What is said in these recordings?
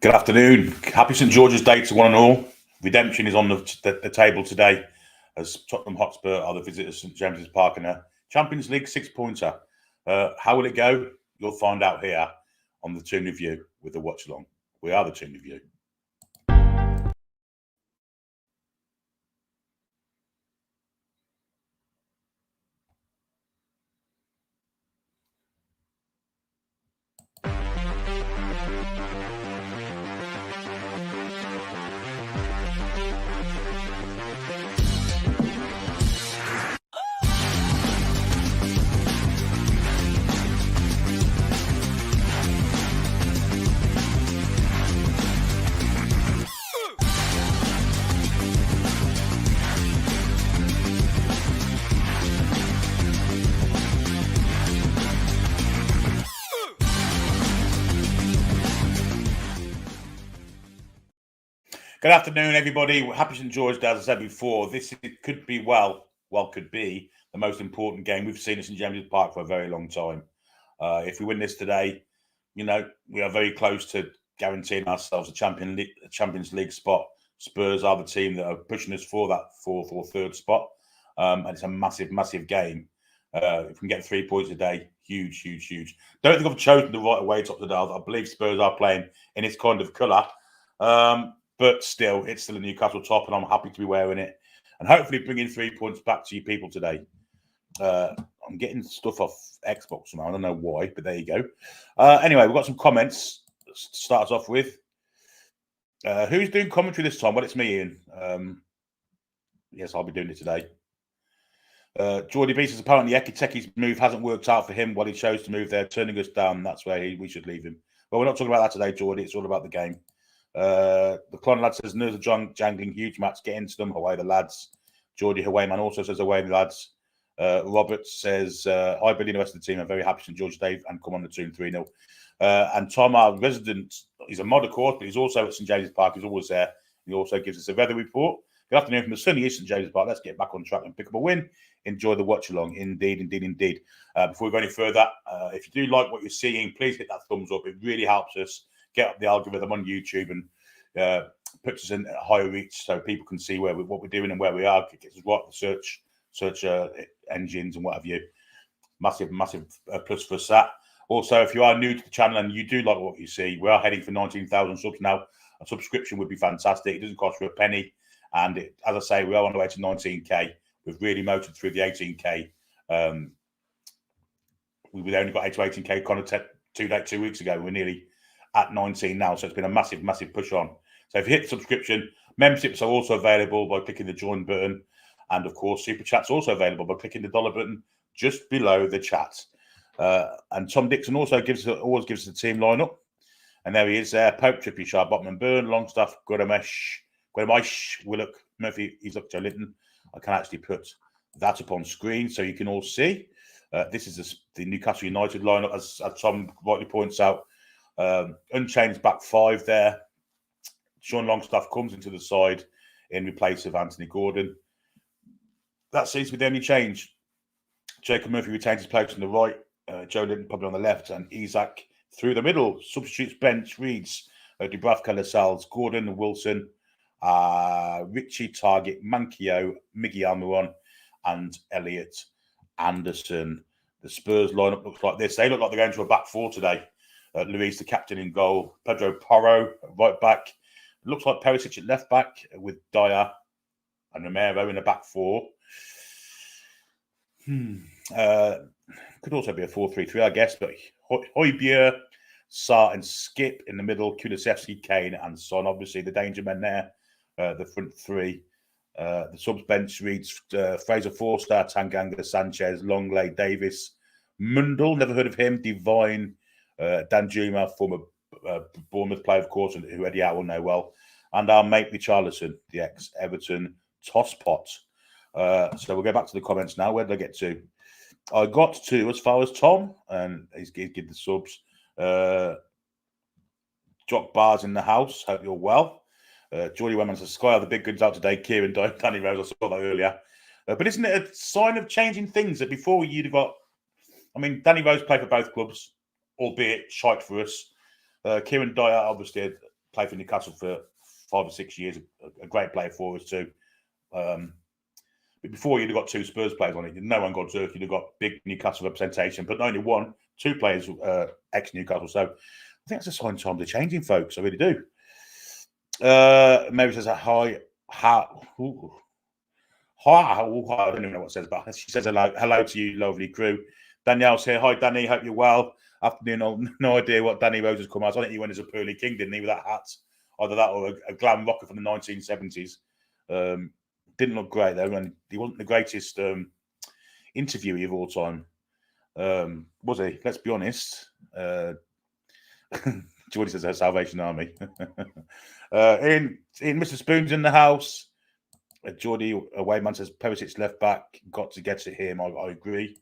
Good afternoon. Happy St George's Day to one and all. Redemption is on the table today as Tottenham Hotspur are the visitors to St James's Park in a Champions League six-pointer. How will it go? You'll find out here on the Toon Review with the Watchalong. We are the Toon Review. Good afternoon, everybody. Happy St George's Day, as I said before. This could be could be the most important game we've seen at St James's Park for a very long time. If we win this today, we are very close to guaranteeing ourselves a Champions League spot. Spurs are the team that are pushing us for that fourth or third spot, and it's a massive, massive game. If we can get 3 points today, huge, huge, huge. Don't think I've chosen the right away top today. I believe Spurs are playing in its kind of colour. But still, it's still a Newcastle top, and I'm happy to be wearing it. And hopefully bringing 3 points back to you people today. I'm getting stuff off Xbox somehow. I don't know why, but there you go. Anyway, we've got some comments to start us off with. Who's doing commentary this time? Well, it's me, Ian. Yes, I'll be doing it today. Geordie B says apparently Ekiteke's move hasn't worked out for him while he chose to move there, turning us down. That's where we should leave him. Well, we're not talking about that today, Geordie. It's all about the game. The Clon lad says nerves are jangling, huge match, get into them, away the lads. Geordie Hawayman also says away the lads. Robert says I believe the rest of the team are very happy St George Dave and come on the Toon 3-0. And Tom, our resident, he's a mod of course, but he's also at St James's Park. He's always there. He also gives us a weather report. Good afternoon from the sunny St James's Park. Let's get back on track and pick up a win. Enjoy the watch along. Indeed, indeed, indeed. Before we go any further, if you do like what you're seeing, please hit that thumbs up. It really helps us get up the algorithm on YouTube and puts us in a higher reach so people can see what we're doing and where we are. It gets us right the search engines and what have you. Massive, massive plus for us that. Also, if you are new to the channel and you do like what you see, we are heading for 19,000 subs now. A subscription would be fantastic. It doesn't cost you a penny. And as I say, we are on the way to 19k. We've really motored through the 18k. We've only got 8 to 18k content 2 weeks ago. We're nearly at 19 now. So it's been a massive, massive push on. So if you hit the subscription, memberships are also available by clicking the join button. And of course, super chats also available by clicking the dollar button just below the chat. And Tom Dixon also always gives us the team lineup. And there he is there. Pope, Trippier, Sharp, Botman, Byrne, Longstaff, Guadamesh, Willock, Murphy, Isak, Joe Linton. I can actually put that up on screen so you can all see. This is the Newcastle United lineup, as Tom rightly points out. Unchanged back five there. Sean Longstaff comes into the side in replace of Anthony Gordon. That seems to be the only change. Jacob Murphy retains his place on the right. Joe Linton probably on the left, and Isak through the middle. Substitutes bench reads Dubravka, Lascelles, Gordon, Wilson, Richie, Target, Manquillo, Miggy Almiron, and Elliot Anderson. The Spurs lineup looks like this. They look like they're going to a back four today. Luis, the captain, in goal. Pedro Porro, right back. It looks like Perisic at left back with Dyer and Romero in the back four. Could also be a 4-3-3, I guess, but Højbjerg, Sarr and Skip in the middle, Kulusevski, Kane and Son. Obviously, the danger men there, the front three. The subs bench reads Fraser Forster, Tanganga, Sanchez, Longley, Davis, Mundell, never heard of him, Divine, Danjuma, former Bournemouth player, of course, and who Eddie Howe will know well, and our mate Richarlison, the ex-Everton tosspot. So we'll go back to the comments now. Where did I get to? I got to as far as Tom, and he's give the subs. Jock Bars in the house. Hope you're well. Geordie Wemman says, Sky are the big guns out today. Kieran, Danny Rose, I saw that earlier. But isn't it a sign of changing things that before you'd have got... I mean, Danny Rose played for both clubs, albeit shite for us. Kieran Dyer, obviously, played for Newcastle for 5 or 6 years. A great player for us too. But before you'd have got 2 Spurs players on it. No one got Zerk. You'd have got big Newcastle representation, but not only 2 players ex-Newcastle. So I think that's a sign times are changing, folks. I really do. Mary says hi. I don't even know what it says, but she says hello to you, lovely crew. Danielle's here. Hi, Danny. Hope you're well. Afternoon. No idea what Danny Rose has come out. I think he went as a Pearly King, didn't he, with that hat? Either that or a glam rocker from the 1970s. Didn't look great though, and he wasn't the greatest interviewee of all time, was he? Let's be honest. Geordie says her Salvation Army. In Mr. Spoon's in the house. Geordie Awayman says Perisic's left back, got to get to him. I agree.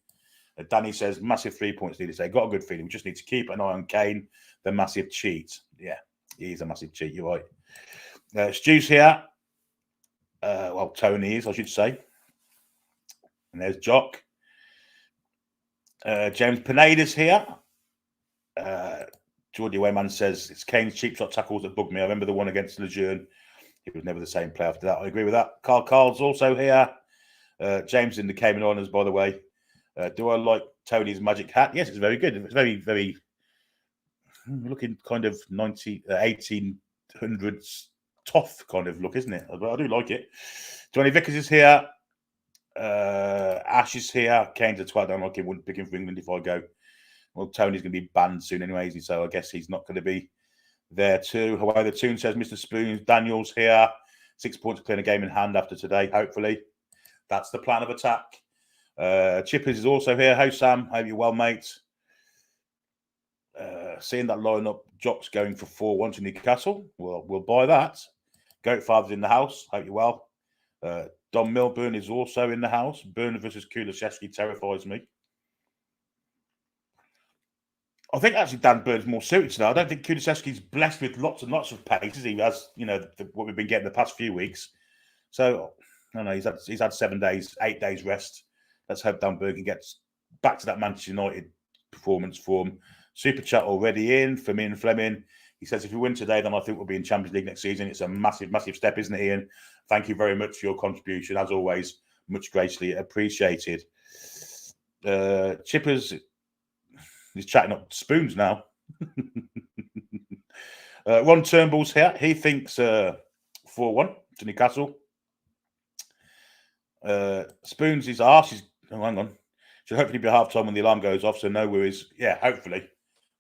Danny says massive 3 points lead today. Got a good feeling. We just need to keep an eye on Kane, the massive cheat. Yeah, he's a massive cheat. You're right. Stu's here. Well, Tony is, I should say. And there's Jock. James Pineda's here. Geordie Wayman says it's Kane's cheap shot tackles that bugged me. I remember the one against Lejeune. He was never the same player after that. I agree with that. Carl's also here. James in the Cayman Islands, by the way. Do I like Tony's magic hat? Yes, it's very good. It's very, very looking kind of 1800s tough kind of look, isn't it? I do like it. Johnny Vickers is here. Ash is here. Kane's a twat. I don't like him. Wouldn't pick him for England if I go. Well, Tony's going to be banned soon anyway, so I guess he's not going to be there too. However, the Toon says Mr. Spoons. Daniel's here. 6 points clear a game in hand after today, hopefully. That's the plan of attack. Chippers is also here. Hey, Sam. Hope you're well, mate. Seeing that lineup, Jock's going for 4-1 to Newcastle. We'll buy that. Goat Father's in the house. Hope you're well. Don Milburn is also in the house. Burner versus Kulusevski terrifies me. I think actually Dan Burn's more suited to now. I don't think Kulusevski's blessed with lots and lots of pace, as he has, what we've been getting the past few weeks. So, I don't know, he's had 8 days rest. Let's hope Dan Burn gets back to that Manchester United performance form. Super chat already in for me and Fleming. He says, if we win today, then I think we'll be in Champions League next season. It's a massive, massive step, isn't it, Ian? Thank you very much for your contribution. As always, much greatly appreciated. Chippers is chatting up Spoons now. Ron Turnbull's here. He thinks 4-1 to Newcastle. Spoons' his arse is... Oh, hang on. Should hopefully be half-time when the alarm goes off, so no worries. Yeah, hopefully.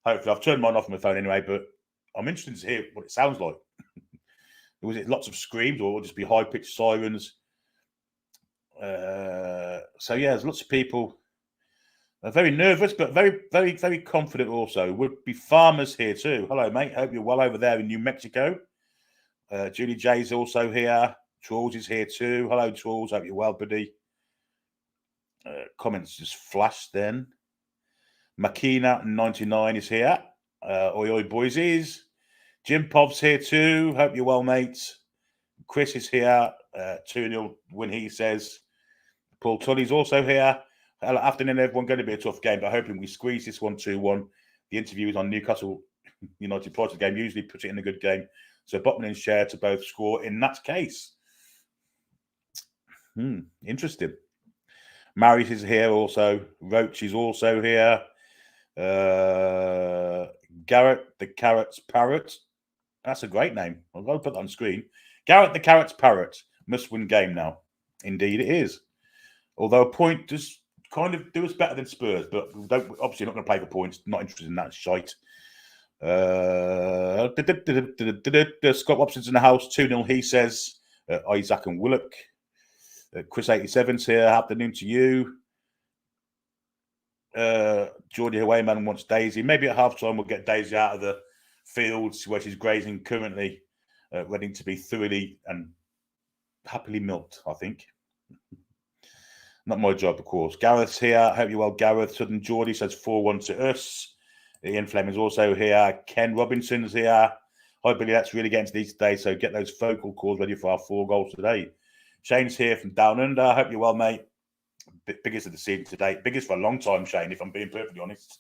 I've turned mine off on my phone anyway, but I'm interested to hear what it sounds like. Was it lots of screams or just be high-pitched sirens? So, yeah, there's lots of people very nervous, but very, very, very confident also. Would be Farmers here too. Hello, mate. Hope you're well over there in New Mexico. Julie J's also here. Trawls is here too. Hello, Trawls. Hope you're well, buddy. Comments just flashed then. Makina 99 is here. Oi, oi, boysies. Jim Pov's here too. Hope you're well, mates. Chris is here. 2-0 when he says. Paul Tully's also here. Afternoon, everyone. Going to be a tough game, but hoping we squeeze this one 2-1. The interviews on Newcastle United prior to the game usually put it in a good game. So Botman and Share to both score in that case. Interesting. Marius is here also. Roach is also here. Garrett the Carrot's Parrot. That's a great name. I've got to put that on screen. Garrett the Carrot's Parrot. Must win game now. Indeed it is. Although a point does kind of do us better than Spurs, but obviously not going to play for points. Not interested in that shite. Scott Robson's in the house. 2-0 he says. Isaac and Willock. Chris 87's here. Afternoon to you. Geordie Awayman wants Daisy. Maybe at half-time we'll get Daisy out of the fields where she's grazing currently, ready to be thoroughly and happily milked, I think. Not my job, of course. Gareth's here. Hope you're well, Gareth. Sudden Geordie says 4-1 to us. Ian Fleming's also here. Ken Robinson's here. Hi, Billy. Let's really get into these today, so get those vocal calls ready for our 4 goals today. Shane's here from Down Under. Hope you're well, mate. Biggest of the season today. Biggest for a long time, Shane, if I'm being perfectly honest.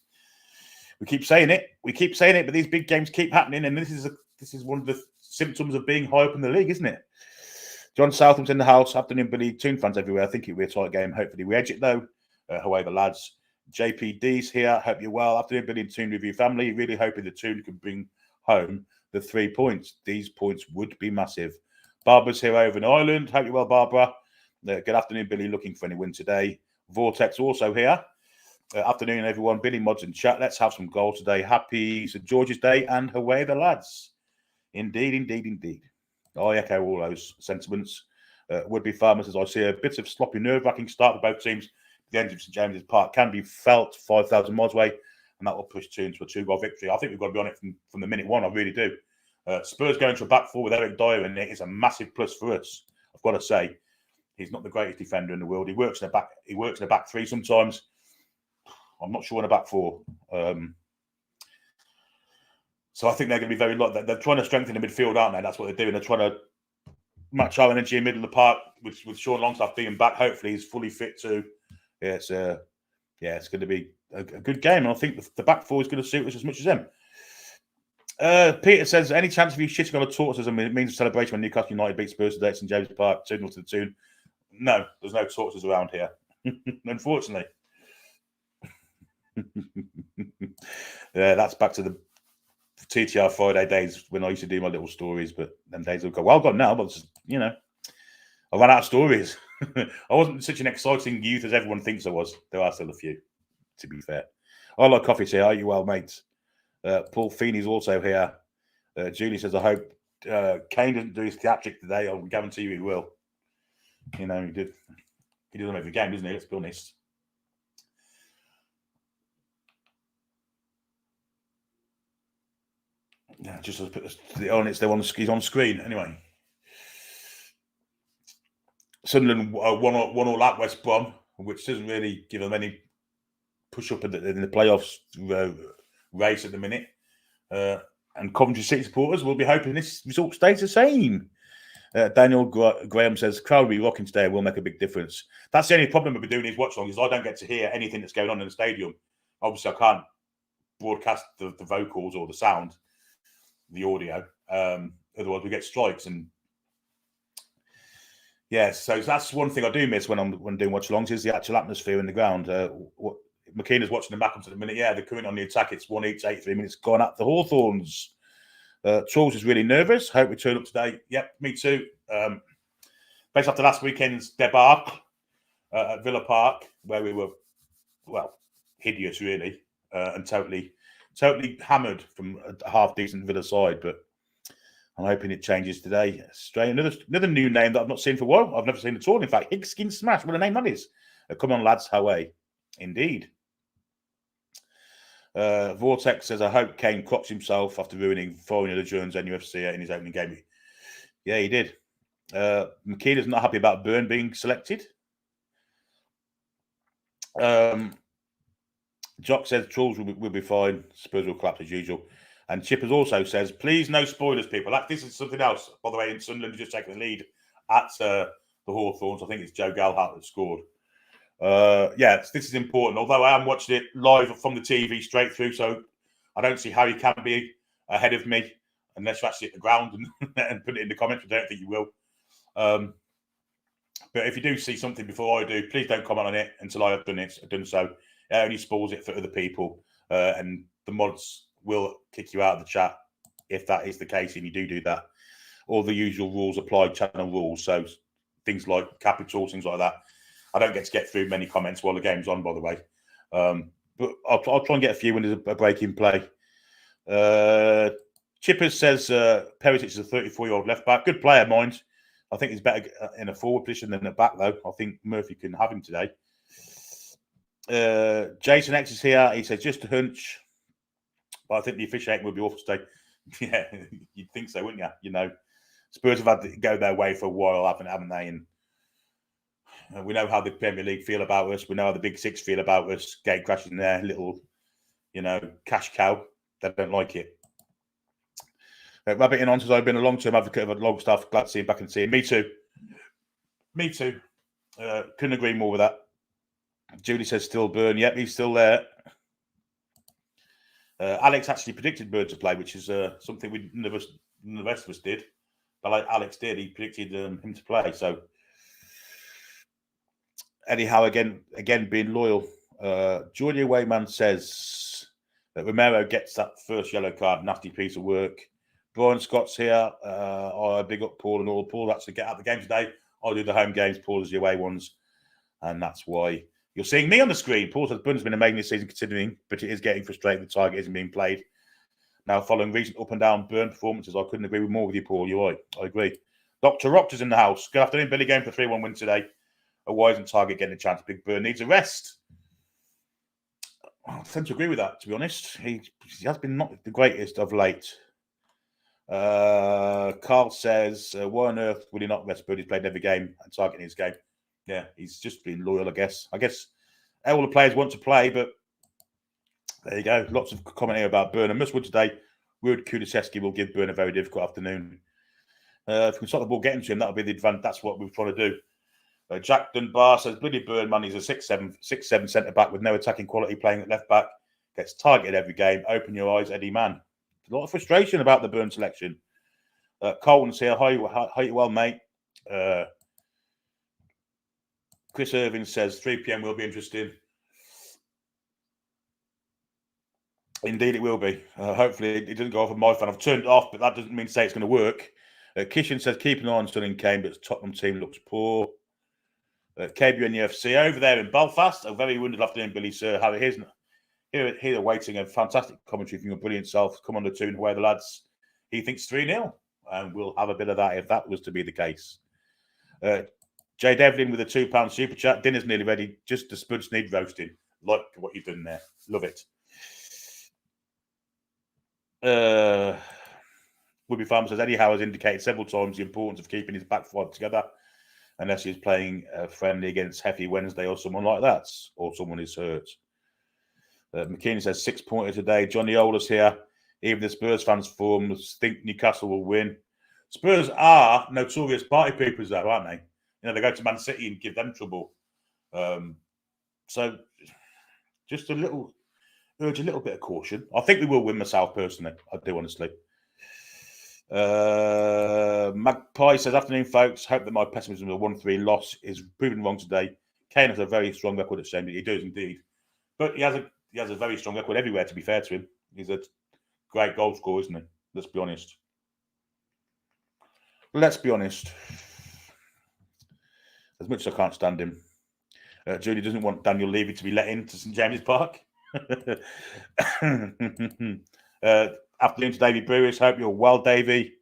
We keep saying it. But these big games keep happening, and this is one of the symptoms of being high up in the league, isn't it? John Southam's in the house. Afternoon, Billy. Toon fans everywhere. I think it'll be a tight game. Hopefully, we edge it though. Away the lads. JPD's here. Hope you're well. Afternoon, Billy and Toon Review family. Really hoping the Toon can bring home the 3 points. These points would be massive. Barbara's here over in Ireland. Hope you're well, Barbara. Good afternoon, Billy. Looking for any win today. Vortex also here. Afternoon, everyone. Billy Mods in chat. Let's have some goals today. Happy St. George's Day and away the lads. Indeed, indeed, indeed. I echo all those sentiments. Would-be farmers, as I see a bit of sloppy, nerve-wracking start for both teams. The end of St James's Park can be felt 5,000 miles away, and that will push Toon to a 2-goal victory. I think we've got to be on it from the minute one. I really do. Spurs going to a back four with Eric Dyer in it is a massive plus for us. I've got to say, he's not the greatest defender in the world. He works in a back three sometimes. I'm not sure in a back four. So I think they're going to be very low. They're trying to strengthen the midfield, aren't they? That's what they're doing. They're trying to match our energy in the middle of the park with Sean Longstaff being back. Hopefully, he's fully fit too. Yeah, it's going to be a good game. And I think the back four is going to suit us as much as them. Peter says, any chance of you shitting on a tortoise as a means of celebration when Newcastle United beat Spurs today at St James's Park, 2-0 to the Toon? No, there's no tortoises around here, unfortunately. Yeah, that's back to the TTR Friday days when I used to do my little stories, but them days will go. Well gone now, but just, I ran out of stories. I wasn't such an exciting youth as everyone thinks I was. There are still a few, to be fair. I like coffee tea. Are you well, mates? Paul Feeney's also here. Julie says, I hope Kane doesn't do his theatric today. I'll guarantee you he will. He did. He does them every game, doesn't he? Let's be honest. Yeah, just to put the on. He's on screen anyway. Sunderland 1-1 at West Brom, which doesn't really give them any push up in the playoffs race at the minute. And Coventry City supporters will be hoping this result stays the same. Daniel Graham says, crowd will be rocking today, will make a big difference. That's the only problem with doing these watch-alongs is I don't get to hear anything that's going on in the stadium. Obviously, I can't broadcast the vocals or the sound, the audio. Otherwise, we get strikes. And yeah, so that's one thing I do miss when doing watch-alongs is the actual atmosphere in the ground. McKenna's watching the Mackhams at the minute. Yeah, they're coming on the attack. It's 1-each, 83 minutes gone at the Hawthorns. Charles is really nervous. Hope we turn up today. Yep, me too. Based after last weekend's debacle at Villa Park, where we were, hideous really, and totally hammered from a half-decent Villa side. But I'm hoping it changes today. Another new name that I've not seen for a while. I've never seen at all. In fact, Higskin Smash. What a name that is. Come on, lads. Away. Indeed. Vortex says, I hope Kane crops himself after ruining 400 Jones NUFC in his opening game. Yeah, he did. McKee's not happy about Byrne being selected. Jock says Trolls will be fine. Spurs will collapse as usual. And Chippers also says, please no spoilers, people. This is something else. By the way, in Sunderland just taking the lead at the Hawthorns. I think it's Joe Galhart that scored. This is important. Although I am watching it live from the TV straight through, so I don't see how you can be ahead of me unless you actually hit the ground and put it in the comments. I don't think you will. But if you do see something before I do, please don't comment on it until I have done so. It only spoils it for other people, and the mods will kick you out of the chat if that is the case and you do that. All the usual rules apply, channel rules. So things like capitals, things like that. I don't get through many comments while the game's on, by the way. But I'll try and get a few when there's a break in play. Chippers says Perisic is a 34-year-old left back. Good player, mind. I think he's better in a forward position than a back, though. I think Murphy can have him today. Jason X is here. He says, just a hunch. But I think the officiating will be awful today. Yeah, you'd think so, wouldn't you? Spurs have had to go their way for a while, haven't they? And we know how the Premier League feel about us. We know how the Big Six feel about us. Gate crashing their little, cash cow. They don't like it. Rabbit in on says, I've been a long-term advocate of Longstaff. Glad to see him back in the team. Me too. Couldn't agree more with that. Julie says, still Byrne. Yep, he's still there. Alex actually predicted Burn to play, which is something none of the rest of us did. But like Alex did, he predicted him to play. So anyhow, again being loyal. Georgia Wayman says that Romero gets that first yellow card, nasty piece of work. Brian Scott's here. I big up Paul and all. Paul had to get out the game today. I'll do the home games. Paul does the away ones. And that's why you're seeing me on the screen. Paul says Burn's been amazing this season considering, but it is getting frustrating. The target isn't being played. Now, following recent up and down Burn performances, I couldn't agree with more with you, Paul. You're right. I agree. Dr. Rockter's in the house. Good afternoon, Billy. Game for 3-1 win today. Why isn't Target getting a chance? Big Burn needs a rest. I tend to agree with that, to be honest. He has been not the greatest of late. Carl says, why on earth would he not rest Burn? He's played every game and Target in his game. Yeah, he's just been loyal, I guess. I guess all the players want to play, but there you go. Lots of comment here about Burn. And Muswood today, Ruud Kulusevski will give Burn a very difficult afternoon. If we can stop the ball getting to him, that'll be the advantage. That's what we're trying to do. Jack Dunbar says, bloody Burn, man, he's a 6'7" centre-back with no attacking quality playing at left-back. Gets targeted every game. Open your eyes, Eddie Mann. A lot of frustration about the Burn selection. Colton's here. Hi, well, mate. Chris Irving says 3 p.m. will be interesting. Indeed, it will be. Hopefully, it doesn't go off on my phone. I've turned it off, but that doesn't mean to say it's going to work. Kishan says, keep an eye on Stirling Kane, but the Tottenham team looks poor. KBN UFC over there in Belfast. A very wounded afternoon, Billy, sir. How it is. Here awaiting a fantastic commentary from your brilliant self. Come on the Toon, where the lads. He thinks 3-0. And we'll have a bit of that if that was to be the case. Jay Devlin with a £2 super chat. Dinner's nearly ready. Just the Spuds need roasting. Like what you've done there. Love it. Woodby Farmer says Eddie Howe has indicated several times the importance of keeping his back five together unless he's playing friendly against Heffy Wednesday or someone like that, or someone is hurt. McKinney says 6-pointer today. Johnny Ola's here. Even the Spurs fans forums think Newcastle will win. Spurs are notorious party poopers, though, aren't they? You know, they go to Man City and give them trouble. So just urge a little bit of caution. I think we will win myself, personally. I do, honestly. Magpie says, afternoon, folks. Hope that my pessimism of a 1-3 loss is proven wrong today. Kane has a very strong record at Shane. He does indeed. But he has a very strong record everywhere, to be fair to him. He's a great goal scorer, isn't he? Let's be honest. As much as I can't stand him. Julie doesn't want Daniel Levy to be let into St James's Park. Afternoon to Davey Brewis. Hope you're well, Davey.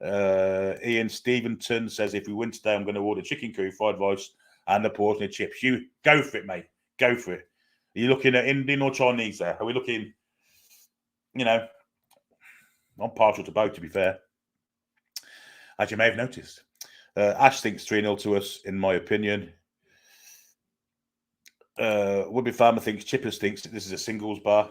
Ian Stevenson says, if we win today, I'm going to order chicken curry, fried rice, and a portion of chips. You go for it, mate. Go for it. Are you looking at Indian or Chinese there? Are we looking, I'm partial to both, to be fair. As you may have noticed. Ash thinks 3-0 to us, in my opinion. Woodby Farmer thinks Chippers thinks this is a singles bar.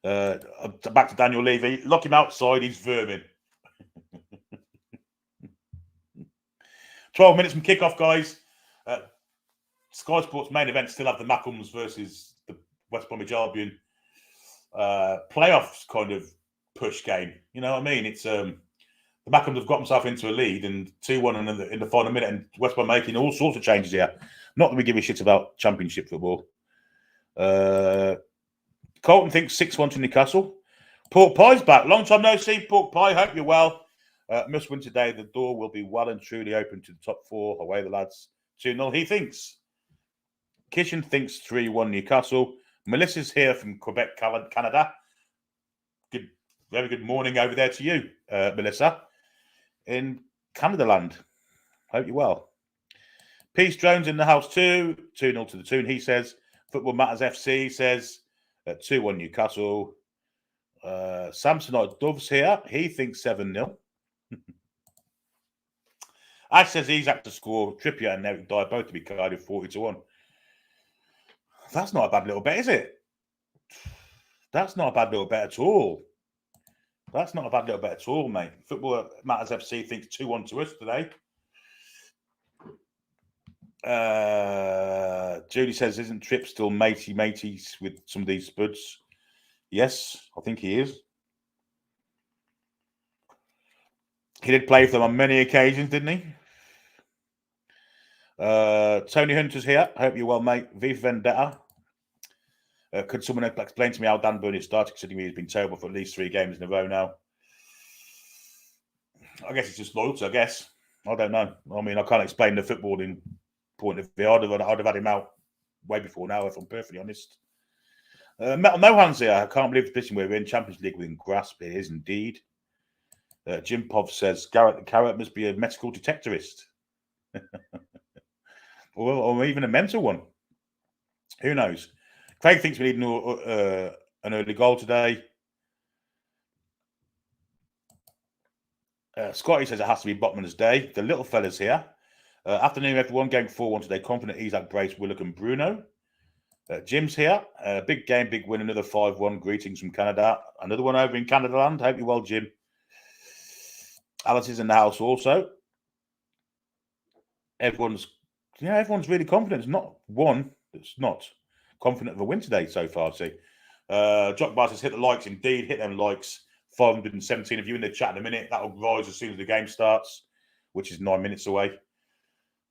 Back to Daniel Levy. Lock him outside. He's vermin. 12 minutes from kickoff, guys. Sky Sports main event still have the Mackhams versus the West Bromwich Albion playoffs kind of push game. You know what I mean? It's the Mackhams have got themselves into a lead and 2-1 in the final minute, and West Brom making all sorts of changes here. Not that we give a shit about Championship football. Colton thinks 6-1 to Newcastle. Pork Pie's back. Long time no see, Pork Pie. Hope you're well. Must win today. The door will be well and truly open to the top four. Away the lads. 2-0, he thinks. Kishan thinks 3-1 Newcastle. Melissa's here from Quebec, Canada. Very good morning over there to you, Melissa, in Canada land. Hope you're well. Peace Jones in the house too. 2-0 to the Toon, he says. Football Matters FC says 2-1 Newcastle. Samsonite Dove's here. He thinks 7-0. Ash says he's had to score. Trippier and Eric Dyer both to be Cardiff 40-1. That's not a bad little bet, is it? That's not a bad little bet at all. That's not a bad little bet at all, mate. Football Matters FC thinks 2-1 to us today. Julie says, isn't Tripp still matey with some of these Spuds? Yes, I think he is. He did play for them on many occasions, didn't he? Tony Hunter's here. I hope you're well, mate. V for Vendetta. Could someone explain to me how Dan Burney started, considering he's been terrible for at least 3 games in a row now? I guess it's just loyalty, I guess. I don't know. I mean, I can't explain the footballing point of view. I'd have had him out way before now, if I'm perfectly honest. Metal No Hands here. I can't believe the position we're in. Champions League within grasp. It is indeed. Jim Pov says, Garrett the Carrot must be a medical detectorist. or even a mental one. Who knows? Craig thinks we need an early goal today. Scotty says it has to be Botman's day. The little fella's here. Afternoon, everyone. Going 4-1 today. Confident Isaac, Brace, Willock, and Bruno. Jim's here. Big game, big win. Another 5-1. Greetings from Canada. Another one over in Canada land. Hope you're well, Jim. Alice is in the house also. Everyone's really confident. It's not one that's not confident of a win today so far. See, Jock Bar says hit the likes. Indeed, hit them likes. 517 of you in the chat in a minute. That'll rise as soon as the game starts, which is 9 minutes away.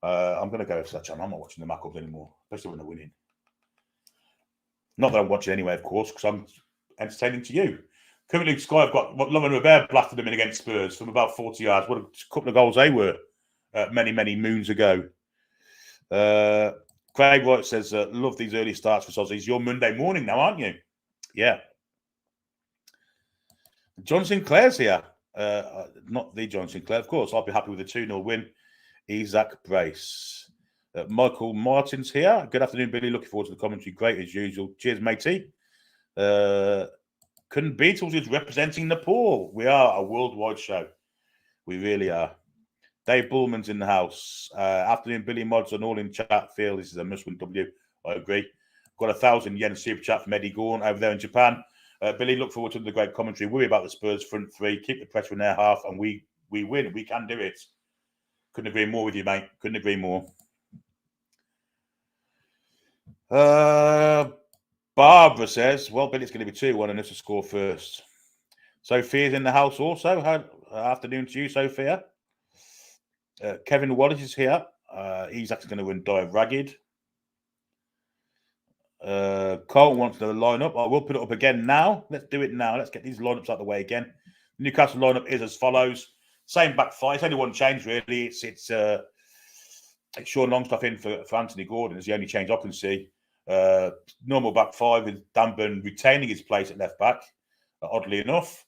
I'm going to go for that channel. I'm not watching the Mac-ups anymore, especially when they're winning. Not that I'm watching anyway, of course, because I'm entertaining to you. Currently, Sky have got Love and Bear blasted them in against Spurs from about 40 yards. What a couple of goals they were many, many moons ago. Craig White says, love these early starts for Aussies. You're Monday morning now, aren't you? Yeah. John Sinclair's here. Not the John Sinclair, of course. I'll be happy with a 2-0 win. Isaac Brace. Michael Martin's here. Good afternoon, Billy. Looking forward to the commentary. Great as usual. Cheers, matey. Couldn't Beatles is representing Nepal. We are a worldwide show. We really are. Dave Bullman's in the house. Afternoon, Billy Mods and all in chat. Feel this is a must-win W. I agree. Got 1,000 yen super chat from Eddie Gorn over there in Japan. Billy, look forward to the great commentary. Worry about the Spurs front 3. Keep the pressure in their half, and we win. We can do it. Couldn't agree more with you, mate. Couldn't agree more. Barbara says, well, Billy's going to be 2-1 and us to score first. Sophia's in the house also. Afternoon to you, Sophia. Kevin Wallace is here. He's actually going to win Dive Ragged. Carl wants another lineup. I will put it up again now. Let's do it now. Let's get these lineups out of the way again. Newcastle lineup is as follows. Same back 5. It's only one change, really. It's Sean Longstaff in for Anthony Gordon is the only change I can see. Normal back 5 with Dan Burn retaining his place at left back, oddly enough.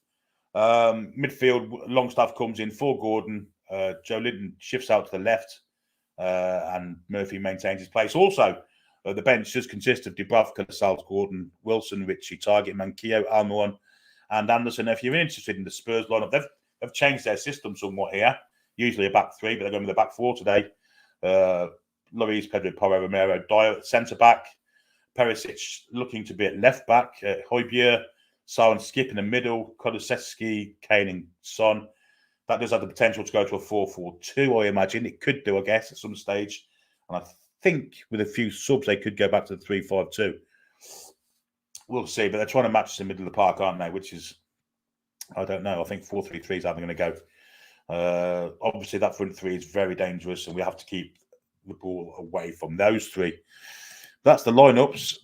Midfield, Longstaff comes in for Gordon. Joe Linton shifts out to the left, and Murphy maintains his place. Also, the bench does consist of Dubravka, Lascelles, Gordon, Wilson, Ritchie, Target, Manquillo, Almiron, and Anderson. If you're interested in the Spurs lineup, they've changed their system somewhat here. Usually a back 3, but they're going with a back 4 today. Lloris, Pedro, Porro, Romero, Dyer at centre back. Perisic looking to be at left back. Højbjerg, Sarr and Skip in the middle. Kulusevski, Kane and Son. That does have the potential to go to a 4-4-2, I imagine. It could do, I guess, at some stage. And I think with a few subs, they could go back to the 3-5-2. We'll see. But they're trying to match the middle of the park, aren't they? Which is, I don't know. I think 4-3-3 is how they're going to go. Obviously, that front 3 is very dangerous, and we have to keep the ball away from those 3. That's the lineups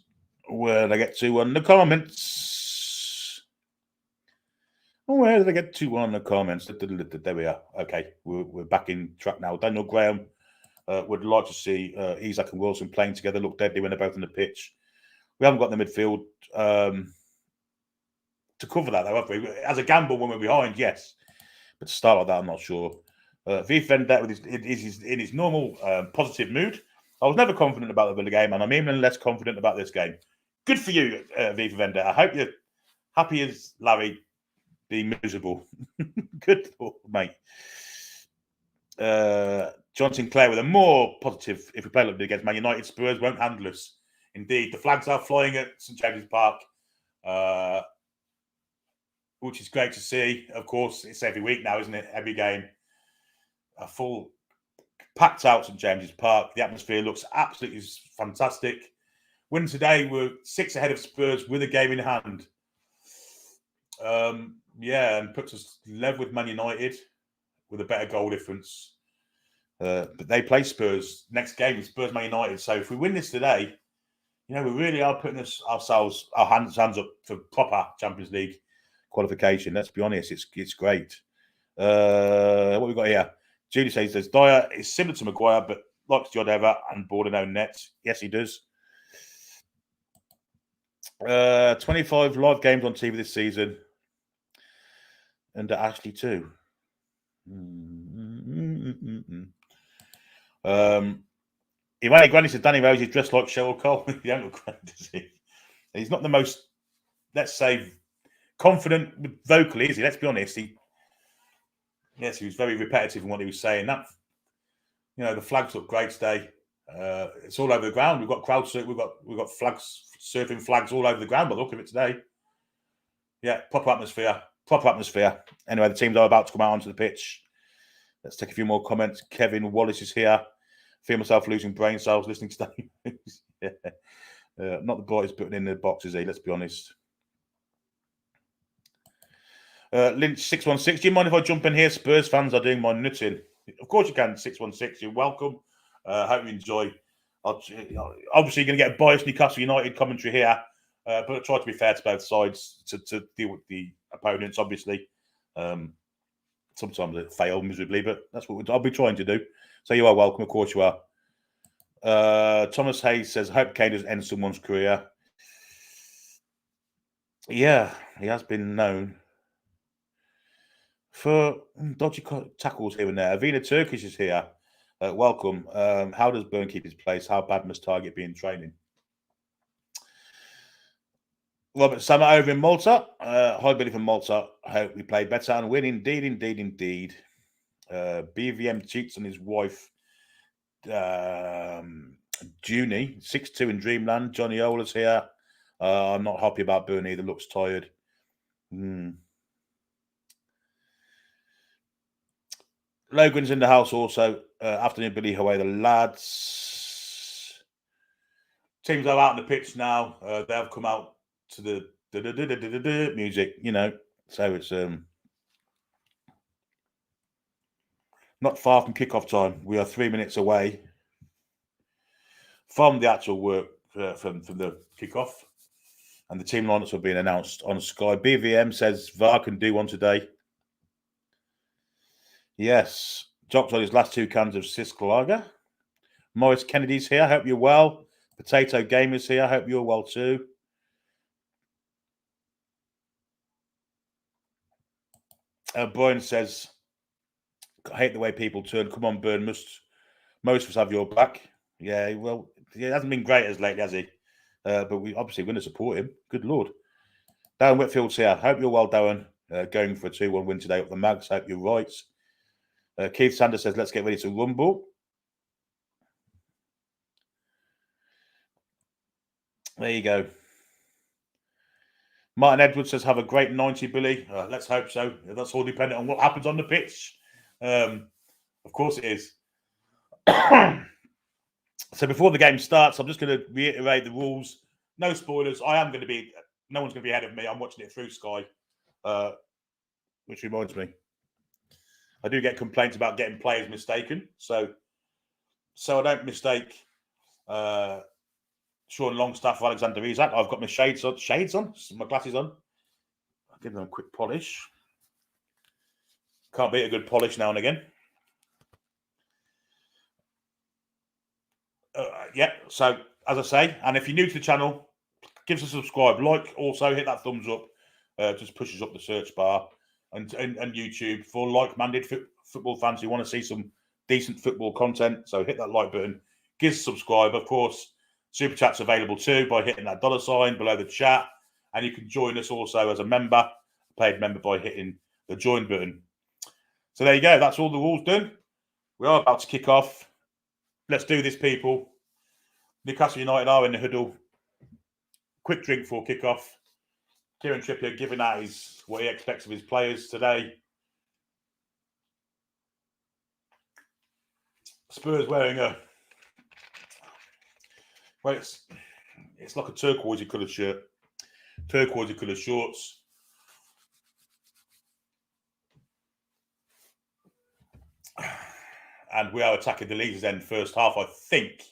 where they get to in the comments. Where did I get to on the comments? There we are. Okay, we're back in track now. Daniel Graham would like to see Isaac and Wilson playing together. Look deadly when they're both on the pitch. We haven't got the midfield to cover that, though, have we? As a gamble when we're behind, yes. But to start like that, I'm not sure. V Vendetta is in his normal positive mood. I was never confident about the Villa game, and I'm even less confident about this game. Good for you, V Vendetta. I hope you're happy as Larry being miserable. Good, mate. John Sinclair with a more positive, if we play like against Man United, Spurs won't handle us. Indeed, the flags are flying at St James's Park, which is great to see. Of course, it's every week now, isn't it? Every game, a full Packed out St James's Park. The atmosphere looks absolutely fantastic. Win today, we're 6 ahead of Spurs with a game in hand. And puts us level with Man United with a better goal difference. But they play Spurs next game. Spurs Man United. So if we win this today, we really are putting our hands up for proper Champions League qualification. Let's be honest, it's great. What we got here? Julie says Dyer is similar to Maguire, but likes the odd ever and board own net. Yes, he does. 25 live games on TV this season. And Ashley too. Imani Granny says Danny Rose is dressed like Cheryl Cole. He don't look great, does he? He's not the most, let's say, confident vocally, is he? Let's be honest. He was very repetitive in what he was saying. That, the flags look great today. It's all over the ground. We've got crowds. We've got flags, surfing flags all over the ground. By the look of it today, proper atmosphere. Anyway, the teams are about to come out onto the pitch. Let's take a few more comments. Kevin Wallace is here. Feel myself losing brain cells listening to that. Not the brightest button in the box, is he? Let's be honest. Lynch 616. Do you mind if I jump in here? Spurs fans are doing my nutting. Of course you can. 616. You're welcome. Hope you enjoy. Obviously, you're going to get a biased Newcastle United commentary here, but I try to be fair to both sides to deal with the opponents. Obviously, sometimes it fail miserably, but that's what I'll be trying to do. So you are welcome. Of course you are. Thomas Hayes says, "Hope Kane doesn't end someone's career." Yeah, he has been known for dodgy tackles here and there. Avina Turkish is here. Welcome. How does Burn keep his place? How bad must Target be in training? Robert Summer over in Malta. Hi, Billy from Malta. I hope we play better and win. Indeed. BVM cheats on his wife, Junie. 6-2 in Dreamland. Johnny Ola's here. I'm not happy about Burn either. Looks tired. Logan's in the house also. Afternoon, Billy. How are the lads? Teams are out on the pitch now. They have come out to the music, So it's not far from kickoff time. We are 3 minutes away from the actual work from the kickoff, and the team lineups are being announced on Sky. BVM says VAR can do one today. Yes, dropped on his last 2 cans of Sisk Lager. Morris Kennedy's here. Hope you're well. Potato Gamer's here. Hope you're well too. Brian says, I hate the way people turn. Come on, Burn. Most of us have your back. Yeah, well, he hasn't been great as lately, has he? But we obviously going to support him. Good Lord. Darren Whitfield's here. Hope you're well, Darren. Going for a 2-1 win today up the Mags. Hope you're right. Keith Sanders says, let's get ready to rumble. There you go. Martin Edwards says, have a great 90, Billy. Let's hope so. That's all dependent on what happens on the pitch. Of course it is. So before the game starts, I'm just going to reiterate the rules. No spoilers. No one's going to be ahead of me. I'm watching it through Sky, which reminds me, I do get complaints about getting players mistaken. So I don't mistake Sean Longstaff, Alexander Isak. I've got my shades on, my glasses on. I'll give them a quick polish. Can't beat a good polish now and again. So as I say, and if you're new to the channel, give us a subscribe, also hit that thumbs up. Just pushes up the search bar and YouTube for like-minded football fans who want to see some decent football content. So hit that like button, give us a subscribe. Of course, Super Chat's available too by hitting that $sign below the chat. And you can join us also as a member, paid member, by hitting the join button. So there you go. That's all the rules done. We are about to kick off. Let's do this, people. Newcastle United are in the huddle. Quick drink for kickoff. Kieran Trippier giving out what he expects of his players today. Spurs wearing a... Well, it's like a turquoisey coloured shirt. Turquoisey coloured shorts. And we are attacking the leaders end first half, I think.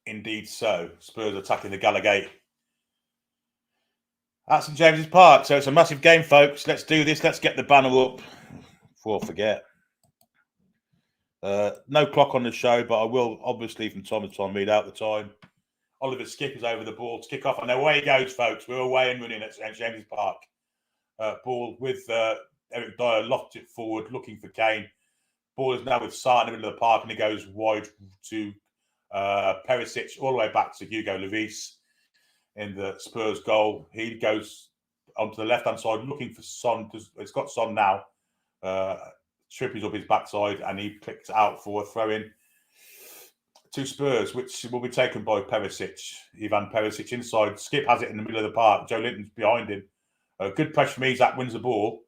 Indeed so. Spurs attacking the Gallagate at St James's Park. So it's a massive game, folks. Let's do this. Let's get the banner up before I forget. No clock on the show, but I will obviously from time to time read out the time. Oliver Skipper's over the ball to kick off, and away he goes, folks. We're away and running at St James's Park. Ball with Eric Dyer, lofts it forward, looking for Kane. Ball is now with Sarr in the middle of the park, and he goes wide to Perisic, all the way back to Hugo Lloris in the Spurs goal. He goes onto the left-hand side, looking for Son. It's got Son now. Trippy's up his backside, and he clicks out for a throw-in to Spurs, which will be taken by Perisic. Ivan Perisic inside. Skip has it in the middle of the park. Joe Linton's behind him. Good pressure from Isak, wins the ball.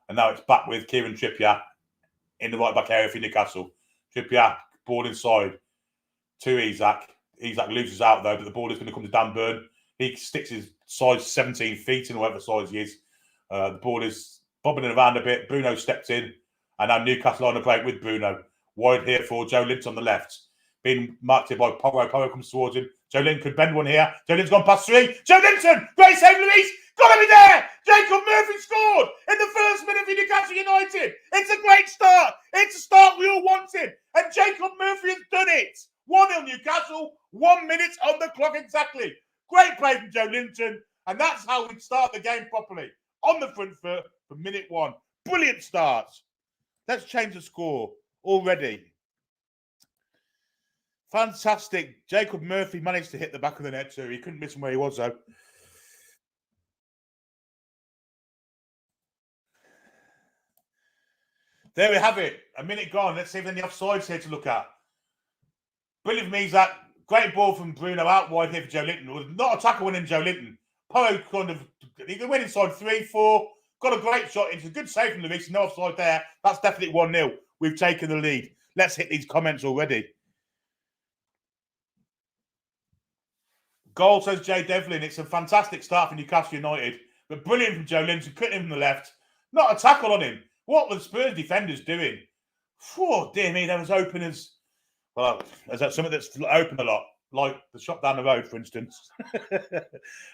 And now it's back with Kieran Trippier in the right-back area for Newcastle. Trippier, ball inside to Isak. Isak loses out, though, but the ball is going to come to Dan Burn. He sticks his size 17 feet in whatever size he is. The ball is bobbing around a bit. Bruno steps in. And now Newcastle on a break with Bruno. Wide here for Joe Linton on the left. Being marked here by Porro. Porro comes towards him. Joe Linton could bend one here. Joe Linton's gone past three. Joe Linton! Great save, Luis! Got to be there! Jacob Murphy scored in the first minute for Newcastle United. It's a great start. It's a start we all wanted. And Jacob Murphy has done it. 1-0 Newcastle. 1 minute on the clock exactly. Great play from Joe Linton. And that's how we start the game properly. On the front foot for minute 1. Brilliant start. Let's change the score already. Fantastic. Jacob Murphy managed to hit the back of the net too. He couldn't miss him where he was, though. There we have it. A minute gone. Let's see if there's any offsides here to look at. Brilliant from Isak. Great ball from Bruno out wide here for Joe Linton. It was not a tackle winning Joe Linton. Porro he went inside 3-4. Got a great shot. It's a good save from Luis. No offside there. That's definitely 1-0. We've taken the lead. Let's hit these comments already. Goal, says Jay Devlin. It's a fantastic start for Newcastle United. But brilliant from Joe Linton. Cutting him from the left. Not a tackle on him. What were the Spurs defenders doing? Oh, dear me. There was openers. Well, there's something that's open a lot. Like the shop down the road, for instance.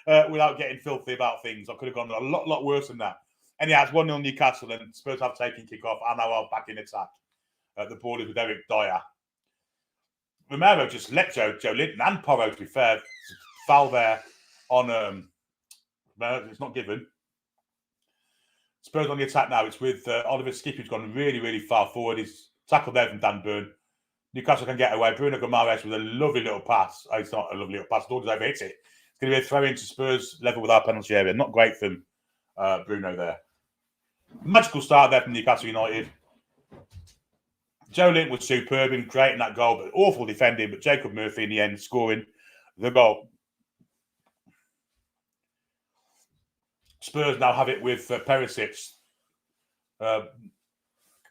Without getting filthy about things. I could have gone a lot worse than that. Anyhow, it's 1-0 Newcastle, and Spurs have taken kick-off, and now are back in attack. The ball is with Eric Dyer. Romero just let Joe Linton and Porro, to be fair, foul there on... it's not given. Spurs on the attack now. It's with Oliver Skip, who's gone really, really far forward. He's tackled there from Dan Burn. Newcastle can get away. Bruno Guimaraes with a lovely little pass. Oh, it's not a lovely little pass. Dawes overhits it. It's going to be a throw into Spurs level with our penalty area. Not great from Bruno there. Magical start there from Newcastle United. Joe Linton was superb in creating that goal, but awful defending. But Jacob Murphy in the end scoring the goal. Spurs now have it with Perisic.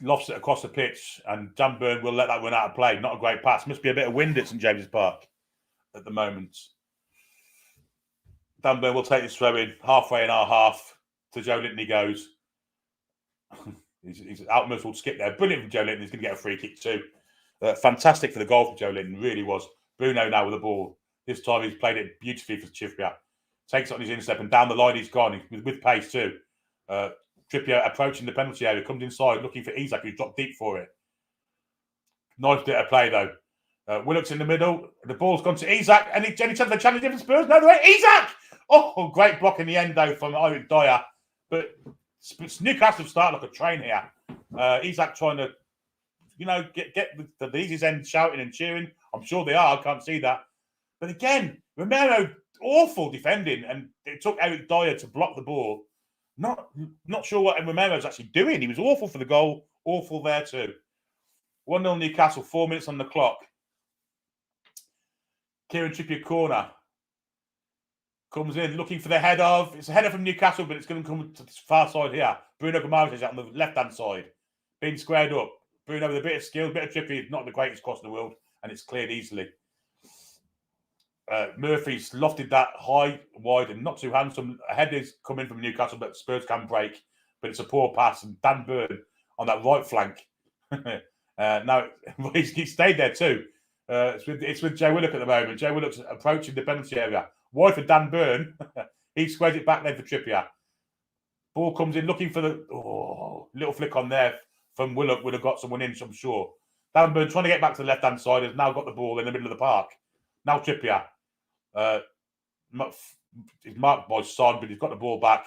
Lofts it across the pitch, and Dan Burn will let that one out of play. Not a great pass. Must be a bit of wind at St James's Park at the moment. Dan Burn will take this throw in halfway in our half to Joe Linton. He goes. He's out-muscled skip there. Brilliant from Joe Linton. He's going to get a free kick too. Fantastic for the goal from Joe Linton. Really was. Bruno now with the ball. This time he's played it beautifully for Trippier. Takes it on his instep, and down the line he's gone with pace too. Trippier approaching the penalty area, comes inside looking for Isak, who's dropped deep for it. Nice bit of play though. Willock's in the middle. The ball's gone to Isak. Any chance of a challenge for Spurs? No, way. Isak! Oh, great block in the end though from Eric Dyer. But Newcastle started like a train here. Isak trying to, get the easiest end shouting and cheering. I'm sure they are. I can't see that. But again, Romero, awful defending, and it took Eric Dyer to block the ball. Not sure what Romero's actually doing. He was awful for the goal. Awful there too. 1-0 Newcastle, 4 minutes on the clock. Kieran Trippier corner. Comes in looking for the head of. It's a header from Newcastle, but it's going to come to the far side here. Bruno Guimaraes is on the left-hand side. Being squared up. Bruno with a bit of skill, a bit of trippy, not the greatest cross in the world, and it's cleared easily. Murphy's lofted that high, wide, and not too handsome. A head is coming from Newcastle, but Spurs can break. But it's a poor pass, and Dan Burn on that right flank. Now he stayed there too. It's with Joe Willock at the moment. Joe Willock's approaching the penalty area. Wide for Dan Burn. He squares it back there for Trippier. Ball comes in looking for the little flick on there from Willock. Would have got someone in, I'm sure. Dan Burn trying to get back to the left-hand side has now got the ball in the middle of the park. Now Trippier. He's marked by Son, but he's got the ball back,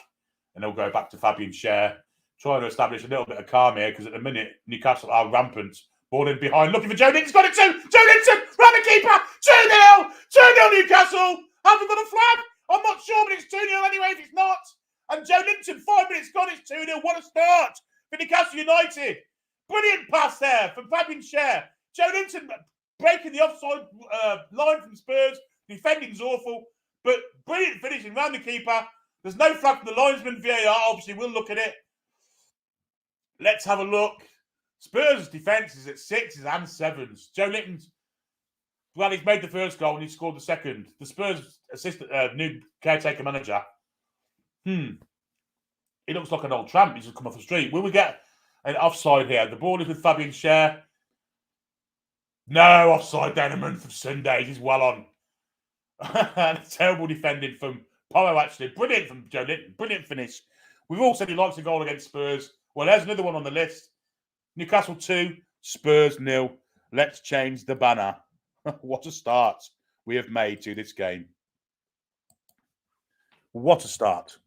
and he'll go back to Fabian Schär, trying to establish a little bit of calm here because at the minute Newcastle are rampant. Ball in behind, looking for Joe Linton's got it too. Joe Linton, round the keeper, 2-0, 2-0 Newcastle. Have we got a flag? I'm not sure, but it's 2-0 anyway. If it's not, and Joe Linton, 5 minutes gone, it's 2-0. What a start for Newcastle United! Brilliant pass there from Fabian Schär. Joe Linton breaking the offside line from Spurs. Defending's awful, but brilliant finishing round the keeper. There's no flag from the linesman. VAR obviously will look at it. Let's have a look. Spurs' defence is at 6s and 7s. Joe Linton's, well, he's made the first goal and he scored the second. The Spurs assistant, new caretaker manager, he looks like an old tramp. He's just come off the street. Will we get an offside here? The ball is with Fabian Schär. No offside down a month of Sundays. He's well on. And terrible defending from Porro, actually. Brilliant from Joe Linton. Brilliant finish. We've all said he likes a goal against Spurs. Well, there's another one on the list. Newcastle 2, Spurs 0. Let's change the banner. What a start we have made to this game. What a start.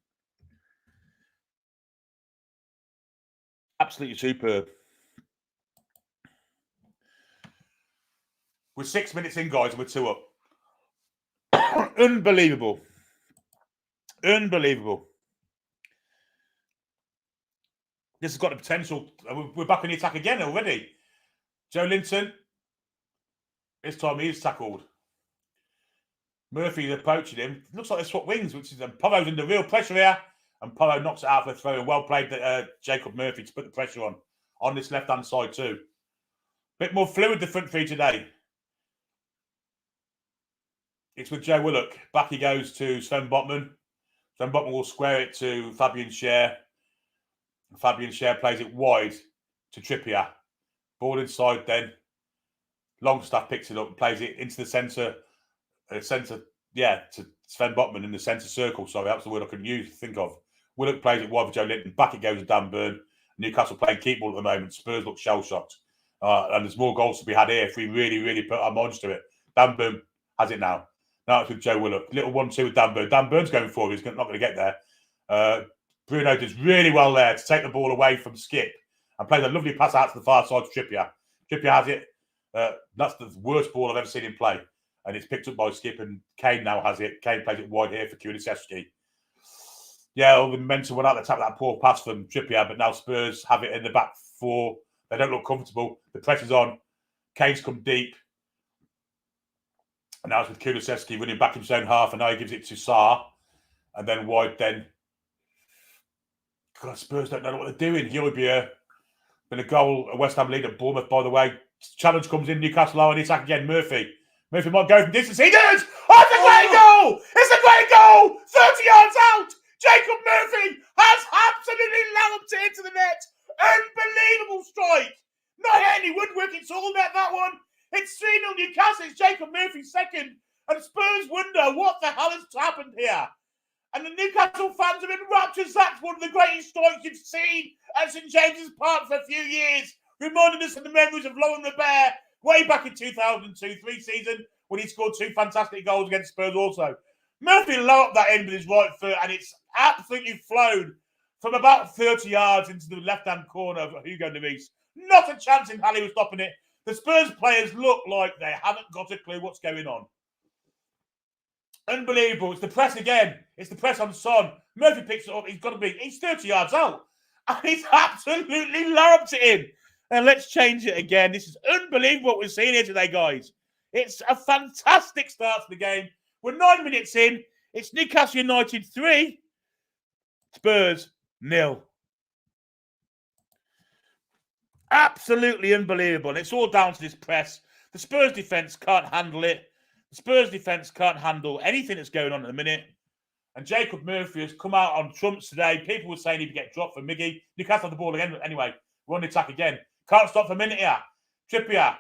Absolutely superb. We're 6 minutes in, guys, and we're 2 up. Unbelievable. Unbelievable. This has got the potential. We're back on the attack again already. Joe Linton. This time he's tackled. Murphy's approaching him. Looks like they swap wings, which is Porro's under real pressure here. And Porro knocks it out for a throw. Well played, Jacob Murphy, to put the pressure on this left-hand side too. Bit more fluid, the front three today. It's with Joe Willock. Back he goes to Sven Botman. Sven Botman will square it to Fabian Schär. Fabian Schär plays it wide to Trippier. Ball inside then. Longstaff picks it up and plays it into the centre. To Sven Botman in the centre circle. Sorry, that's the word I couldn't think of. Willock plays it wide for Joe Linton. Back it goes to Dan Burn. Newcastle playing keep ball at the moment. Spurs look shell-shocked. And there's more goals to be had here if we really, really put our minds to it. Dan Burn has it now. Now it's with Joe Willock. Little 1-2 with Dan Burn. Dan Burn's going forward. He's not going to get there. Bruno does really well there to take the ball away from Skip and plays a lovely pass out to the far side to Trippier. Trippier has it. That's the worst ball I've ever seen him play. And it's picked up by Skip, and Kane now has it. Kane plays it wide here for Kulusevski. Yeah, all the momentum went out the top of that poor pass from Trippier, but now Spurs have it in the back 4. They don't look comfortable. The pressure's on. Kane's come deep. And now it's with Kulusevski running back in his own half, and now he gives it to Sarr. And then wide then. God, Spurs don't know what they're doing. Hjulbier. Been a goal, a West Ham lead at Bournemouth, by the way. Challenge comes in, Newcastle are on the attack again. Murphy might go from distance. He does! Oh, it's a great goal! It's a great goal! 30 yards out! Jacob Murphy has absolutely lolloped it into the net. Unbelievable strike. Not any woodwork, it's all net, that one. It's 3-0 Newcastle. It's Jacob Murphy's second. And Spurs wonder what the hell has happened here. And the Newcastle fans are in raptures. That's one of the greatest strikes you've seen at St James's Park for a few years. Reminding us of the memories of Lauren the Bear way back in 2002-3 season when he scored 2 fantastic goals against Spurs also. Murphy low up that end with his right foot and it's absolutely flown from about 30 yards into the left-hand corner of Hugo Lloris. Not a chance in hell he was stopping it. The Spurs players look like they haven't got a clue what's going on. Unbelievable. It's the press again. It's the press on Son. Murphy picks it up. He's 30 yards out. And he's absolutely lobbed it in. And let's change it again. This is unbelievable what we're seeing here today, guys. It's a fantastic start to the game. We're 9 minutes in. It's Newcastle United 3, Spurs 0. Absolutely unbelievable. And it's all down to this press. The Spurs defence can't handle it. The Spurs defence can't handle anything that's going on at the minute. And Jacob Murphy has come out on trumps today. People were saying he'd get dropped for Miggy. Newcastle have the ball again. Anyway, we're on the attack again. Can't stop for a minute here. Trippier.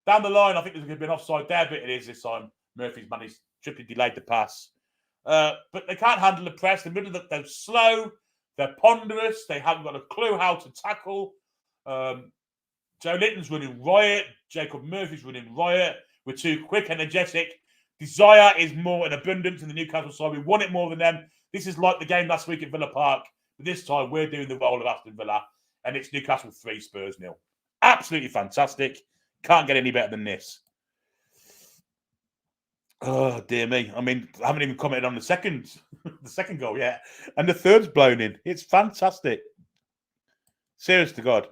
Down the line, I think there's going to be an offside there, but it is this time. Murphy's managed. Trippier delayed the pass. But they can't handle the press. They're slow. They're ponderous. They haven't got a clue how to tackle. Joe Linton's running riot. Jacob Murphy's running riot. We're too quick, energetic. Desire is more in abundance in the Newcastle side. We want it more than them. This is like the game last week at Villa Park. But this time, we're doing the role of Aston Villa. And it's Newcastle 3, Spurs 0. Absolutely fantastic. Can't get any better than this. Oh, dear me. I mean, I haven't even commented on the second goal yet. And the third's blown in. It's fantastic. Serious to God.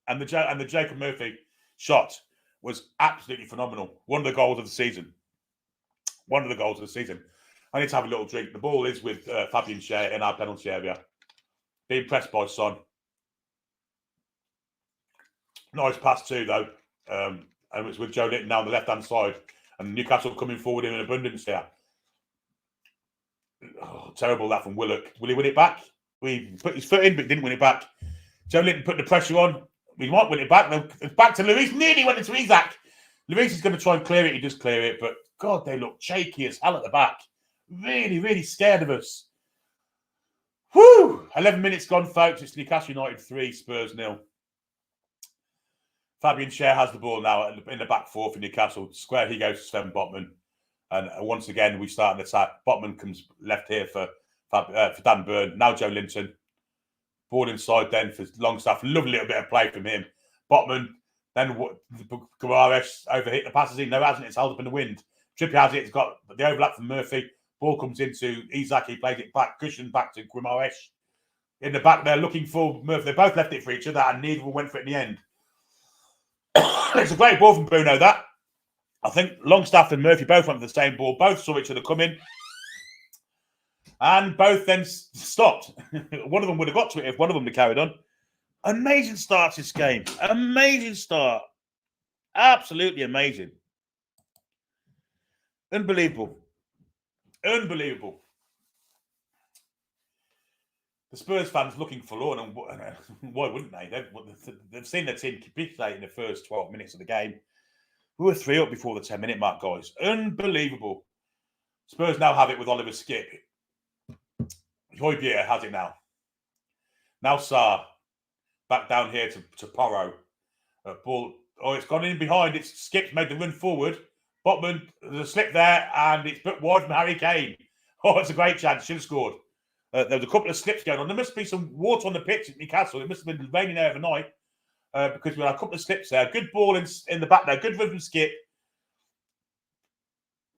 And the Jacob Murphy shot was absolutely phenomenal. One of the goals of the season. I need to have a little drink. The ball is with Fabian Schär in our penalty area. Being pressed by Son. Nice pass too, though. And it's with Joe Linton now on the left-hand side. And Newcastle coming forward in abundance here. Oh, terrible that from Willock. Will he win it back? He put his foot in, but didn't win it back. Joe Linton put the pressure on. We might win it back. It's back to Luis. Nearly went into Isaac. Luis is going to try and clear it. He does clear it. But, God, they look shaky as hell at the back. Really, really scared of us. Whew! 11 minutes gone, folks. It's Newcastle United 3, Spurs 0. Fabian Schär has the ball now in the back four for Newcastle. Square he goes to Sven Botman. And once again, we start an attack. Botman comes left here for Dan Burn. Now Joe Linton. Ball inside then for Longstaff. Lovely little bit of play from him. Botman. Then Guimaraes overhit the passes in. No, it hasn't. It's held up in the wind. Trippier has it. It's got the overlap from Murphy. Ball comes into Isaac. He plays it back. Cushion back to Guimaraes. In the back there looking for Murphy. They both left it for each other and neither one went for it in the end. It's a great ball from Bruno, that. I think Longstaff and Murphy both went for the same ball. Both saw each other coming. And both then stopped. One of them would have got to it if one of them had carried on. Amazing start to this game. Amazing start. Absolutely amazing. Unbelievable. Unbelievable. The Spurs fans looking forlorn, and why wouldn't they? They've seen their team capitulate in the first 12 minutes of the game. We were 3 up before the 10-minute mark, guys. Unbelievable. Spurs now have it with Oliver Skip. Højbjerg has it now. Now Sarr. Back down here to Porro. Ball. Oh, it's gone in behind. It's Skip's made the run forward. Botman, there's a slip there, and it's put wide from Harry Kane. Oh, it's a great chance. Should have scored. There was a couple of slips going on. There must be some water on the pitch at Newcastle. It must have been raining there overnight because we had a couple of slips there. Good ball in the back there. Good run from Skip.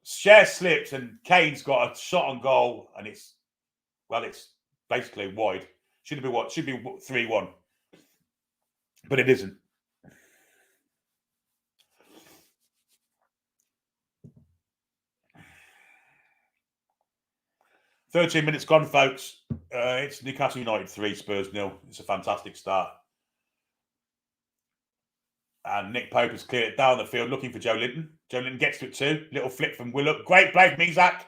Schär slips, and Kane's got a shot on goal, and it's basically wide. Should be 3-1. But it isn't. "13 minutes gone, folks. It's Newcastle United 3, Spurs 0. It's a fantastic start. And Nick Pope has cleared it down the field looking for Joe Linton. Joe Linton gets to it too. Little flick from Willock. Great play from Isaac.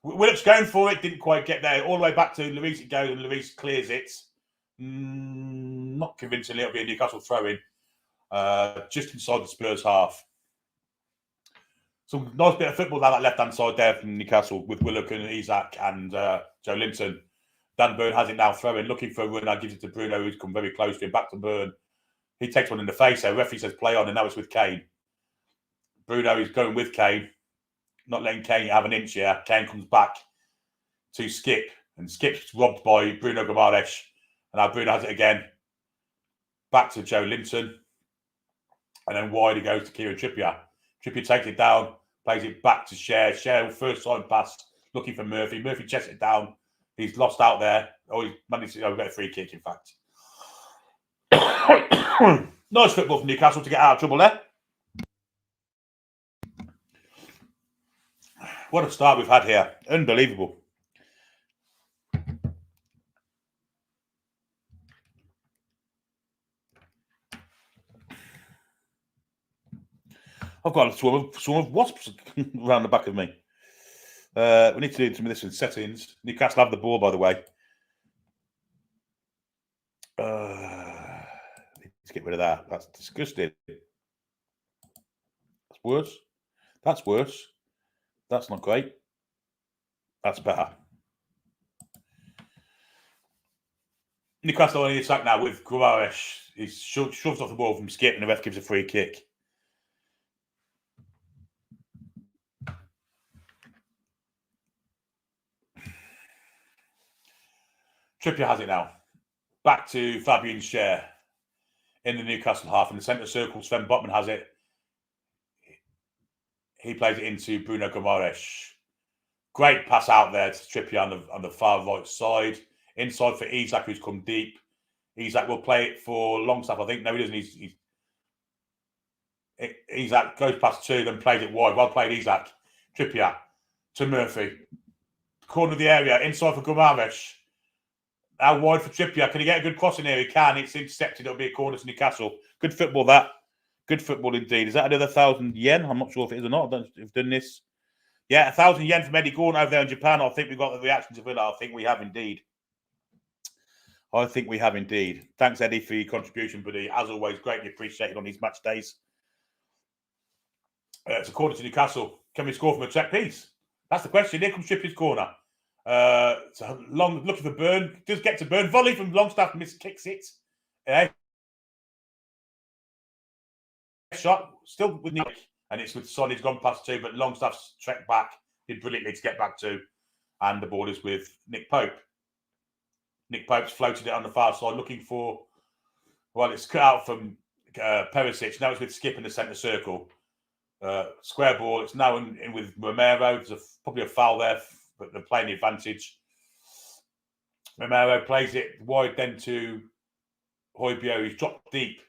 Willock's going for it. Didn't quite get there. All the way back to Luis it goes, and Luis clears it. Not convincingly. It'll be a Newcastle throw-in. Just inside the Spurs half. Some nice bit of football down that left-hand side there from Newcastle with Willock and Isaac and Joe Linton. Dan Burn has it now throwing, looking for a run. Now gives it to Bruno, who's come very close to him. Back to Burn. He takes one in the face. So referee says play on, and now it's with Kane. Bruno is going with Kane, not letting Kane have an inch here. Kane comes back to Skip, and Skip's robbed by Bruno Guimaraes. And now Bruno has it again. Back to Joe Linton. And then wide he goes to Kieran Trippier. Trippier takes it down, plays it back to Schär. Schär, first time pass, looking for Murphy. Murphy chests it down. He's lost out there. Oh, he's managed to get a free kick, in fact. Nice football from Newcastle to get out of trouble there. What a start we've had here. Unbelievable. I've got a swarm of wasps around the back of me. We need to do some of this in settings. Newcastle have the ball, by the way. Let's get rid of that. That's disgusting. That's worse. That's worse. That's not great. That's better. Newcastle on the attack now with Guimaraes. He's shoves off the ball from Skip, and the ref gives a free kick. Trippier has it now. Back to Fabian's share in the Newcastle half. In the centre circle, Sven Botman has it. He plays it into Bruno Guimaraes. Great pass out there to Trippier on the far right side. Inside for Isak, who's come deep. Isak will play it for Longstaff, I think. No, he doesn't. Isak goes past two, then plays it wide. Well played, Isak. Trippier to Murphy. Corner of the area, inside for Guimaraes. Now wide for Trippier. Can he get a good cross in here? He can. It's intercepted. It'll be a corner to Newcastle. Good football, that. Good football indeed. Is that another 1,000 yen? I'm not sure if it is or not. I don't know if we've done this. Yeah, 1,000 yen from Eddie Gordon over there in Japan. I think we've got the reaction to Villa. I think we have indeed. Thanks, Eddie, for your contribution, buddy. As always, greatly appreciated on these match days. It's a corner to Newcastle. Can we score from a set piece? That's the question. Here comes Trippier's corner. It's a long looking for Burn. Does get to Burn. Volley from Longstaff. Kicks it. Shot. Still with Nick. And it's with Son. He's gone past two, but Longstaff's trekked back. Did brilliantly to get back to. And the ball is with Nick Pope. Nick Pope's floated it on the far side, looking for. Well, it's cut out from Perisic. Now it's with Skip in the centre circle. Square ball. It's now in with Romero. There's probably a foul there, but they're playing the advantage. Romero plays it wide then to Højbjerg. He's dropped deep.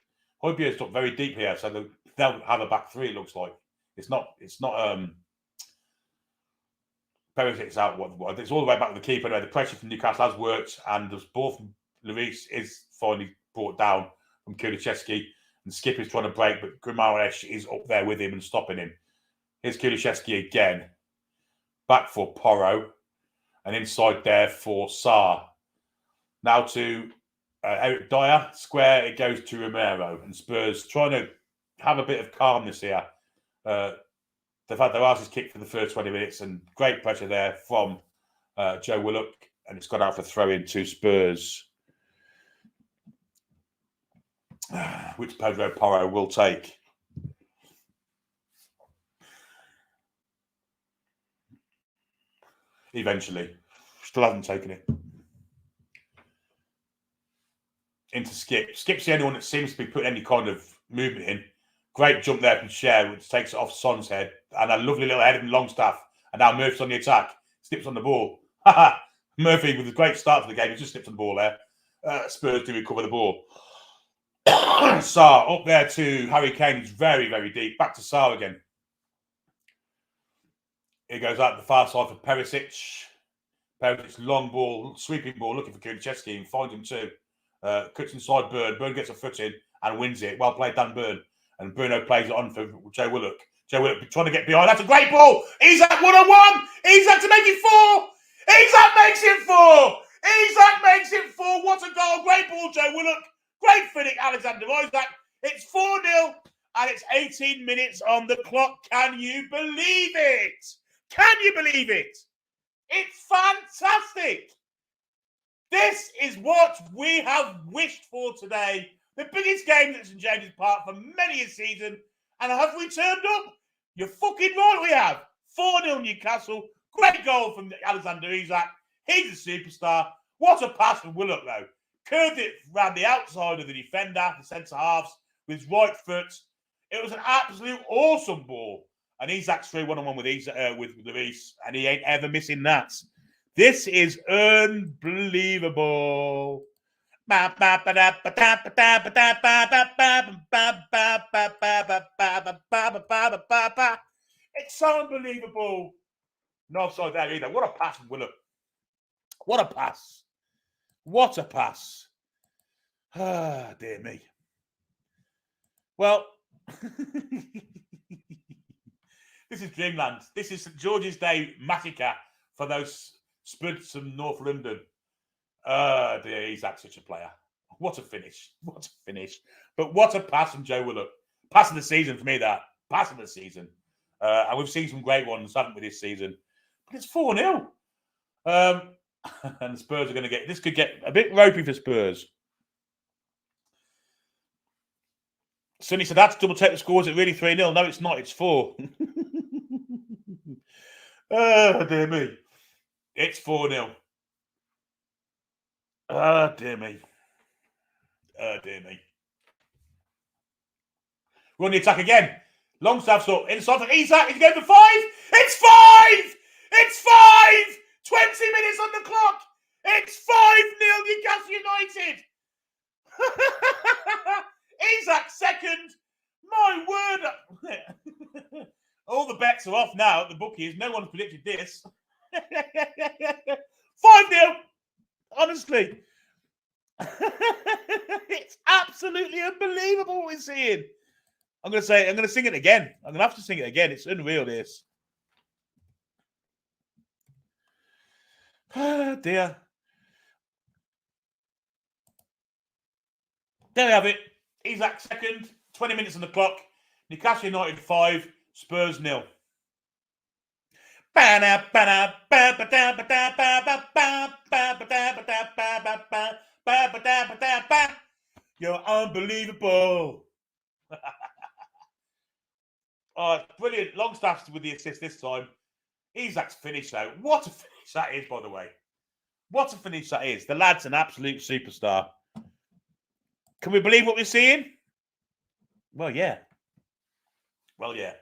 Højbjerg's dropped very deep here, so they'll have a back three. It looks like it's not. Perisic's out. It's all the way back to the keeper. Anyway, the pressure from Newcastle has worked, and the ball from Lloris is finally brought down from Kulusevski. And Skip is trying to break, but Guimaraes is up there with him and stopping him. Here's Kulusevski again. Back for Porro. And inside there for Sarr. Now to Eric Dyer. Square, it goes to Romero. And Spurs trying to have a bit of calmness here. They've had their asses kicked for the first 20 minutes, and great pressure there from Joe Willock. And it's gone out for throw-in to Spurs, which Pedro Porro will take. Eventually. Still hasn't taken it. Into Skip. Skip's the only one that seems to be putting any kind of movement in. Great jump there from Cher, which takes it off Son's head. And a lovely little head from Longstaff. And now Murphy's on the attack. Slips on the ball. Murphy with a great start to the game. He just slipped on the ball there. Spurs do recover the ball. Sarr up there to Harry Kane. He's very, very deep. Back to Sarr again. He goes out the far side for Perisic. Perisic, long ball, sweeping ball, looking for Kulusevski and finds him too. Cuts inside Burn. Burn gets a foot in and wins it. Well played, Dan Burn. And Bruno plays it on for Joe Willock. Joe Willock trying to get behind. That's a great ball. Isak 1-on-1. Isak to make it 4. Isak makes it 4. Isak makes it 4. What a goal. Great ball, Joe Willock. Great finish, Alexander Isak. It's 4-0 and it's 18 minutes on the clock. Can you believe it? Can you believe it? It's fantastic. This is what we have wished for today. The biggest game at St James's Park for many a season. And have we turned up? You're fucking right we have. 4-0 Newcastle. Great goal from Alexander Isak. He's a superstar. What a pass from Willock, though. Curved it round the outside of the defender, the centre-halves, with his right foot. It was an absolute awesome ball. And Isak's through 1-on-1 with Lloris, and he ain't ever missing that. This is unbelievable. It's so unbelievable. No offside there either. What a pass from Willock. What a pass. What a pass. Ah, dear me. Well, This is dreamland. This is St George's Day massacre for those Spurs from North London. Dear, he's such a player. What a finish. What a finish. But what a pass from Joe Willock. Pass of the season for me, that. Pass of the season. And we've seen some great ones, haven't we, this season? But it's 4-0. And Spurs are going to get... This could get a bit ropey for Spurs. Sonny said, that's double take the scores. Is it really 3-0? No, it's not. It's 4. Oh, dear me. It's 4-0. Oh, dear me. Oh, dear me. We're on the attack again. Longstaff's up. Inside for Isak. He's going for 5. It's 5! It's 5! 20 minutes on the clock. It's 5-0 Newcastle United. Isak second. My word. All the bets are off now at the bookies. No one's predicted this. 5-0. Honestly. It's absolutely unbelievable what we're seeing. I'm going to sing it again. I'm going to have to sing it again. It's unreal, this. Oh, dear. There we have it. Isak second. 20 minutes on the clock. Newcastle United 5. Spurs 0. You're unbelievable. Oh, it's brilliant. Longstaff's with the assist this time. Isak's finish, though. What a finish that is, by the way. What a finish that is. The lad's an absolute superstar. Can we believe what we're seeing? Well, yeah. Well, yeah.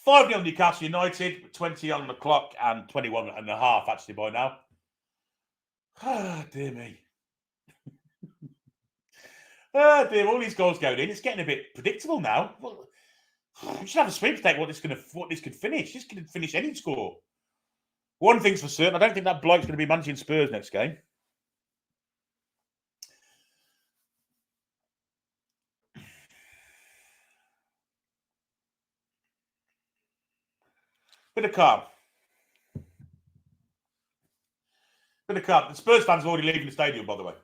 5-0 Newcastle United, 20 on the clock and 21 and a half, actually, by now. Ah, dear me. Oh, dear, all these goals going in. It's getting a bit predictable now. Well, we should have a sweepstake what this could finish. This could finish any score. One thing's for certain, I don't think that bloke's going to be managing Spurs next game. Bit of calm. The Spurs fans are already leaving the stadium, by the way.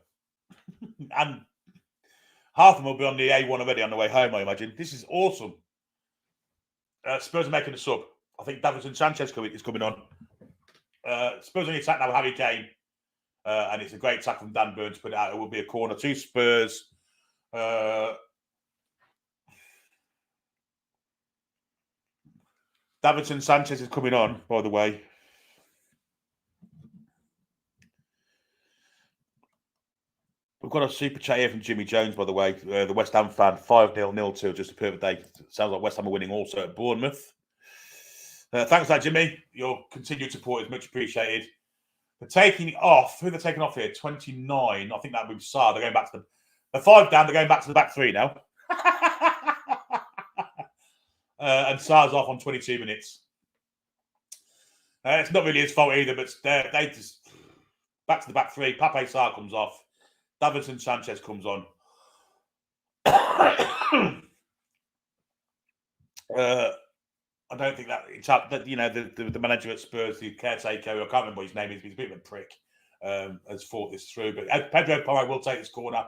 And half of them will be on the A1 already on the way home, I imagine. This is awesome. Spurs are making a sub. I think Davinson Sanchez is coming on. Spurs on the attack now with Harry Kane. And it's a great tackle from Dan Burns to put it out. It will be a corner to Spurs. Davinson Sanchez is coming on, by the way. We've got a super chat here from Jimmy Jones, by the way. The West Ham fan, 5-0, 0-2, just a perfect day. Sounds like West Ham are winning also at Bournemouth. Thanks for that, Jimmy. Your continued support is much appreciated. They're taking off. Who are they taking off here? 29. I think that would be Sarr. They're going back to the 5 down. They're going back to the back 3 now. And Sarr's off on 22 minutes. It's not really his fault either, but they just back to the back 3. Pape Sarr comes off. Davinson Sanchez comes on. I don't think that you know the manager at Spurs, the caretaker, I can't remember what his name is, but he's a bit of a prick. Has fought this through, but Pedro Porro will take this corner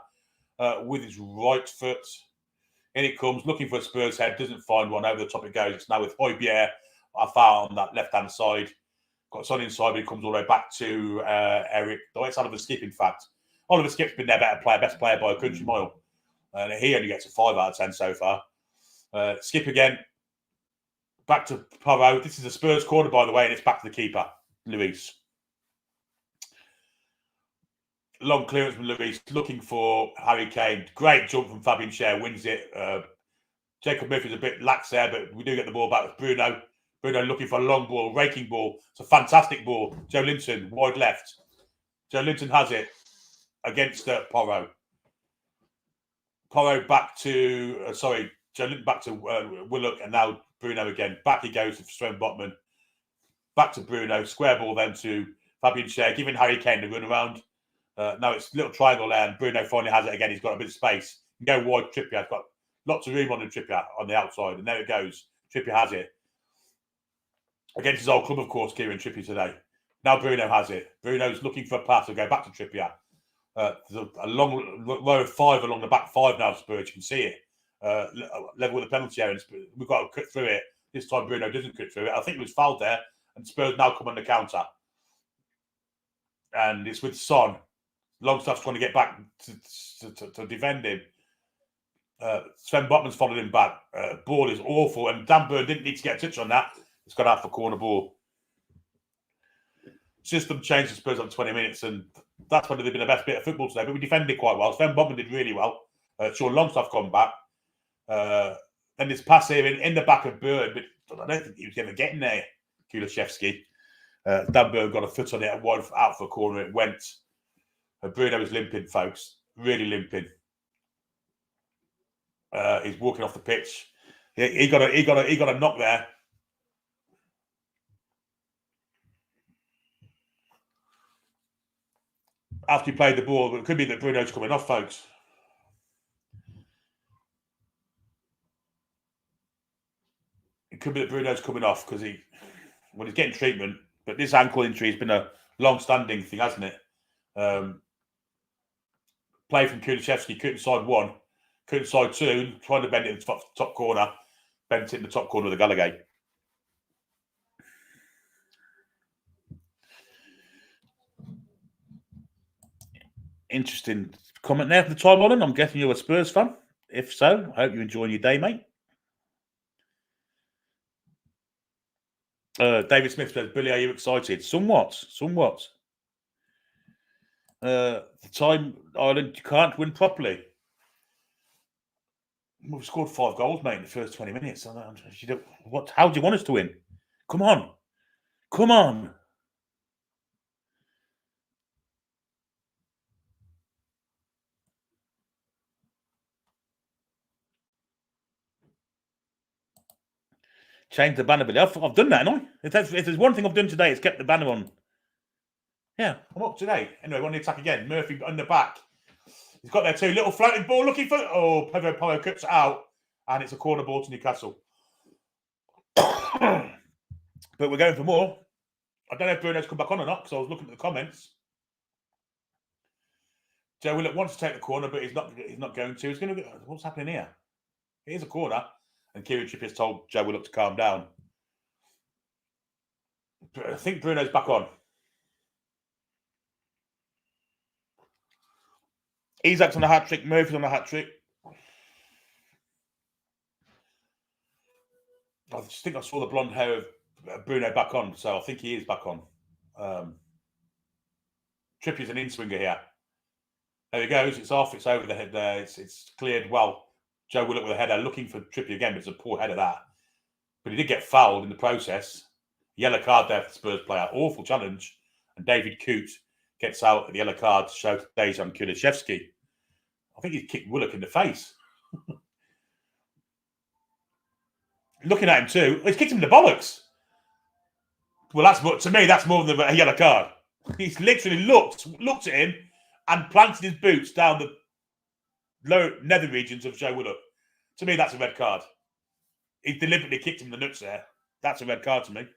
with his right foot. In it comes, looking for a Spurs head, doesn't find one. Over the top it goes. It's now with Højbjerg, foul on that left hand side. Got Son inside, but it comes all the way back to Eric. The right side of a skip, in fact. Oliver Skip's been their best player by a country mile. And he only gets a 5 out of 10 so far. Skip again. Back to Porro. This is a Spurs corner, by the way, and it's back to the keeper, Luis. Long clearance from Luis, looking for Harry Kane. Great jump from Fabian Schär, wins it. Jacob Murphy's a bit lax there, but we do get the ball back with Bruno. Bruno looking for a long ball, raking ball. It's a fantastic ball. Joe Linton, wide left. Joe Linton has it against Porro. Porro back to, Joe Linton back to Willock, and now Bruno again. Back he goes to Sven Botman. Back to Bruno. Square ball then to Fabian Schär, giving Harry Kane the run around. Now it's a little triangle there, and Bruno finally has it again. He's got a bit of space. You can go wide, Trippier. He's got lots of room on the Trippier on the outside, and there it goes. Trippier has it. Against his old club, of course, Kieran Trippier today. Now Bruno has it. Bruno's looking for a pass to go back to Trippier. There's a long row of 5 along the back 5 now, Spurs. You can see it. Level with the penalty area. We've got to cut through it. This time Bruno doesn't cut through it. I think it was fouled there, and Spurs now come on the counter. And it's with Son. Longstaff's trying to get back to defend him. Sven Botman's followed him back. Ball is awful, and Dan Burn didn't need to get a touch on that. It's gone out for corner ball. System changed for Spurs on 20 minutes, and that's when they've been the best bit of football today. But we defended quite well. Sven Botman did really well. Sean Longstaff come back. Then this pass here in the back of Burn, but I don't think he was ever getting there, Kulishevsky. Dan Burn got a foot on it and one out for a corner. It went. Bruno was limping, folks. Really limping. He's walking off the pitch. He got a knock there. After he played the ball, but it could be that Bruno's coming off, folks. It could be that Bruno's coming off because he's getting treatment. But this ankle injury has been a long-standing thing, hasn't it? Play from Kulishevsky, cut inside 1, cut inside 2, trying to bend it in the top corner, bent it in the top corner of the Gallagher. Interesting comment there for the time, Olin. I'm guessing you're a Spurs fan. If so, I hope you're enjoying your day, mate. David Smith says, Billy, are you excited? Somewhat. The time Ireland can't win properly. We've scored 5 goals, mate, in the first 20 minutes. How do you want us to win? Come on. Change the banner, Billy. I've done that, haven't I? If there's one thing I've done today, it's kept the banner on. Yeah, I'm up today. Anyway, on the attack again. Murphy on the back. He's got there too. Little floating ball looking for... Oh, Pedro Porro cuts it out. And it's a corner ball to Newcastle. But we're going for more. I don't know if Bruno's come back on or not, because I was looking at the comments. Joe Willock wants to take the corner, but he's not going to. He's going to... What's happening here? Here's a corner. And Kieran Trippier's told Joe Willock to calm down. I think Bruno's back on. Isaac's on a hat-trick. Murphy's on a hat-trick. I just think I saw the blonde hair of Bruno back on, so I think he is back on. Trippier's an in-swinger here. There he goes. It's off. It's over the head there. It's cleared well. Joe Willock with a header looking for Trippier again, but it's a poor header that. But he did get fouled in the process. Yellow card there for the Spurs player. Awful challenge. And David Coote gets out the yellow card to show Dejan Kulishevsky. I think he kicked Willock in the face. Looking at him too. He's kicked him in the bollocks. Well, to me, that's more than a yellow card. He's literally looked at him and planted his boots down the low nether regions of Joe Willock. To me, that's a red card. He deliberately kicked him in the nuts there. That's a red card to me.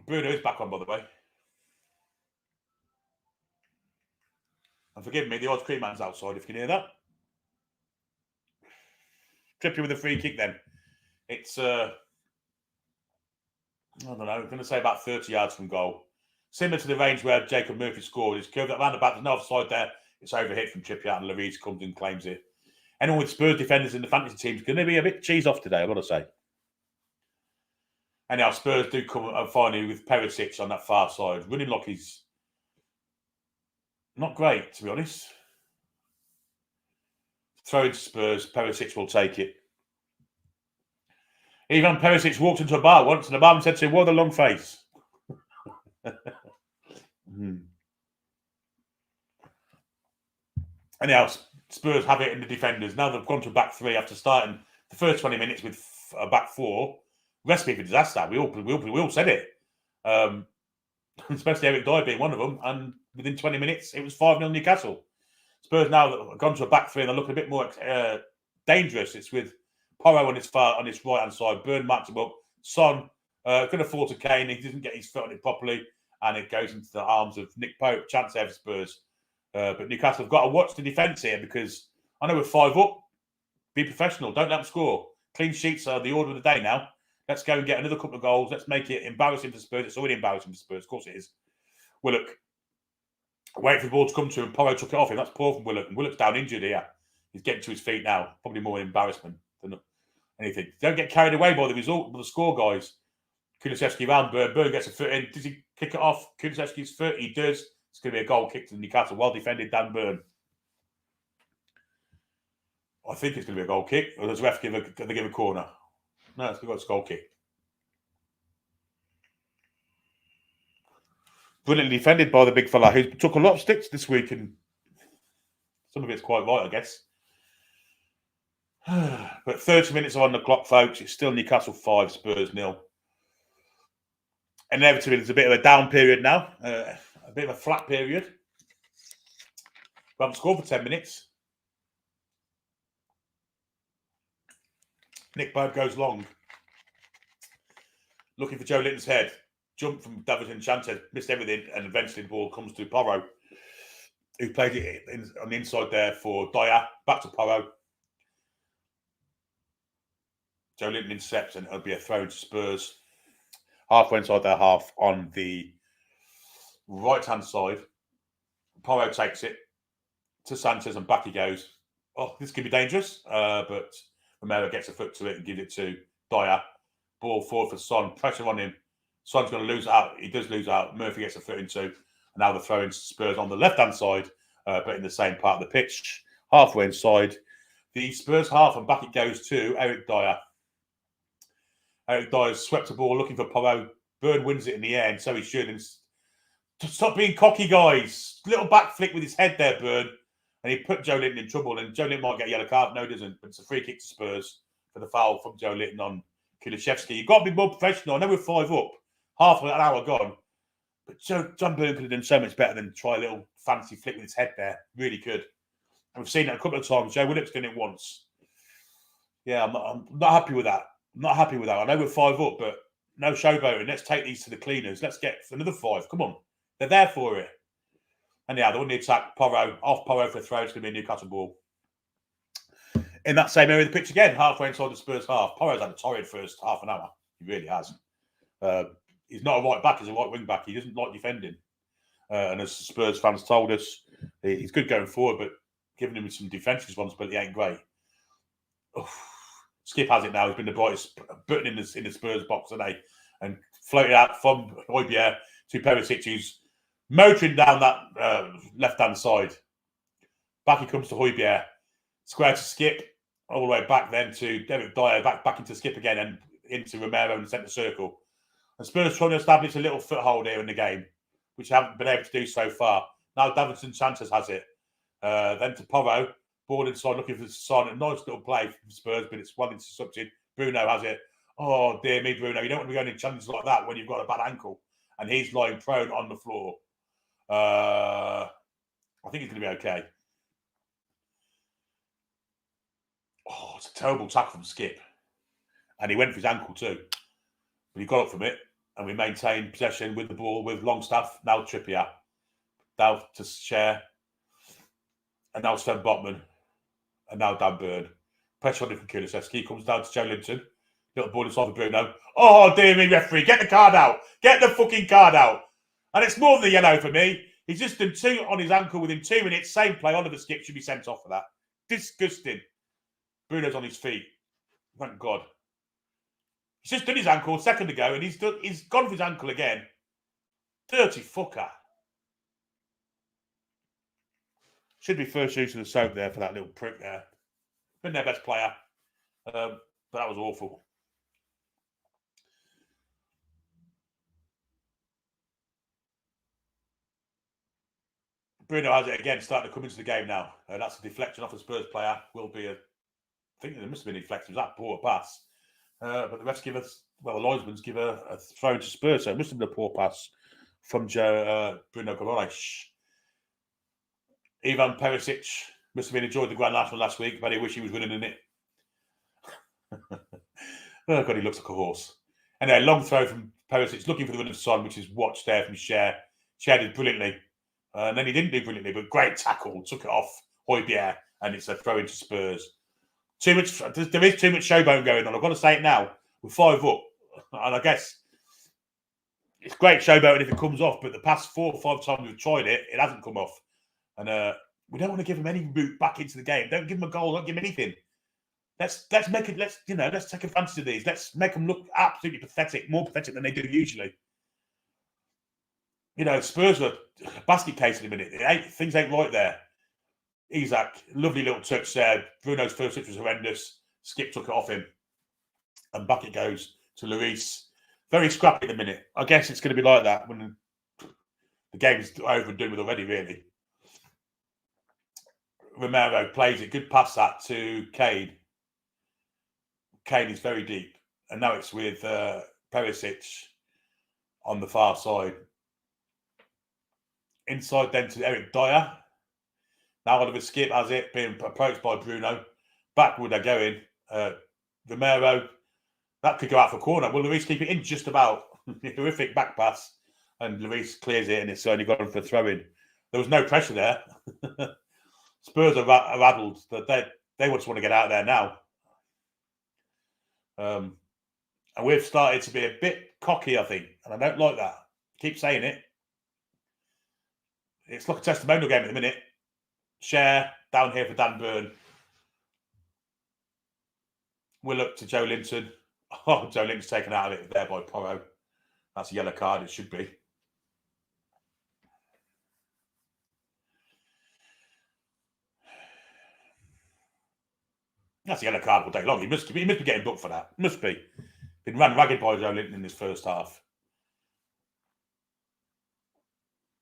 Bruno is back on, by the way. And forgive me, the odd cream man's outside, if you can hear that. Trippier with a free kick then. It's, I don't know, I'm going to say about 30 yards from goal. Similar to the range where Jacob Murphy scored. It's curved around the back. There's no offside there. It's overhit from Trippier, and Lloris comes and claims it. Anyone with Spurs defenders in the fantasy team is going to be a bit cheese off today, I've got to say. Anyhow, Spurs do come finally with Perisic on that far side. Running like he's not great, to be honest. Throw into Spurs. Perisic will take it. Even Perisic walked into a bar once, and the barman said to him, "What a long face." Anyhow, Spurs have it in the defenders. Now they've gone to a back 3 after starting the first 20 minutes with a back 4. Recipe for disaster. We all said it. Especially Eric Dyer being one of them. And within 20 minutes, it was 5-0 Newcastle. Spurs now have gone to a back three and they're looking a bit more dangerous. It's with Porro on his right hand side. Burn marks him up. Son going to fall to Kane. He doesn't get his foot on it properly, and it goes into the arms of Nick Pope. Chance there for Spurs, but Newcastle have got to watch the defence here because I know we're 5 up. Be professional. Don't let them score. Clean sheets are the order of the day now. Let's go and get another couple of goals. Let's make it embarrassing for Spurs. It's already embarrassing for Spurs. Of course it is. Willock, wait for the ball to come to him. Porro took it off him. That's poor from Willock. And Willock's down injured here. He's getting to his feet now. Probably more embarrassment than anything. Don't get carried away by the result, by the score, guys. Kulusevski round Burn. Burn gets a foot in. Does he kick it off? Kulusevski's foot. He does. It's going to be a goal kick to Newcastle. Well defended, Dan Burn. I think it's going to be a goal kick. Or does the ref give a corner? No, it's a goal kick. Brilliantly defended by the big fella who took a lot of sticks this week, and some of it's quite right, I guess. But 30 minutes are on the clock, folks. It's still Newcastle 5, Spurs 0. Inevitably, there's a bit of a down period now, a bit of a flat period. We haven't scored for 10 minutes. Nick Pope goes long, looking for Joe Linton's head. Jump from Davinson Sanchez, missed everything, and eventually the ball comes to Porro, who played it on the inside there for Dyer. Back to Porro. Joe Linton intercepts, and it'll be a throw to Spurs. Halfway inside their half on the right-hand side. Porro takes it to Sanchez, and back he goes. Oh, this could be dangerous, but Romero gets a foot to it and gives it to Dyer. Ball forward for Son. Pressure on him. Son's going to lose out. He does lose out. Murphy gets a foot into. And now they're throwing Spurs on the left-hand side, but in the same part of the pitch. Halfway inside the Spurs half, and back it goes to Eric Dyer. Eric Dyer swept the ball looking for Porro. Burn wins it in the end, so he should. And stop being cocky, guys. Little back flick with his head there, Burn. And he put Joe Linton in trouble. And Joe Linton might get a yellow card. No, he doesn't. But it's a free kick to Spurs for the foul from Joe Linton on Kulusevski. You've got to be more professional. I know we're 5 up. Half an hour gone. But John Burn could have done so much better than try a little fancy flick with his head there. Really good. And we've seen that a couple of times. Joe Willock's done it once. Yeah, I'm not happy with that. I'm not happy with that. I know we're 5 up, but no showboating. Let's take these to the cleaners. Let's get another 5. Come on. They're there for it. And yeah, they won the attack. Porro, off Porro for a throw. It's going to be a Newcastle ball. In that same area of the pitch again, halfway inside the Spurs half. Porro's had a torrid first half an hour. He really has. He's not a right back, he's a right wing back. He doesn't like defending. And as Spurs fans told us, he's good going forward, but giving him some defensive responsibility ain't great. Skip has it now. He's been the brightest button in the Spurs box today, and floated out from Højbjerg to Perisic, who's motoring down that left-hand side. Back he comes to Højbjerg. Square to Skip. All the way back then to Derek Dyer. Back into Skip again and into Romero in the centre circle. And Spurs trying to establish a little foothold here in the game, which they haven't been able to do so far. Now Davinson Sanchez has it. Then to Porro. Ball inside looking for Son. A nice little play from Spurs, but it's well intercepted. Bruno has it. Oh, dear me, Bruno. You don't want to be going in challenges like that when you've got a bad ankle. And he's lying prone on the floor. I think he's going to be okay. Oh, it's a terrible tackle from Skip. And he went for his ankle too. But he got up from it. And we maintained possession with the ball with Longstaff. Now Trippier. Now to Share. And now Sven Botman. And now Dan Burn. Pressure on him from Kulusevski. Comes down to Joe Linton. Little ball inside for Bruno. Oh, dear me, referee. Get the card out. Get the fucking card out. And it's more than the yellow for me. He's just done 2 on his ankle within 2 minutes. Same play. Oliver Skip should be sent off for that. Disgusting. Bruno's on his feet. Thank God. He's just done his ankle a second ago, and he's gone for his ankle again. Dirty fucker. Should be first use of the soap there for that little prick there. Been their best player. But that was awful. Bruno has it again, starting to come into the game now. That's a deflection off a Spurs player. Will be I think there must have been a deflection. It was that poor pass. But the refs give us, the linesmen give a throw to Spurs. So it must have been a poor pass from Bruno Guimaraes. Ivan Perisic must have been enjoyed the Grand National last week, but he wish he was winning in it. Oh, God, he looks like a horse. Anyway, long throw from Perisic, looking for the winner's son, which is watched there from Cher. Cher did brilliantly. And then he didn't do brilliantly, but great tackle. Took it off Højbjerg, and it's a throw into Spurs. There is too much showboat going on. I've got to say it now. We're 5 up. And I guess it's great showboating if it comes off, but the past 4 or 5 times we've tried it, it hasn't come off. And we don't want to give them any route back into the game. Don't give them a goal. Don't give them anything. Let's make it. Let's take advantage of these. Let's make them look absolutely pathetic, more pathetic than they do usually. Spurs are a basket case in a minute. Things ain't right there. Isak, lovely little touch there. Bruno's first touch was horrendous. Skip took it off him, and back it goes to Lloris. Very scrappy at the minute. I guess it's going to be like that when the game is over and done with already. Really. Romero plays it. Good pass that to Cade. Kane is very deep, and now it's with Perisic on the far side. Inside then to Eric Dyer. Now Oliver Skip has it, being approached by Bruno. Backward they're going. Romero, that could go out for a corner. Will Lloris keep it in? Just about. Horrific back pass, and Lloris clears it, and it's only gone for a throw-in. There was no pressure there. Spurs are rattled. They just want to get out there now. And we've started to be a bit cocky, I think, and I don't like that. Keep saying it. It's like a testimonial game at the minute. Cher down here for Dan Burn. We'll look to Joe Linton. Oh, Joe Linton's taken out of it there by Porro. That's a yellow card. It should be. That's a yellow card all day long. He must be getting booked for that. Must be. Been ran ragged by Joe Linton in this first half.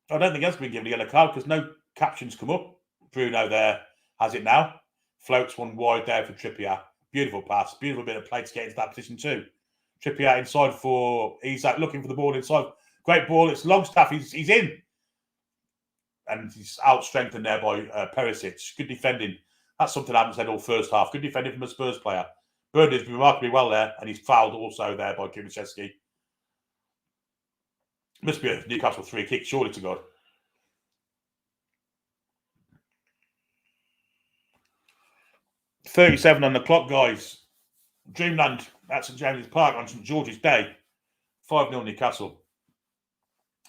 I don't think he has been given a yellow card because no captions come up. Bruno there has it now. Floats one wide there for Trippier. Beautiful pass. Beautiful bit of play to get into that position too. Trippier inside for Isak, looking for the ball inside. Great ball. It's Longstaff. He's in. And he's out-strengthened there by Perisic. Good defending. That's something I haven't said all first half. Good defending from a Spurs player. Bird did remarkably well there, and he's fouled also there by Kulusevski. Must be a Newcastle free kick, surely to God. .37 on the clock, guys. Dreamland at St James's Park on St George's Day. 5-0 Newcastle.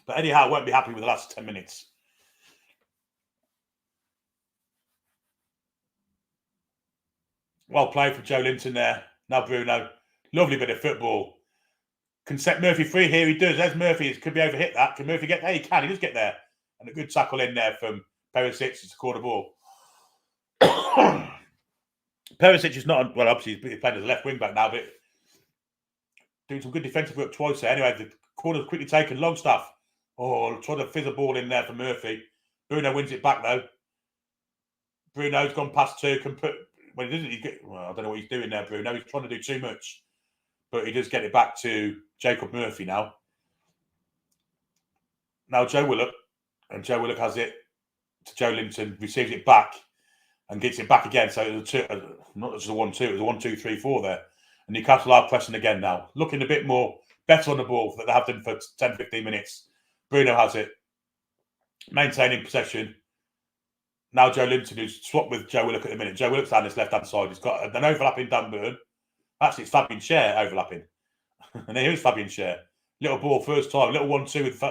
But anyhow, I won't be happy with the last 10 minutes. Well played for Joe Linton there. Now Bruno. Lovely bit of football. Can set Murphy free here. He does. There's Murphy. It could be overhit that. Can Murphy get there? He can. He does get there. And a good tackle in there from Perisic. It's a corner ball. Perisic is not, well, obviously he's playing as a left wing back now, but doing some good defensive work twice there. Anyway, the corner's quickly taken. Longstaff. Oh, trying to fizz a ball in there for Murphy. Bruno wins it back though. Bruno's gone past two. Can put, well, he doesn't. Well, I don't know what he's doing there, Bruno. He's trying to do too much. But he does get it back to Jacob Murphy now. Now Joe Willock. And Joe Willock has it to Joe Linton, receives it back and gets it back again. So it was not just a 1-2, it was a 1-2-3-4 there. And Newcastle are pressing again now. Looking a bit more better on the ball than they have done for 10, 15 minutes. Bruno has it. Maintaining possession. Now Joe Linton, who's swapped with Joe Willock at the minute. Joe Willock's down this left-hand side. He's got an overlapping Dan Burn. Actually, it's Fabian Cher overlapping. And here's Fabian Cher. Little ball first time. Little 1-2 with...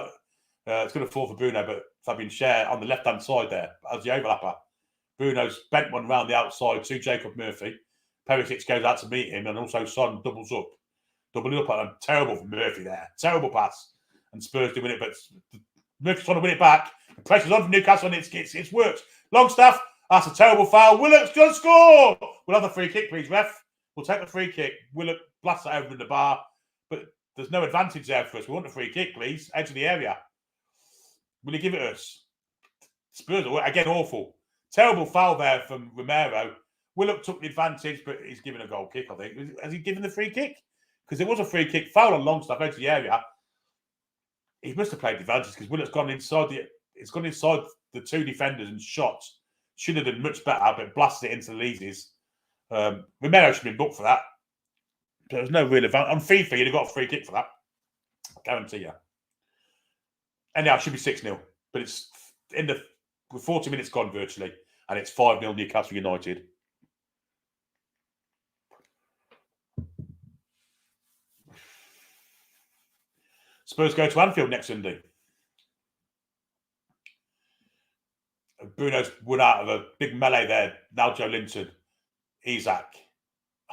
it's going to fall for Bruno, but Fabian Cher on the left-hand side there as the overlapper. Bruno's bent one round the outside to Jacob Murphy. Perisic goes out to meet him, and also Son doubles up. Doubling up on him. Terrible for Murphy there. Terrible pass. And Spurs do win it, but Murphy's trying to win it back. The pressure's on for Newcastle, and it's worked. Longstaff, that's a terrible foul. Willock's going to score! We'll have the free kick, please, ref. We'll take the free kick. Willock blasts it over in the bar, but there's no advantage there for us. We want the free kick, please. Edge of the area. Will he give it us? Spurs are, again, awful. Terrible foul there from Romero. Willock took the advantage, but he's given a goal kick, I think. Has he given the free kick? Because it was a free kick. Foul on Longstaff, edge of the area. He must have played the advantage because Willock's gone inside it's gone inside the two defenders and shot. Should have done much better, but blasted it into the Leeses. Romero should have been booked for that. There was no real advantage. On FIFA, you'd have got a free kick for that. I guarantee you. Anyhow, it should be 6-0. But it's with 40 minutes gone virtually, and it's 5-0 Newcastle United. Spurs go to Anfield next Sunday. Bruno's won out of a big melee there. Now Joe Linton. Isak.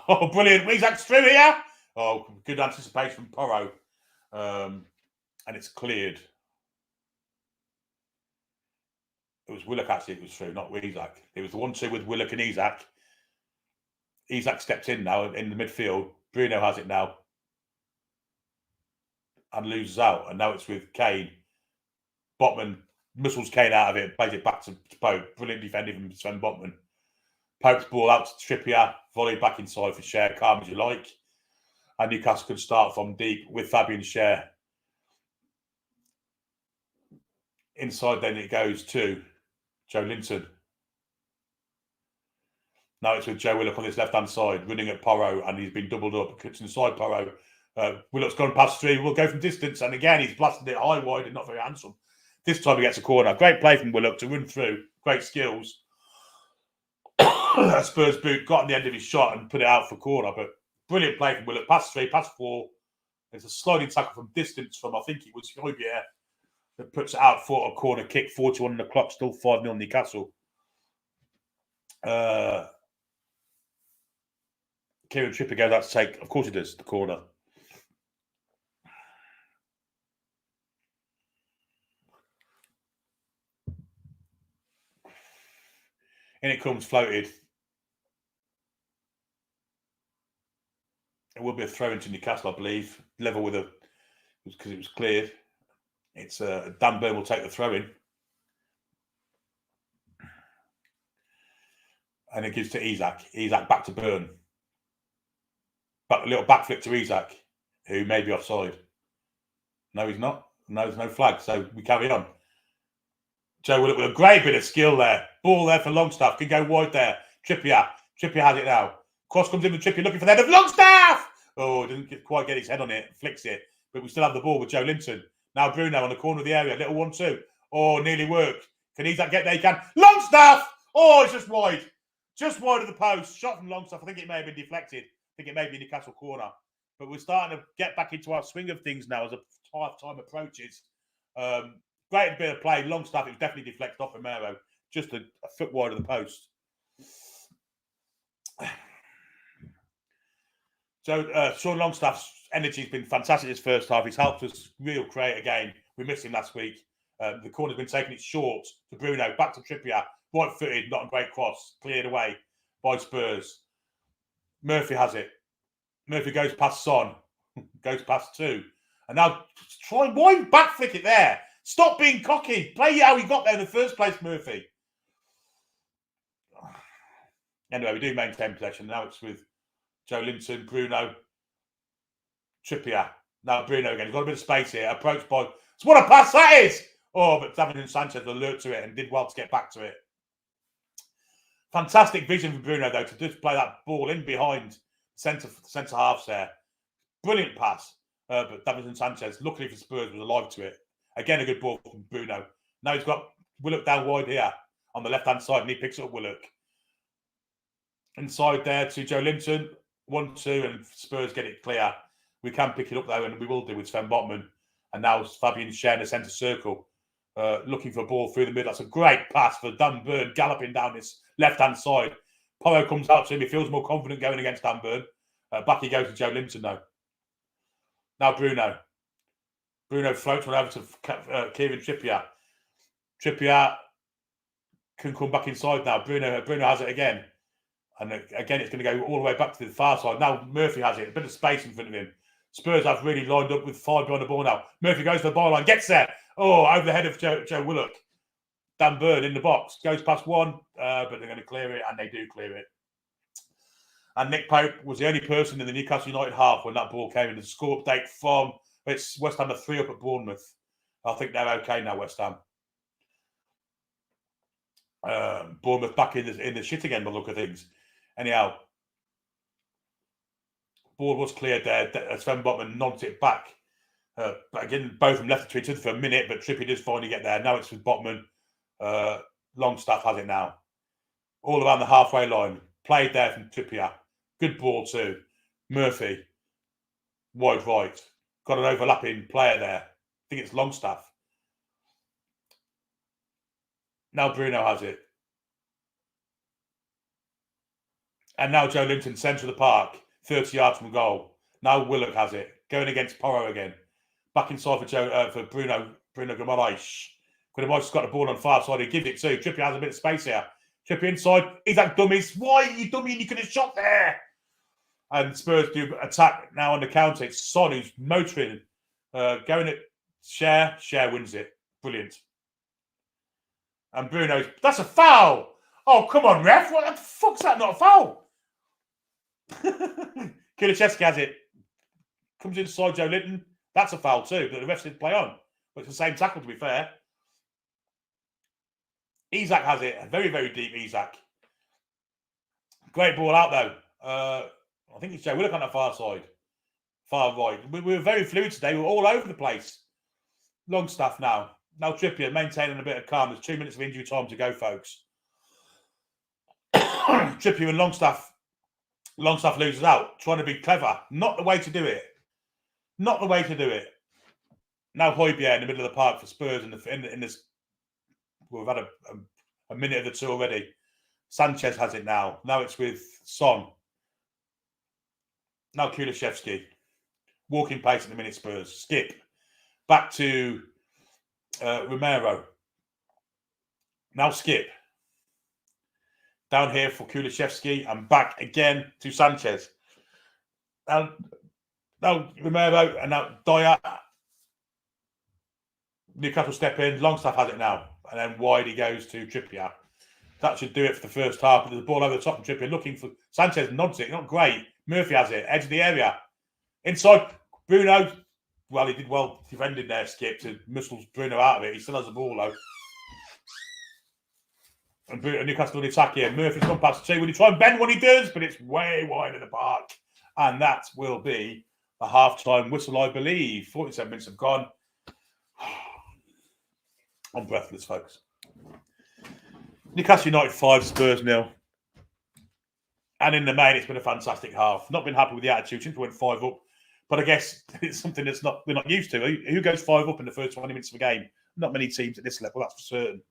Oh, brilliant. Isak's through here. Oh, good anticipation from Porro. And it's cleared. It was Willock, actually, it was through, not Isak. It was the 1-2 with Willock and Isak. Isak stepped in now in the midfield. Bruno has it now. And loses out. And now it's with Kane. Botman muscles Kane out of it and plays it back to Pope. Brilliant defending from Sven Botman. Pope's ball out to Trippier. Volley back inside for Schär. Calm as you like. And Newcastle can start from deep with Fabian Schär. Inside then it goes to Joe Linton. Now it's with Joe Willock on this left-hand side, running at Porro, and he's been doubled up. Cuts inside Porro. Willock's gone past 3. We'll go from distance, and again, he's blasted it high, wide, and not very handsome. This time he gets a corner. Great play from Willock to run through. Great skills. Spurs boot got on the end of his shot and put it out for corner, but brilliant play from Willock. Past 3, past 4. There's a sliding tackle from distance from, I think it was Højbjerg, that puts it out for a corner kick. 41 on the clock, still 5-0 Newcastle. Kieran Trippier goes out to take, of course he does, the corner. In it comes floated. It will be a throw into Newcastle, I believe. Level with because it was cleared. It's Dan Burn will take the throw in. And it gives to Isak. Isak back to Burn. But a little back flip to Isak, who may be offside. No, he's not. No, there's no flag. So we carry on. Joe Willock with a great bit of skill there. Ball there for Longstaff. Can go wide there. Trippier. Trippier has it now. Cross comes in with Trippier looking for the head of Longstaff. Oh, didn't quite get his head on it. Flicks it. But we still have the ball with Joe Linton. Now Bruno on the corner of the area. Little 1-2. Oh, nearly worked. Can Isak get there? He can. Longstaff! Oh, it's just wide. Just wide of the post. Shot from Longstaff. I think it may have been deflected. I think it may be Newcastle corner. But we're starting to get back into our swing of things now as a half-time approaches. Great bit of play. Longstaff, it was definitely deflected off Romero. Just a foot wide of the post. So Sean Longstaff's energy has been fantastic this first half. He's helped us real create a game. We missed him last week. The corner's been taking it short to Bruno. Back to Trippier. Right-footed, not a great cross. Cleared away by Spurs. Murphy has it. Murphy goes past Son. Goes past 2. And now why back flick it there? Stop being cocky. Play how he got there in the first place, Murphy. Anyway, we do maintain possession. Now it's with Joe Linton, Bruno, Trippier. Now Bruno again. He's got a bit of space here. Approached by... So what a pass that is! Oh, but Davinson Sanchez alert to it and did well to get back to it. Fantastic vision from Bruno, though, to just play that ball in behind centre halves there. Brilliant pass. But Davinson Sanchez, luckily for Spurs, was alive to it. Again, a good ball from Bruno. Now he's got Willock down wide here on the left-hand side, and he picks up Willock. Inside there to Joe Linton. 1-2, and Spurs get it clear. We can pick it up, though, and we will do with Sven Botman. And now Fabian Schär in the centre circle, looking for a ball through the middle. That's a great pass for Dan Burn, galloping down this left-hand side. Porro comes out to him. He feels more confident going against Dan Burn. Back he goes to Joe Linton, though. Now Bruno. Bruno floats one over to Kieran Trippier. Trippier can come back inside now. Bruno has it again. And again, it's going to go all the way back to the far side. Now Murphy has it. A bit of space in front of him. Spurs have really lined up with 5 behind the ball now. Murphy goes to the byline, gets there. Oh, over the head of Joe Willock. Dan Burn in the box. Goes past 1, but they're going to clear it, and they do clear it. And Nick Pope was the only person in the Newcastle United half when that ball came in. The score update from West Ham are 3 up at Bournemouth. I think they're okay now, West Ham. Bournemouth back in the shit again, by the look of things. Anyhow, ball was cleared there. Sven Botman nods it back. But again, both of them left it to each other for a minute, but Trippier does finally get there. Now it's with Botman. Longstaff has it now. All around the halfway line. Played there from Trippier. Good ball too. Murphy. Wide right. Got an overlapping player there. I think it's Longstaff. Now Bruno has it. And now Joe Linton, centre of the park. 30 yards from goal. Now Willock has it. Going against Porro again. Back inside for Bruno Guimaraes. Guimaraes got the ball on the far side. He gives it to. Trippier has a bit of space here. Trippier inside. He's like dummies. Why are you dummy? You could have shot there. And Spurs do attack now on the counter. It's Son who's motoring. Going at Cher. Cher wins it. Brilliant. And Bruno's. That's a foul. Oh, come on, ref. What the fuck's that? Not a foul. Kulusevski has it. Comes inside Joe Linton. That's a foul too, but the ref did play on. But it's the same tackle, to be fair. Isak has it. Very, very deep, Isak. Great ball out, though. I think it's Joe Willock on the far side. Far right. We were very fluid today. We were all over the place. Longstaff now. Now Trippier maintaining a bit of calm. There's 2 minutes of injury time to go, folks. Trippier and Longstaff. Longstaff loses out. Trying to be clever. Not the way to do it. Not the way to do it. Now Højbjerg in the middle of the park for Spurs in this. We've had a minute of the two already. Sanchez has it now. Now it's with Son. Now Kulusevski. Walking pace at the minute, Spurs. Skip. Back to Romero. Now Skip. Down here for Kulusevski and back again to Sanchez. Now Romero and now Dyer. Newcastle step in. Longstaff has it now. And then wide he goes to Trippier. That should do it for the first half. But there's a ball over the top of Trippier looking for Sanchez. Nods it. Not great. Murphy has it. Edge of the area. Inside. Bruno. Well, he did well defending there, Skip, to muscles Bruno out of it. He still has the ball, though. And Newcastle on the attack here. Murphy's gone past two. Will he try and bend when he does? But it's way wide of the park. And that will be a half-time whistle, I believe. 47 minutes have gone. I'm breathless, folks. Newcastle United 5, Spurs 0. And in the main, it's been a fantastic half. Not been happy with the attitude since we went 5 up. But I guess it's something we're not used to. Who goes 5 up in the first 20 minutes of a game? Not many teams at this level, that's for certain.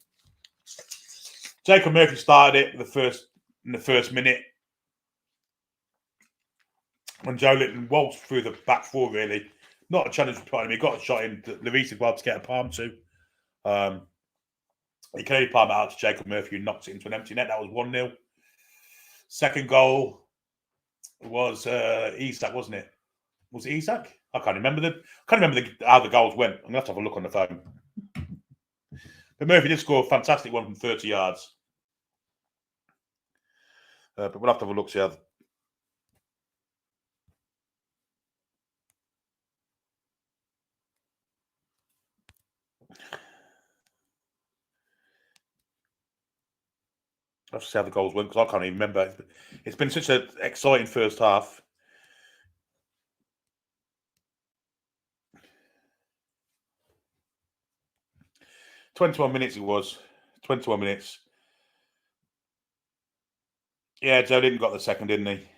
Jacob Murphy started it in the first minute. When Joe Linton waltzed through the back four, really. Not a challenge for him. He got a shot in that Lloris did well to get a palm to. He can only palm it out to Jacob Murphy, who knocks it into an empty net. That was 1-0. Second goal was Isak, wasn't it? Was it Isak? I can't remember how the goals went. I'm gonna have to have a look on the phone. But Murphy did score a fantastic one from 30 yards. But we'll have to have a look, see how. I have to see how the goals went because I can't even remember. It's been such an exciting first half. "21 minutes it was. 21 minutes. Yeah, Joe Linton got the second, didn't he?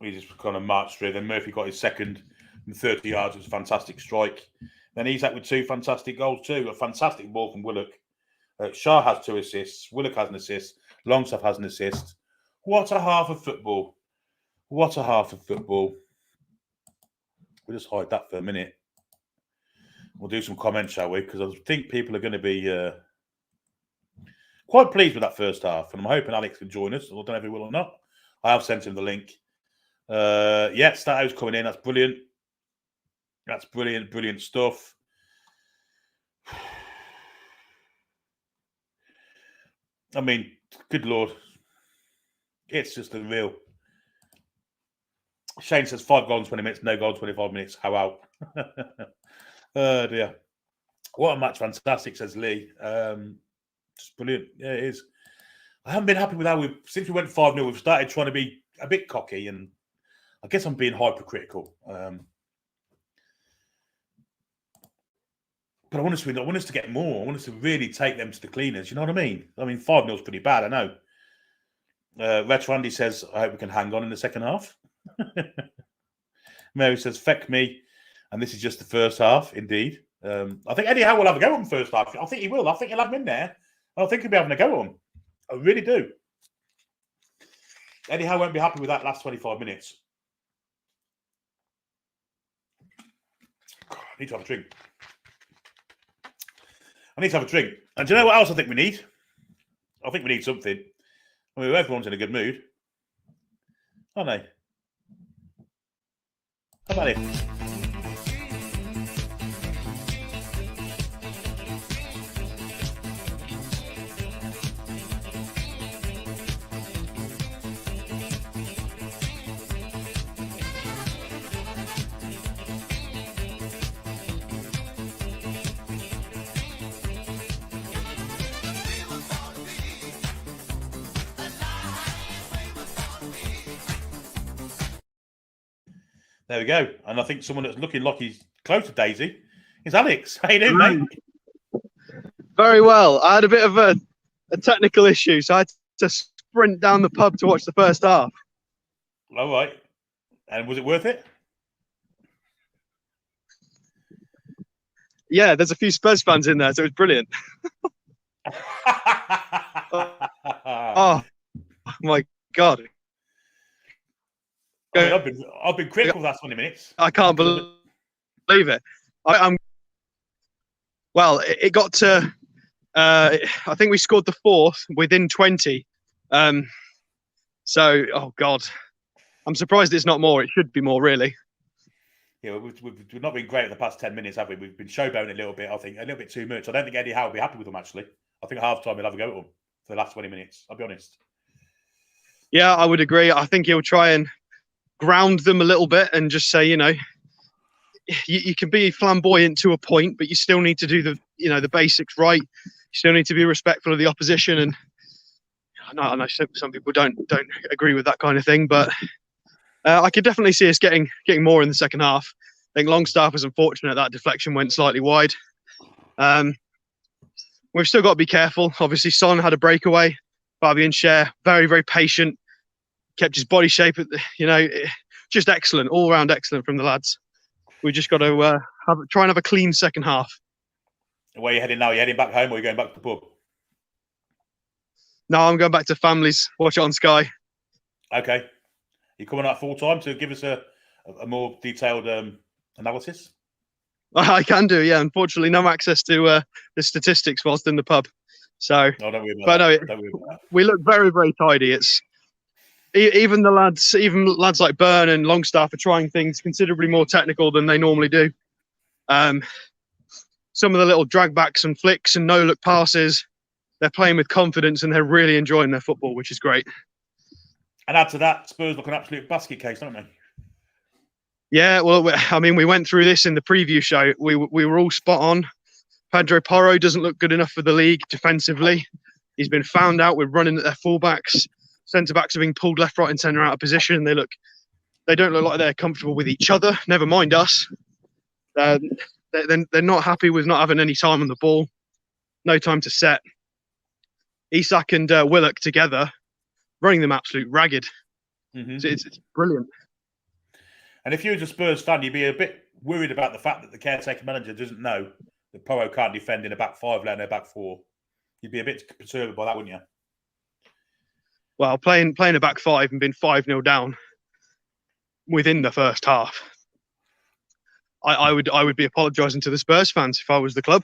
He just kind of marched through. Then Murphy got his second from 30 yards. It was a fantastic strike. Then Isak with 2 fantastic goals too. A fantastic ball from Willock. Shah has 2 assists. Willock has an assist. Longstaff has an assist. What a half of football. What a half of football. We'll just hide that for a minute. We'll do some comments, shall we? Because I think people are going to be quite pleased with that first half. And I'm hoping Alex can join us. I don't know if he will or not. I have sent him the link. Yeah, Stato's coming in. That's brilliant. That's brilliant, brilliant stuff. I mean, good Lord. It's just unreal. Shane says 5 goals in 20 minutes, no goal in 25 minutes. How out? Oh, dear. What a match. Fantastic, says Lee. Just brilliant. Yeah, it is. I haven't been happy with how since we went 5-0, we've started trying to be a bit cocky, and I guess I'm being hypercritical. But I want us to get more. I want us to really take them to the cleaners. You know what I mean? I mean, 5-0 is pretty bad, I know. Rich Randy says, I hope we can hang on in the second half. Mary says, feck me. And this is just the first half, indeed. I think Eddie Howe will have a go on the first half. I think he will. I think he'll have him in there. I think he'll be having a go on. I really do. Eddie Howe won't be happy with that last 25 minutes. I need to have a drink. And do you know what else I think we need? I think we need something. I mean, everyone's in a good mood, aren't they? How about it? There we go. And I think someone that's looking like he's close to Daisy is Alex. How you doing, mate? Very well. I had a bit of a technical issue, so I had to sprint down the pub to watch the first half. All right. And was it worth it? Yeah, there's a few Spurs fans in there, so it was brilliant. Oh my God. I mean, I've been critical of that 20 minutes. I can't believe it. Well, it got to. I think we scored the fourth within 20. So, oh God, I'm surprised it's not more. It should be more, really. Yeah, we've not been great in the past 10 minutes, have we? We've been showboating a little bit. I think a little bit too much. I don't think Eddie Howe will be happy with them. Actually, I think at half time he'll have a go at them for the last 20 minutes. I'll be honest. Yeah, I would agree. I think he'll try and ground them a little bit and just say, you can be flamboyant to a point, but you still need to do the basics right. You still need to be respectful of the opposition. And I know some people don't agree with that kind of thing, but I could definitely see us getting more in the second half. I think Longstaff was unfortunate that deflection went slightly wide. We've still got to be careful. Obviously, Son had a breakaway. Fabian Schär, very, very patient. Kept his body shape, just excellent, all round excellent from the lads. We just got to try and have a clean second half. Where are you heading now? Are you heading back home or are you going back to the pub? No, I'm going back to families. Watch it on Sky. Okay. You coming out full time to give us a more detailed analysis? I can do, yeah. Unfortunately, no access to the statistics whilst in the pub. So, don't worry about that. We look very, very tidy. It's even lads like Byrne and Longstaff are trying things considerably more technical than they normally do. Some of the little drag backs and flicks and no look passes, they're playing with confidence and they're really enjoying their football, which is great. And add to that, Spurs look an absolute basket case, don't they? Yeah, well, I mean, we went through this in the preview show. We were all spot on. Pedro Porro doesn't look good enough for the league defensively. He's been found out with running at their fullbacks. Centre-backs are being pulled left, right and centre out of position. They don't look like they're comfortable with each other, never mind us. They're not happy with not having any time on the ball, no time to set. Isak and Willock together, running them absolute ragged. Mm-hmm. So it's brilliant. And if you was a Spurs fan, you'd be a bit worried about the fact that the caretaker manager doesn't know that Porro can't defend in a back five, let alone a back four. You'd be a bit perturbed by that, wouldn't you? Well, playing a back five and being 5-0 down within the first half, I would be apologising to the Spurs fans if I was the club.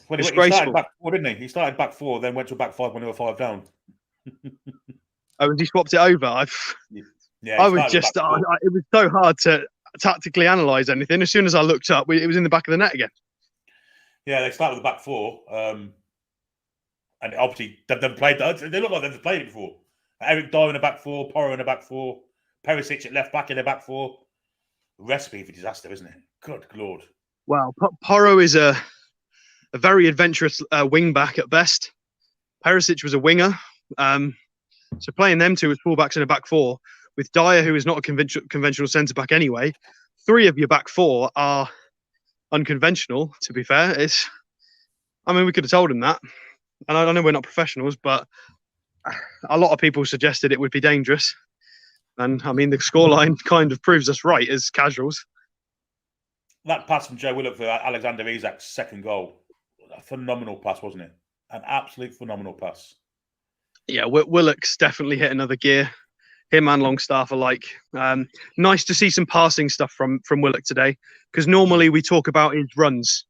Well, he started back four, didn't he? He started back four, then went to a back five when they were 5 down. Oh, and he swapped it over. I was just, it was so hard to tactically analyse anything. As soon as I looked up, it was in the back of the net again. Yeah, they started with the back four. And obviously, they've never played that. They look like they've played it before. Eric Dyer in the back four, Porro in the back four, Perisic at left back in the back four. Recipe for disaster, isn't it? Good Lord. Well, Porro is a a very adventurous wing back at best. Perisic was a winger. So playing them two as fullbacks in a back four with Dyer, who is not a conventional centre back anyway. 3 of your back 4 are unconventional. To be fair, we could have told him that, and I know we're not professionals, but a lot of people suggested it would be dangerous, and I mean the scoreline kind of proves us right as casuals. That pass from Joe Willock for Alexander Isak's second goal, a phenomenal pass, wasn't it? An absolute phenomenal pass. Yeah, Willock's definitely hit another gear. Him and Longstaff alike. Nice to see some passing stuff from Willock today, because normally we talk about his runs.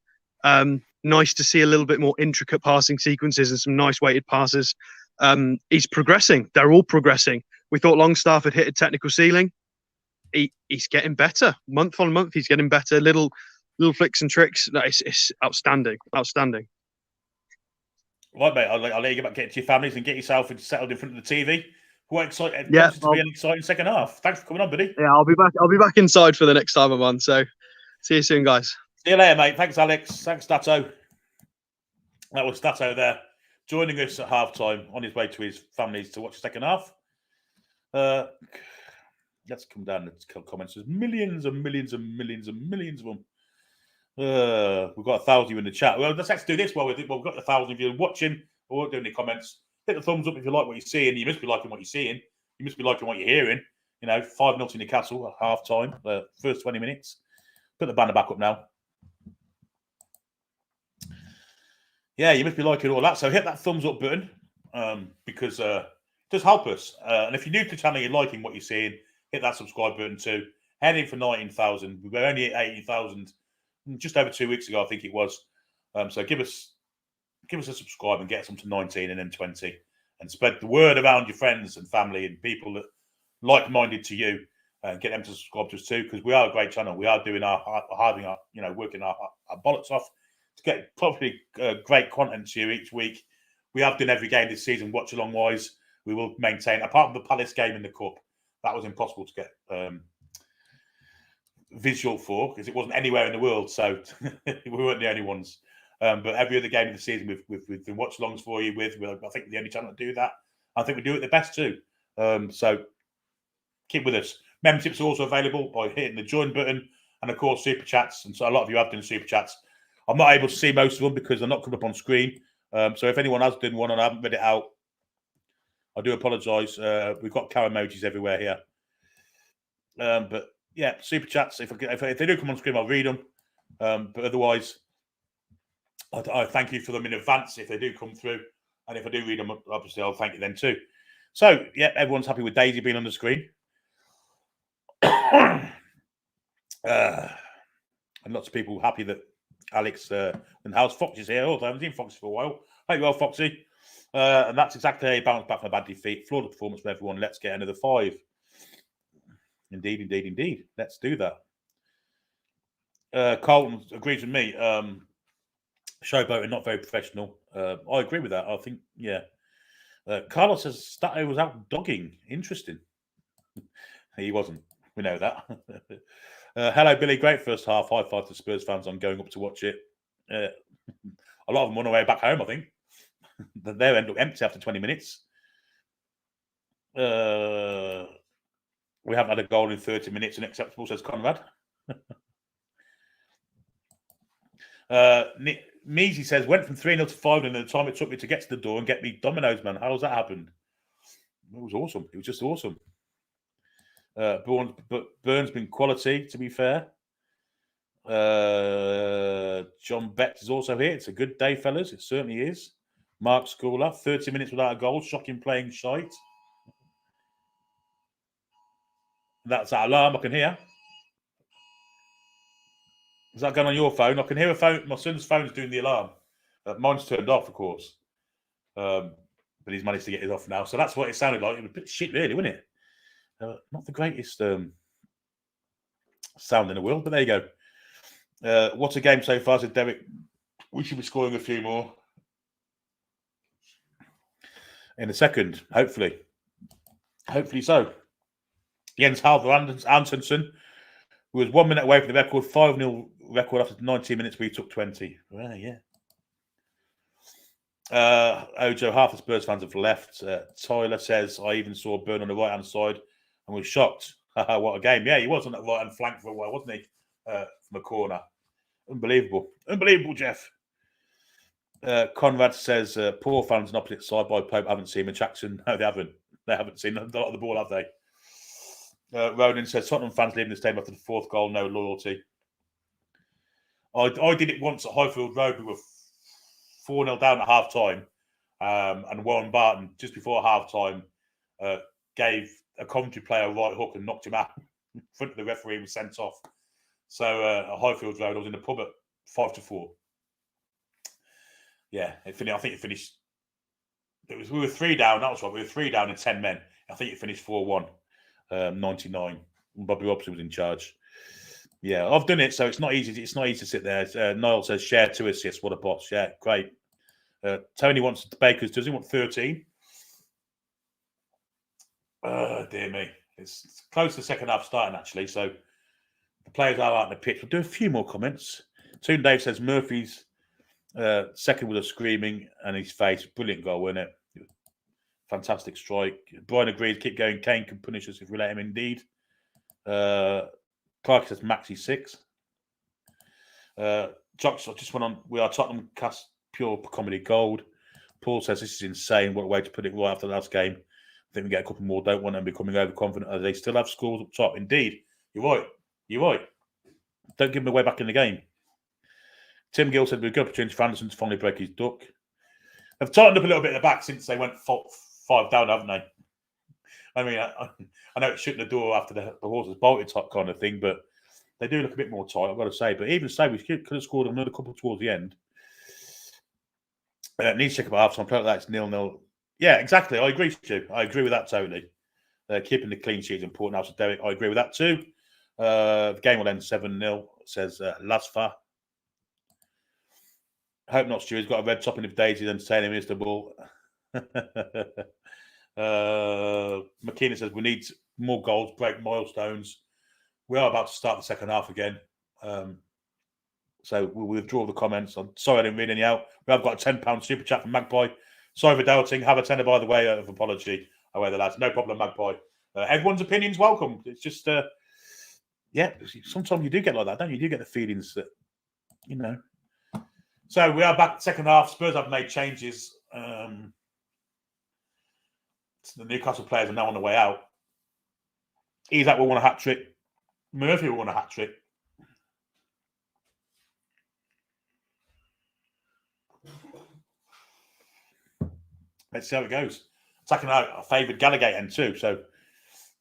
Nice to see a little bit more intricate passing sequences and some nice weighted passes. He's progressing. They're all progressing. We thought Longstaff had hit a technical ceiling. He's getting better. Month on month, he's getting better. Little flicks and tricks. It's outstanding. Outstanding. Right, mate. I'll let you get to your families and get yourself settled in front of the TV. What exciting! Yeah, to be an exciting second half. Thanks for coming on, buddy. Yeah, I'll be back inside for the next time I'm on. So, see you soon, guys. See you later, mate. Thanks, Alex. Thanks, Stato. That was Stato there, joining us at half time on his way to his families to watch the second half. Let's come down the comments. There's millions and millions and millions and millions of them. We've got 1,000 in the chat. Well, let's do this while we've got 1,000 of you watching or doing the comments. Hit the thumbs up if you like what you're seeing. You must be liking what you're seeing. You must be liking what you're hearing. 5-0 to Newcastle at half time, the first 20 minutes. Put the banner back up now. Yeah, you must be liking all that. So hit that thumbs up button because it does help us. And if you're new to the channel, you're liking what you're seeing, hit that subscribe button too. Heading for 19,000. We were only at 18,000 just over 2 weeks ago, I think it was. So give us a subscribe and get us up to 19 and then 20, and spread the word around your friends and family and people that like-minded to you, and get them to subscribe to us too, because we are a great channel. We are doing working our bollocks off to get probably great content to you each week. We have done every game this season, watch-along wise. We will maintain, apart from the Palace game in the Cup, that was impossible to get visual for because it wasn't anywhere in the world, so we weren't the only ones. But every other game of the season, we've been watch-alongs for you with. I think we're the only channel to do that. I think we do it the best too. So keep with us. Memberships are also available by hitting the join button, and of course super chats. And so a lot of you have done super chats. I'm not able to see most of them because they're not coming up on screen. So if anyone has done one and I haven't read it out, I do apologise. We've got cow emojis everywhere here. But yeah, super chats. If they do come on screen, I'll read them. But otherwise, I thank you for them in advance if they do come through. And if I do read them, obviously, I'll thank you then too. So, yeah, everyone's happy with Daisy being on the screen. And lots of people happy that Alex and House Fox is here. Also, I haven't seen Foxy for a while. Hope you're well, Foxy. And that's exactly how you bounce back from a bad defeat. Flawed performance for everyone. Let's get another 5. Indeed, indeed, indeed. Let's do that. Carlton agrees with me. Showboating, not very professional. I agree with that. I think, yeah. Carlos says Stato was out dogging. Interesting. He wasn't. We know that. Hello, Billy. Great first half. High five to Spurs fans on going up to watch it. A lot of them on their way back home, I think. They end up empty after 20 minutes. We haven't had a goal in 30 minutes. Unacceptable, says Conrad. Measy says, went from 3-0 to 5-0 in the time it took me to get to the door and get me Domino's, man. How's that happened? It was awesome. It was just awesome. Burns been quality, to be fair. John Betts is also here. It's a good day, fellas. It certainly is. Mark Schooler, 30 minutes without a goal. Shocking playing shite. That's that alarm I can hear. Is that going on your phone? I can hear a phone. My son's phone's doing the alarm. Mine's turned off, of course. But he's managed to get it off now. So that's what it sounded like. It was a bit shit, really, wasn't it? Not the greatest sound in the world, but there you go. What a game so far, said Derek. We should be scoring a few more in a second, hopefully. Hopefully so. Jens Halver Antonsen, who was 1 minute away from the record, 5-0 record after 19 minutes, we took 20. Well, yeah. Ojo, half the Spurs fans have left. Tyler says, I even saw Burn on the right-hand side and was shocked. What a game. Yeah, he was on that right-hand flank for a while, wasn't he? From a corner. Unbelievable. Unbelievable, Jeff. Conrad says, poor fans on opposite side by Pope haven't seen him. Jackson. No, they haven't. They haven't seen a lot of the ball, have they? Ronan says, Tottenham fans leaving the stadium after the fourth goal, no loyalty. I did it once at Highfield Road. We were 4-0 down at half-time. And Warren Barton, just before half-time, gave a commentary player a right hook and knocked him out in front of the referee and was sent off. So at Highfield Road, I was in the pub at 5-4. Yeah, I think it finished. We were 3 down. That was right. We were 3 down and 10 men. I think it finished 4-1, 99. Bobby Robson was in charge. Yeah, I've done it, so it's not easy. It's not easy to sit there. Niall says share 2 assists. What a boss! Yeah, great. Tony wants Baker's. Does he want 13? Dear me, it's close to the second half starting actually. So the players are out on the pitch. We'll do a few more comments. Toon Dave says Murphy's second was a screaming and his face. Brilliant goal, wasn't it? Fantastic strike. Brian agrees. Keep going. Kane can punish us if we let him. Indeed. Clark says Maxi 6. Jocks, I just went on. We are Tottenham cast pure comedy gold. Paul says this is insane. What a way to put it right after the last game. I think we get a couple more. Don't want them becoming overconfident as they still have scores up top. Indeed. You're right. You're right. Don't give them away back in the game. Tim Gill said, we've got opportunity for Anderson to finally break his duck. They've tightened up a little bit at the back since they went 5 down, haven't they? I mean, I know it's shutting the door after the horses bolted type kind of thing, but they do look a bit more tight, I've got to say. But even so, we could have scored another couple towards the end. Needs to check about half time. That's 0-0. Yeah, exactly. I agree, Stu. I agree with that totally. Keeping the clean sheet is important. Also, Derek, I agree with that too. The game will end 7-0, says Lasfa. Hope not, Stu. He's got a red topping of Daisy entertaining him is the ball. McKenna says we need more goals, break milestones. We are about to start the second half again. So we'll withdraw the comments. I'm sorry I didn't read any out. We have got a £10 super chat from Magpie. Sorry for doubting. Have a tenner, by the way, of apology. Away the lads. No problem, Magpie. Everyone's opinion's welcome. It's just, sometimes you do get like that, don't you? You do get the feelings that, you know. So we are back second half. Spurs have made changes. The Newcastle players are now on the way out. Isak will want a hat-trick. Murphy will want a hat-trick. Let's see how it goes. Attacking out, I favoured Gallagher end too. So,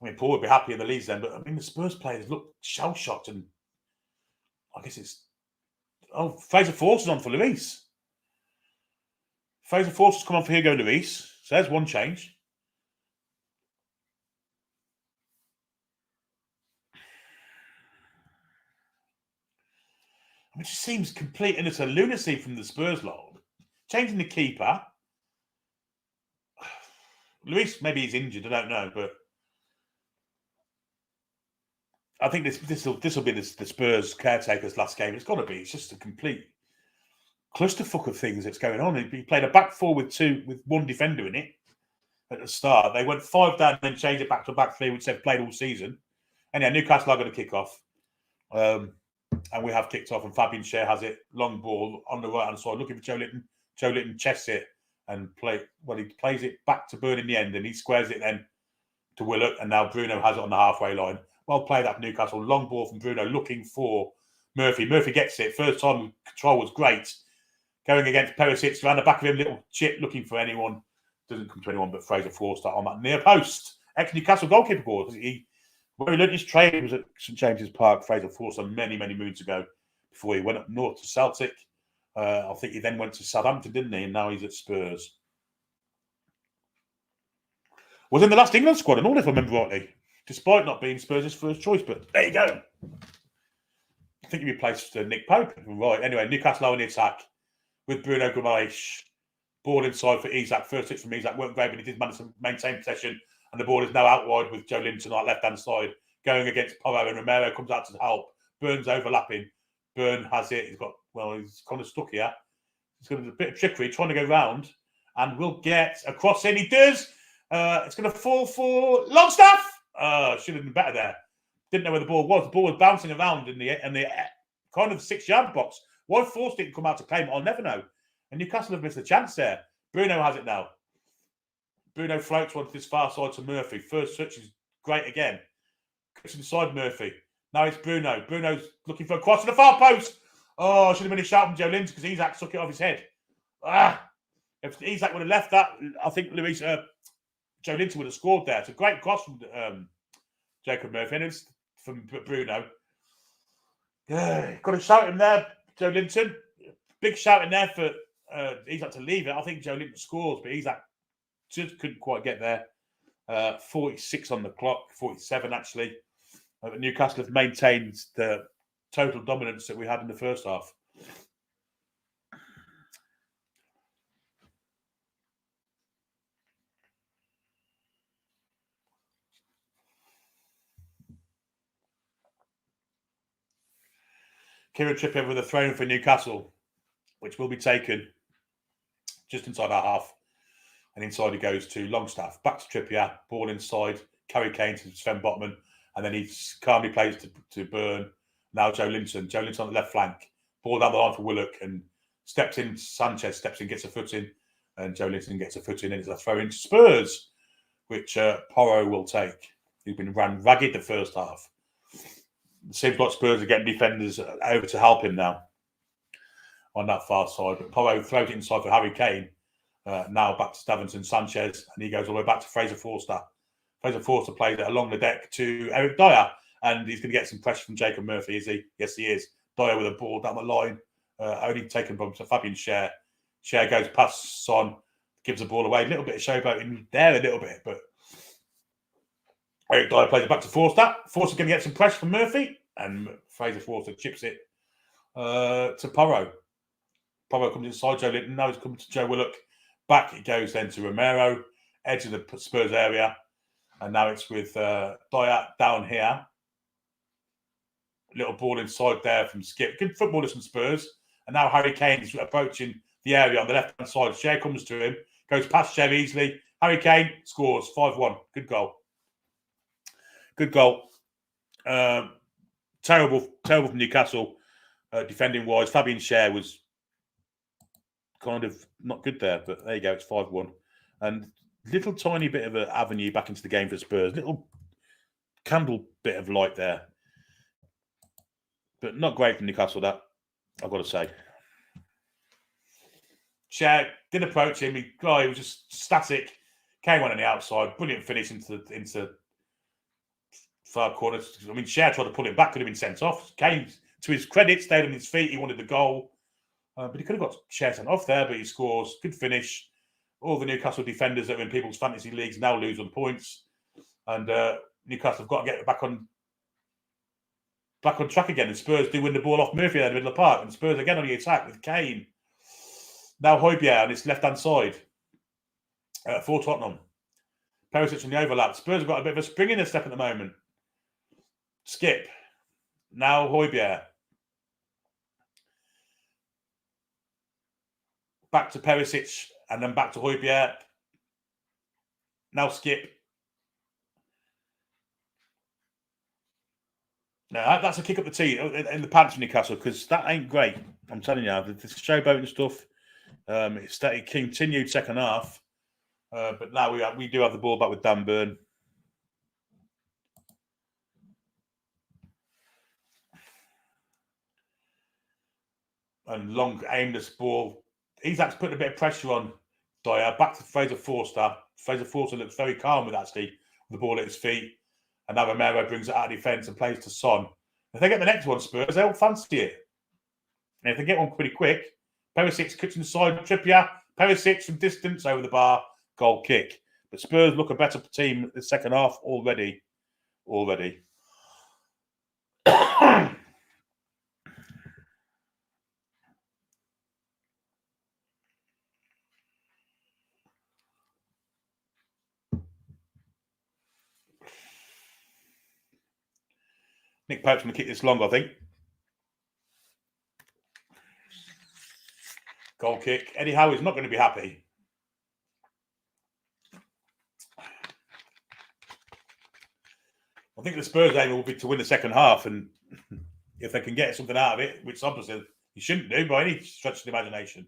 I mean, Paul would be happy in the Leeds then. But, I mean, the Spurs players look shell-shocked. And I guess it's... Oh, Fraser Forster's on for Luis. Fraser Forster's come on for Hugo Luis. So there's one change. I mean, it just seems complete and it's a lunacy from the Spurs lot. Changing the keeper. Luis, maybe he's injured, I don't know, but I think this will be the Spurs caretaker's last game. It's got to be. It's just a complete clusterfuck of things that's going on. He played a back four with one defender in it at the start. They went 5 down and then changed it back to a back 3, which they've played all season. And yeah, Newcastle are going to kick off. And we have kicked off, and Fabian Schär has it, long ball on the right hand side, looking for Joe Litton. Joe Litton chests it and he plays it back to Burn in the end, and he squares it then to Willock, and now Bruno has it on the halfway line. Well played up Newcastle. Long ball from Bruno looking for Murphy. Murphy gets it. First time control was great. Going against Perisic around the back of him, little chip looking for anyone. Doesn't come to anyone but Fraser Forster on that near post. Ex-Newcastle goalkeeper ball. Where he learned his trade was at St James's Park, Fraser Forster, many, many moons ago, before he went up north to Celtic. I think he then went to Southampton, didn't he? And now he's at Spurs. Was in the last England squad and all, if I remember rightly, despite not being Spurs' first choice. But there you go. I think he replaced Nick Pope. Right. Anyway, Newcastle on the attack with Bruno Guimaraes. Ball inside for Isak. First hit from Isak weren't great, but he did manage to maintain possession. And the ball is now out wide with Joe Linton on that left-hand side, going against Porro, and Romero comes out to help. Burn's overlapping. Burn has it. He's kind of stuck here. It's got a bit of trickery, trying to go round, and will get a cross in. He does. It's going to fall for Longstaff. Should have been better there. Didn't know where the ball was. The ball was bouncing around in the kind of 6-yard box. Why forced it to come out to claim it, I'll never know. And Newcastle have missed a chance there. Bruno has it now. Bruno floats one to this far side to Murphy. First touch is great again. Cuts inside Murphy. Now it's Bruno. Bruno's looking for a cross to the far post. Oh, should have been a shout from Joe Linton because Isak took it off his head. If Isak would have left that, I think Joe Linton would have scored there. It's a great cross from Jacob Murphy. And it's from Bruno. Got to shout him there, Joe Linton. Big shout in there for Isak to leave it. I think Joe Linton scores, but Isak just couldn't quite get there. 46 on the clock, 47 actually. Newcastle have maintained the total dominance that we had in the first half. Kieran Trippier with a throw for Newcastle, which will be taken just inside our half. And inside he goes to Longstaff. Back to Trippier, ball inside, Harry Kane to Sven Botman, and then he calmly plays to Byrne. Now Joe Linton. Joe Linton on the left flank. Ball down the line for Willock and steps in. Sanchez steps in, gets a foot in, and Joe Linton gets a foot in, and it's a throw in to Spurs, which Porro will take. He's been ran ragged the first half. It seems like Spurs are getting defenders over to help him now on that far side. But Porro throws it inside for Harry Kane. Now back to Davinson Sanchez, and he goes all the way back to Fraser Forster. Fraser Forster plays it along the deck to Eric Dyer, and he's going to get some pressure from Jacob Murphy, is he? Yes, he is. Dyer with a ball down the line, only taken by Fabian Schär. Schär goes past Son, gives the ball away. A little bit of showboat in there, a little bit, but Eric Dyer plays it back to Forster. Forster's going to get some pressure from Murphy, and Fraser Forster chips it to Porro. Porro comes inside Joe Linton. Now he's coming to Joe Willock. Back it goes then to Romero, edge of the Spurs area. And now it's with Dyer down here. Little ball inside there from Skip. Good footballers from Spurs. And now Harry Kane is approaching the area on the left-hand side. Schär comes to him. Goes past Schär easily. Harry Kane scores 5-1. Good goal. Good goal. Terrible from Newcastle. Defending-wise, Fabian Schär was kind of not good there, but there you go. It's 5-1. And little tiny bit of an avenue back into the game for Spurs. Little candle bit of light there. But not great from Newcastle, that, I've got to say. Schär did approach him. He was just static. Came on the outside. Brilliant finish into far corner. I mean, Schär tried to pull it back. Could have been sent off. Kane, to his credit, stayed on his feet. He wanted the goal. But he could have got Schär sent off there, but he scores. Good finish. All the Newcastle defenders that are in people's fantasy leagues now lose on points. And Newcastle have got to get back on track again. And Spurs do win the ball off Murphy there in the middle of the park. And Spurs again on the attack with Kane. Now Højbjerg on his left-hand side for Tottenham. Perisic on the overlap. Spurs have got a bit of a spring in their step at the moment. Skip. Now Højbjerg. Back to Perisic and then back to Højbjerg. Now Skip. Now that's a kick up the tee in the pants for Newcastle because that ain't great. I'm telling you, the showboat and stuff. It continued second half, but now we do have the ball back with Dan Burn. And long aimless ball. Isak's putting a bit of pressure on Dyer. Back to Fraser Forster. Fraser Forster looks very calm with the ball at his feet. And now Romero brings it out of defence and plays to Son. If they get the next one, Spurs, they'll fancy it. And if they get one pretty quick, Perisic cuts inside Trippier. Perisic from distance over the bar. Goal kick. But Spurs look a better team the second half already. Nick Pope's going to kick this long, I think. Goal kick. Eddie Howe's not going to be happy. I think the Spurs aim will be to win the second half, and if they can get something out of it, which obviously you shouldn't do by any stretch of the imagination.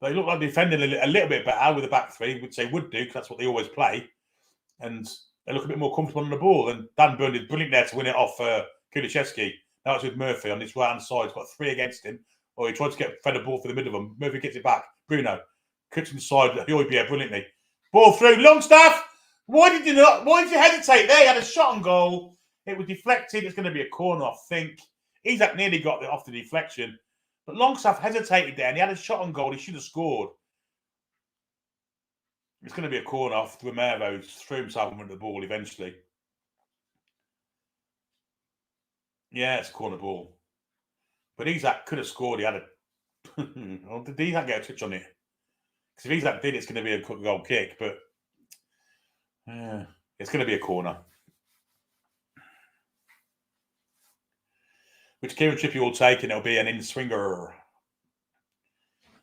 They look like defending a little bit better with the back three, which they would do because that's what they always play. And they look a bit more comfortable on the ball. And Dan Burn did brilliant there to win it off Kuliszewski. Now it's with Murphy on this right-hand side. He's got 3 against him. Or he tried to get Fred a ball for the middle of them. Murphy gets it back. Bruno cuts inside Højbjerg brilliantly. Ball through. Longstaff! Why did you hesitate there? He had a shot on goal. It was deflected. It's going to be a corner, I think. Isaac nearly got it off the deflection. But Longstaff hesitated there and he had a shot on goal. He should have scored. It's going to be a corner off. Romero threw himself into the ball eventually. Yeah, it's a corner ball. But Isaac could have scored. He had a... well, did Isaac get a touch on it? Because if Isaac did, it's going to be a goal kick. But it's going to be a corner. Which Kieran Trippier will take, and it'll be an in-swinger.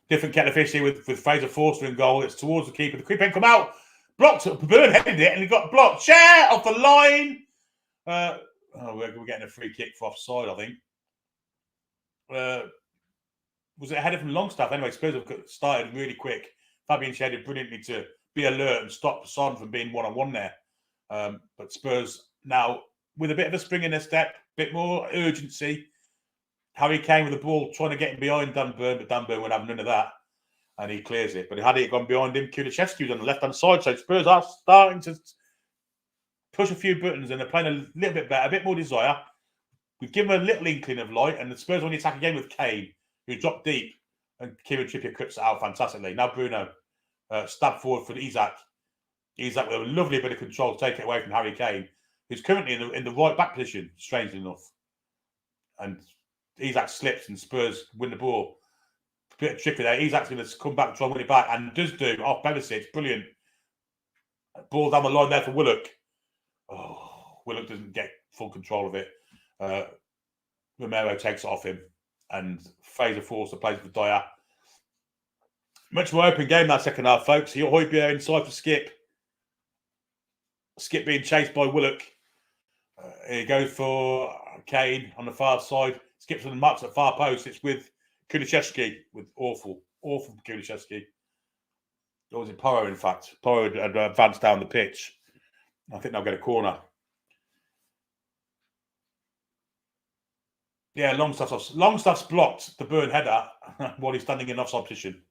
Different kettle of fish here with Fraser Forster in goal. It's towards the keeper. The keeper come out. Blocked. Burn headed it, and he got blocked. Share off the line. We're getting a free kick for offside, I think. Was it a header from Longstaff? Anyway, Spurs have started really quick. Fabian Schär did brilliantly to be alert and stop Son from being one-on-one there. But Spurs now, with a bit of a spring in their step, a bit more urgency. Harry Kane with the ball trying to get him behind Dan Burn, but Dan Burn won't have none of that. And he clears it. But had it gone behind him, Kuliszewski was on the left-hand side. So Spurs are starting to push a few buttons and they're playing a little bit better, a bit more desire. We've given them a little inkling of light, and the Spurs on the attack again with Kane, who dropped deep, and Kieran Trippier cuts it out fantastically. Now Bruno stabbed forward for Isaac. Isaac with a lovely bit of control to take it away from Harry Kane, who's currently in the right back position, strangely enough. And Isaac slips and Spurs win the ball. A bit tricky there. Isaac's going to come back and try and win it back, and does do off Perisic. Brilliant. Ball down the line there for Willock. Oh, Willock doesn't get full control of it. Romero takes it off him, and Fraser Forster plays for Dyer. Much more open game that second half, folks. Højbjerg inside for Skip. Skip being chased by Willock. He goes for Kane on the far side. Skips on the marks at far post. It's with Kuliszewski, with awful Kuliszewski. Or was it Porro, in fact? Porro had advanced down the pitch. I think they'll get a corner. Yeah, Longstaff's blocked the Burn header while he's standing in offside position.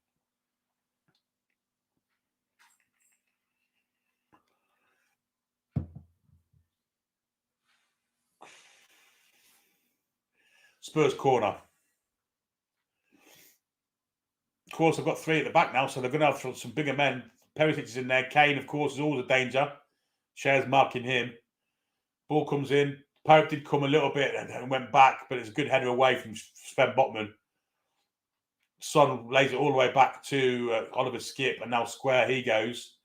Spurs corner. Of course, they've got 3 at the back now, so they're going to have some bigger men. Perisic is in there. Kane, of course, is always a danger. Schär's marking him. Ball comes in. Pope did come a little bit and went back, but it's a good header away from Sven Botman. Son lays it all the way back to Oliver Skip, and now square he goes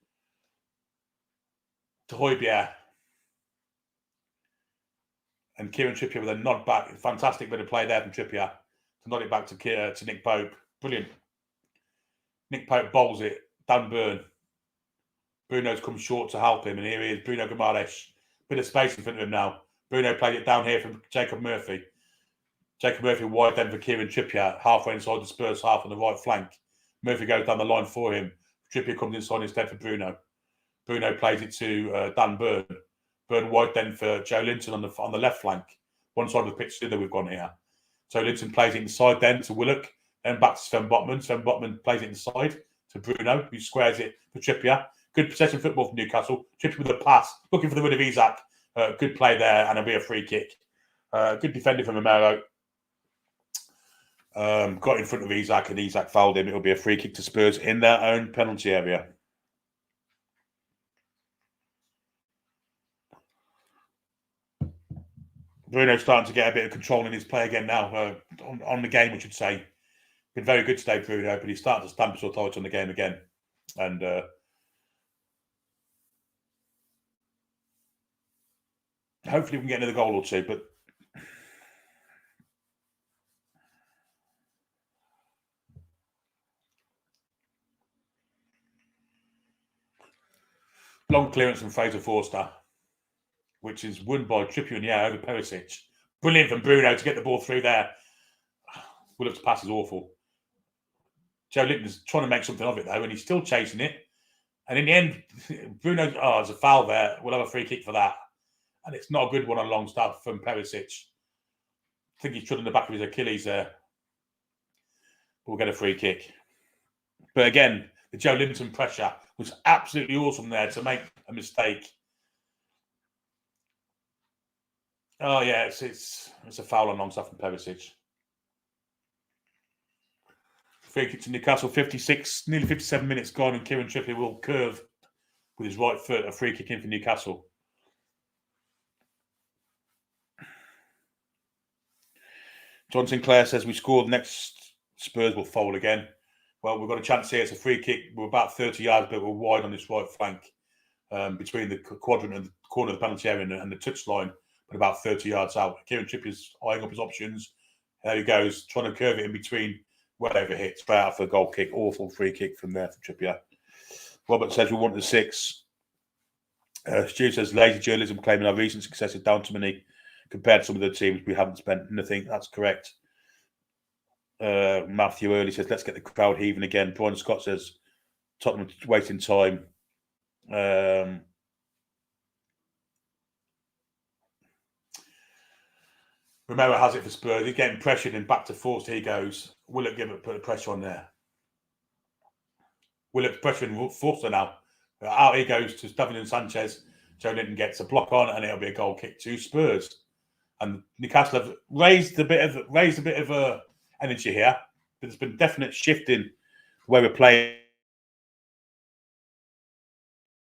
to Højbjerg. And Kieran Trippier with a nod back. Fantastic bit of play there from Trippier to nod it back to Nick Pope. Brilliant. Nick Pope bowls it. Dan Burn. Bruno's come short to help him, and here he is, Bruno Guimaraes. Bit of space in front of him now. Bruno played it down here from Jacob Murphy. Jacob Murphy wide then for Kieran Trippier, halfway inside the Spurs half on the right flank. Murphy goes down the line for him. Trippier comes inside instead for Bruno. Bruno plays it to Dan Burn. Burn wide then for Joe Linton on the left flank. One side of the pitch, the other we've gone here. So Linton plays it inside then to Willock, then back to Sven Botman. Sven Botman plays it inside to Bruno, who squares it for Trippier. Good possession football from Newcastle. Trippier with a pass, looking for the win of Isaac. Good play there, and it'll be a free kick. Good defending from Romero. Got in front of Isaac, and Isaac fouled him. It'll be a free kick to Spurs in their own penalty area. Bruno's starting to get a bit of control in his play again now, on the game, I should say. Been very good today, Bruno, but he's starting to stamp his authority on the game again. And hopefully we can get another goal or two, but Long clearance from Fraser Forster, which is won by Trippier in the air over Perisic. Brilliant from Bruno to get the ball through there. Willock's pass is awful. Joe Linton's trying to make something of it, though, and he's still chasing it. And in the end, Bruno, there's a foul there. We'll have a free kick for that. And it's not a good one on long start from Perisic. I think he's stood in the back of his Achilles there. We'll get a free kick. But again, the Joe Linton pressure was absolutely awesome there to make a mistake. Oh, yeah, it's a foul on long start from Perisic. Free kick to Newcastle, 56, nearly 57 minutes gone, and Kieran Trippier will curve with his right foot, a free kick in for Newcastle. John Sinclair says we scored, next Spurs will fold again. Well, we've got a chance here. It's a free kick. We're about 30 yards, but we're wide on this right flank between the quadrant and the corner of the penalty area and the touchline, but about 30 yards out. Kieran Trippier's eyeing up his options. There he goes, trying to curve it in between. Well over hit, straight out for a goal kick. Awful free kick from there for Trippier. Robert says we want the 6. Stu says lazy journalism claiming our recent success is down to money compared to some of the teams we haven't spent nothing. That's correct. Matthew Early says let's get the crowd heaving again. Brian Scott says Tottenham wasting time. Romero has it for Spurs. He's getting pressured and back to Forster he goes. Willock put the pressure on there. Willock's pressuring Forster now. Out he goes to Davinson Sanchez. Joe Linton gets a block on, and it'll be a goal kick to Spurs. And Newcastle have raised a bit of energy here. There's been definite shift in the way we're playing.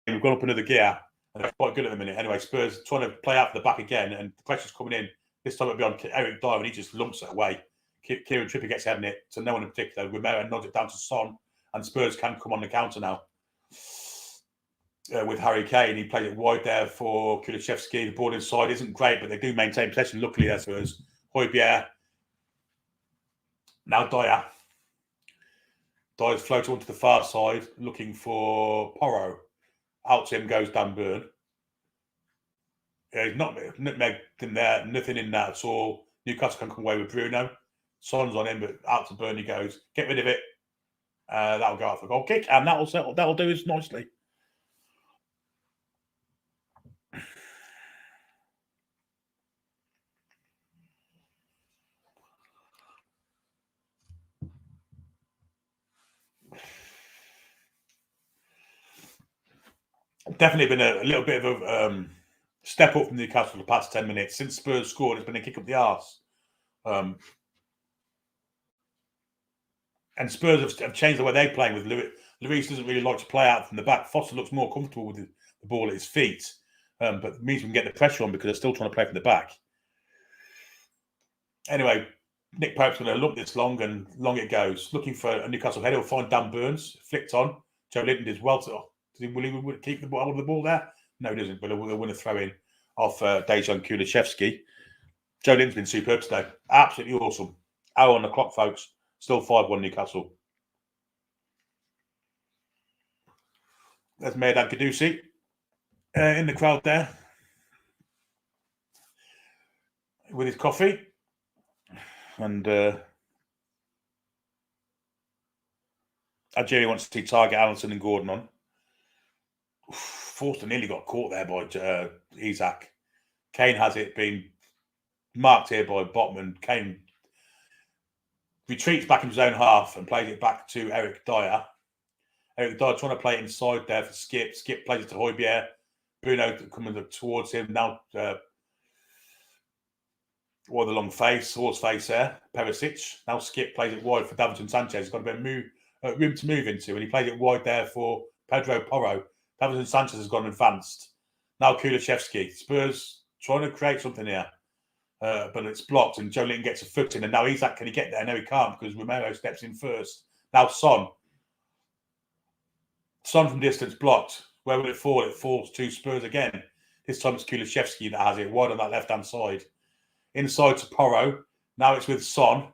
We've gone up another gear, and they're quite good at the minute. Anyway, Spurs trying to play out for the back again, and the pressure's coming in. This time it'll be on Eric Dyer, and he just lumps it away. Kieran Trippier gets heading it to no one in particular. Romero nods it down to Son, and Spurs can come on the counter now. With Harry Kane, he played it wide there for Kulusevski. The ball inside isn't great, but they do maintain possession. Luckily, there Spurs. Højbjerg. Now Dyer. Dyer's floated onto the far side, looking for Porro. Out to him goes Dan Burn. He's not nutmegged in there, nothing in that at all. Newcastle can come away with Bruno. Son's on him, but out to Burn he goes. Get rid of it. That'll go out for a goal kick, and that'll do us nicely. Definitely been a little bit of a step up from Newcastle for the past 10 minutes. Since Spurs scored, it's been a kick up the arse. And Spurs have changed the way they're playing with Lewis. Lloris doesn't really like to play out from the back. Foster looks more comfortable with the ball at his feet. But it means we can get the pressure on because they're still trying to play from the back. Anyway, Nick Pope's going to look this long, and long it goes. Looking for a Newcastle header. He'll find Dan Burns. Flicked on. Joe Linton did well. Will he keep the ball hold of the ball there? No, he doesn't. But he'll win a throw-in off Dejan Kulusevski. Joe Linton's been superb today. Absolutely awesome. Hour on the clock, folks. Still 5-1 Newcastle. There's Mehrdad Kadusi in the crowd there with his coffee. And Algeria wants to see Target, Allison and Gordon on. Forster nearly got caught there by Isak. Kane has it been marked here by Botman. Kane retreats back into his own half and plays it back to Eric Dyer. Eric Dyer trying to play it inside there for Skip. Skip plays it to Højbjerg. Bruno coming towards him. Now, the long face, horse face there. Perisic. Now Skip plays it wide for Davinson Sanchez. He's got a bit of room to move into, and he plays it wide there for Pedro Porro. Davinson Sanchez has gone advanced. Now Kulusevski. Spurs trying to create something here. But it's blocked, and Joe Linton gets a foot in, and now Isak, can he get there? No, he can't, because Romero steps in first. Now Son from distance blocked. Where will it fall? It falls to Spurs again. This time it's Kulusevski that has it, wide on that left-hand side. Inside to Porro. Now it's with Son.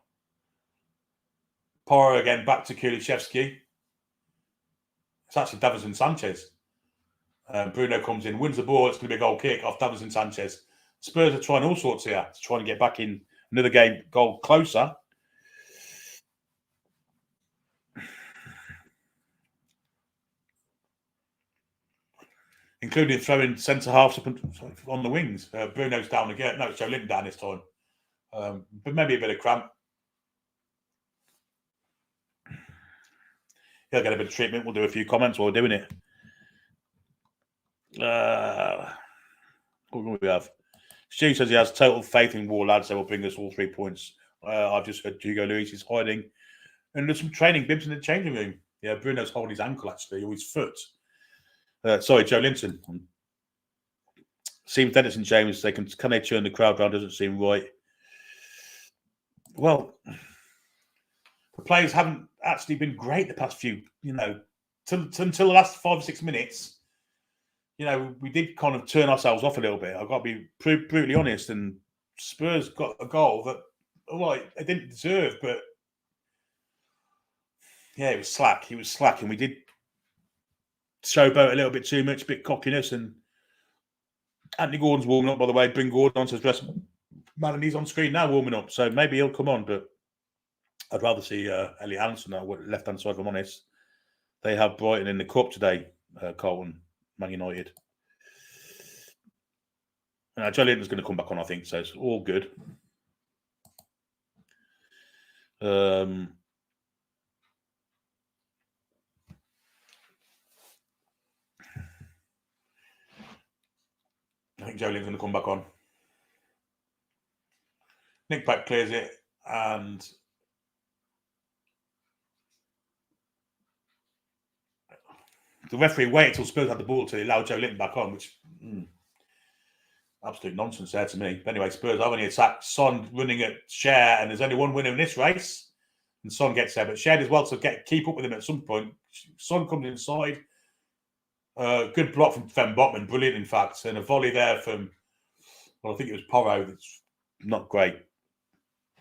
Porro again, back to Kulusevski. It's actually Davinson Sanchez. Bruno comes in, wins the ball. It's going to be a goal kick off Davinson Sanchez. Spurs are trying all sorts here to try and get back in another game goal closer. Including throwing centre halves up on the wings. Bruno's down again. No, it's Joe Linton down this time. But maybe a bit of cramp. He'll get a bit of treatment. We'll do a few comments while we're doing it. What do we have? Stu says he has total faith in War lads. They will bring us all 3 points. I've just heard Hugo Lloris is hiding. And there's some training bibs in the changing room. Yeah, Bruno's holding his ankle, actually, or his foot. Sorry, Joe Linton. Seems Dennis and James, can they turn the crowd round? Doesn't seem right. Well, the players haven't actually been great the past few, until the last 5 or 6 minutes. We did kind of turn ourselves off a little bit. I've got to be brutally honest. And Spurs got a goal that, they didn't deserve, but yeah, it was slack. It was slack, and we did showboat a little bit too much, a bit cockiness. And Anthony Gordon's warming up, by the way. Bring Gordon on to address man, and he's on screen now warming up. So maybe he'll come on, but I'd rather see Elliot Anderson on the left-hand side, if I'm honest. They have Brighton in the cup today, Carlton, Man United. Joe Linton's going to come back on, I think, so it's all good. I think Joe Linton's going to come back on. Nick Peck clears it, and the referee waited until Spurs had the ball to allow Joe Linton back on, which absolute nonsense there to me. But anyway, Spurs have only attacked. Son running at Cher, and there's only one winner in this race, and Son gets there. But Cher does well to keep up with him at some point. Son comes inside. Good block from Sven Botman, brilliant in fact, and a volley there from, I think it was Porro. That's not great,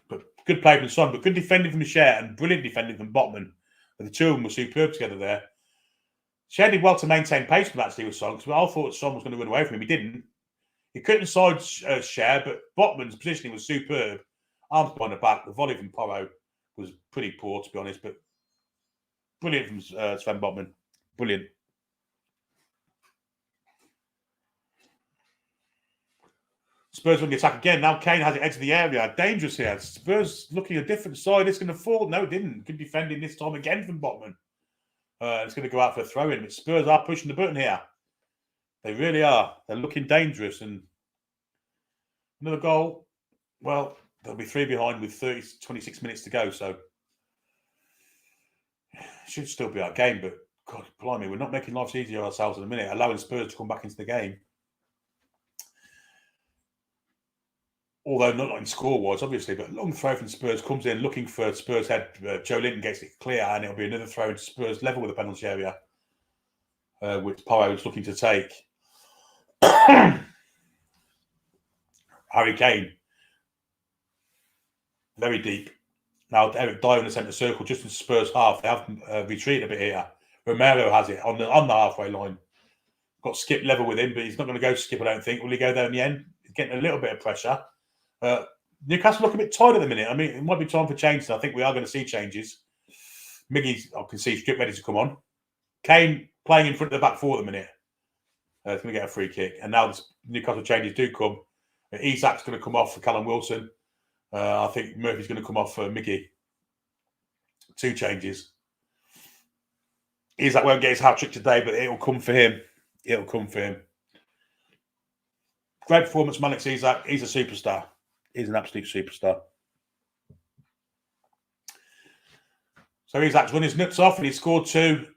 but good play from Son, but good defending from Cher and brilliant defending from Botman. And the two of them were superb together there. Cher did well to maintain pace with actually with Son, because I thought Son was going to run away from him. He didn't. He couldn't inside Cher, but Botman's positioning was superb. Arms behind the back. The volley from Porro was pretty poor, to be honest, but brilliant from Sven Botman. Brilliant. Spurs win the attack again. Now Kane has it edge of the area. Dangerous here. Spurs looking a different side. It's going to fall. No, it didn't. Good defending this time again from Botman. It's going to go out for a throw-in. But Spurs are pushing the button here. They really are. They're looking dangerous. And another goal. Well, they'll be 3 behind with 26 minutes to go. So it should still be our game. But God, blimey, we're not making life easier ourselves in a minute, allowing Spurs to come back into the game. Although not in score-wise, obviously, but long throw from Spurs comes in looking for Spurs head. Joe Linton gets it clear, and it'll be another throw into Spurs level with the penalty area, which Porro is looking to take. Harry Kane, very deep. Now Eric Dyer in the centre circle, just in Spurs half. They have retreated a bit here. Romero has it on the halfway line. Got Skip level with him, but he's not going to go Skip, I don't think. Will he go there in the end? He's getting a little bit of pressure. Newcastle look a bit tired at the minute. I mean, it might be time for changes. I think we are going to see changes. Miggy's, I can see, Skip ready to come on. Kane playing in front of the back four at the minute. He's going to get a free kick. And now the Newcastle changes do come. Isak's going to come off for Callum Wilson. I think Murphy's going to come off for Miggy. 2 changes. Isak won't get his hat-trick today, but it'll come for him. It'll come for him. Great performance, Alex Isak. He's a superstar. He's an absolute superstar. So Isak's run his nuts off and he scored 2.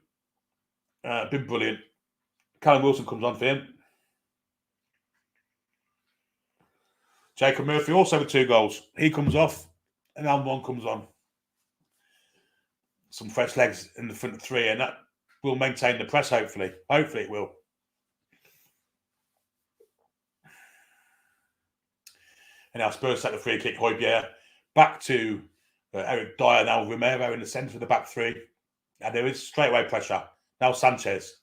Been brilliant. Callum Wilson comes on for him. Jacob Murphy also with 2 goals. He comes off and then one comes on. Some fresh legs in the front 3 and that will maintain the press, hopefully. Hopefully it will. And now Spurs set the free kick. Højbjerg back to Eric Dyer. Now Romero in the centre of the back 3. And there is straightaway pressure. Now Sanchez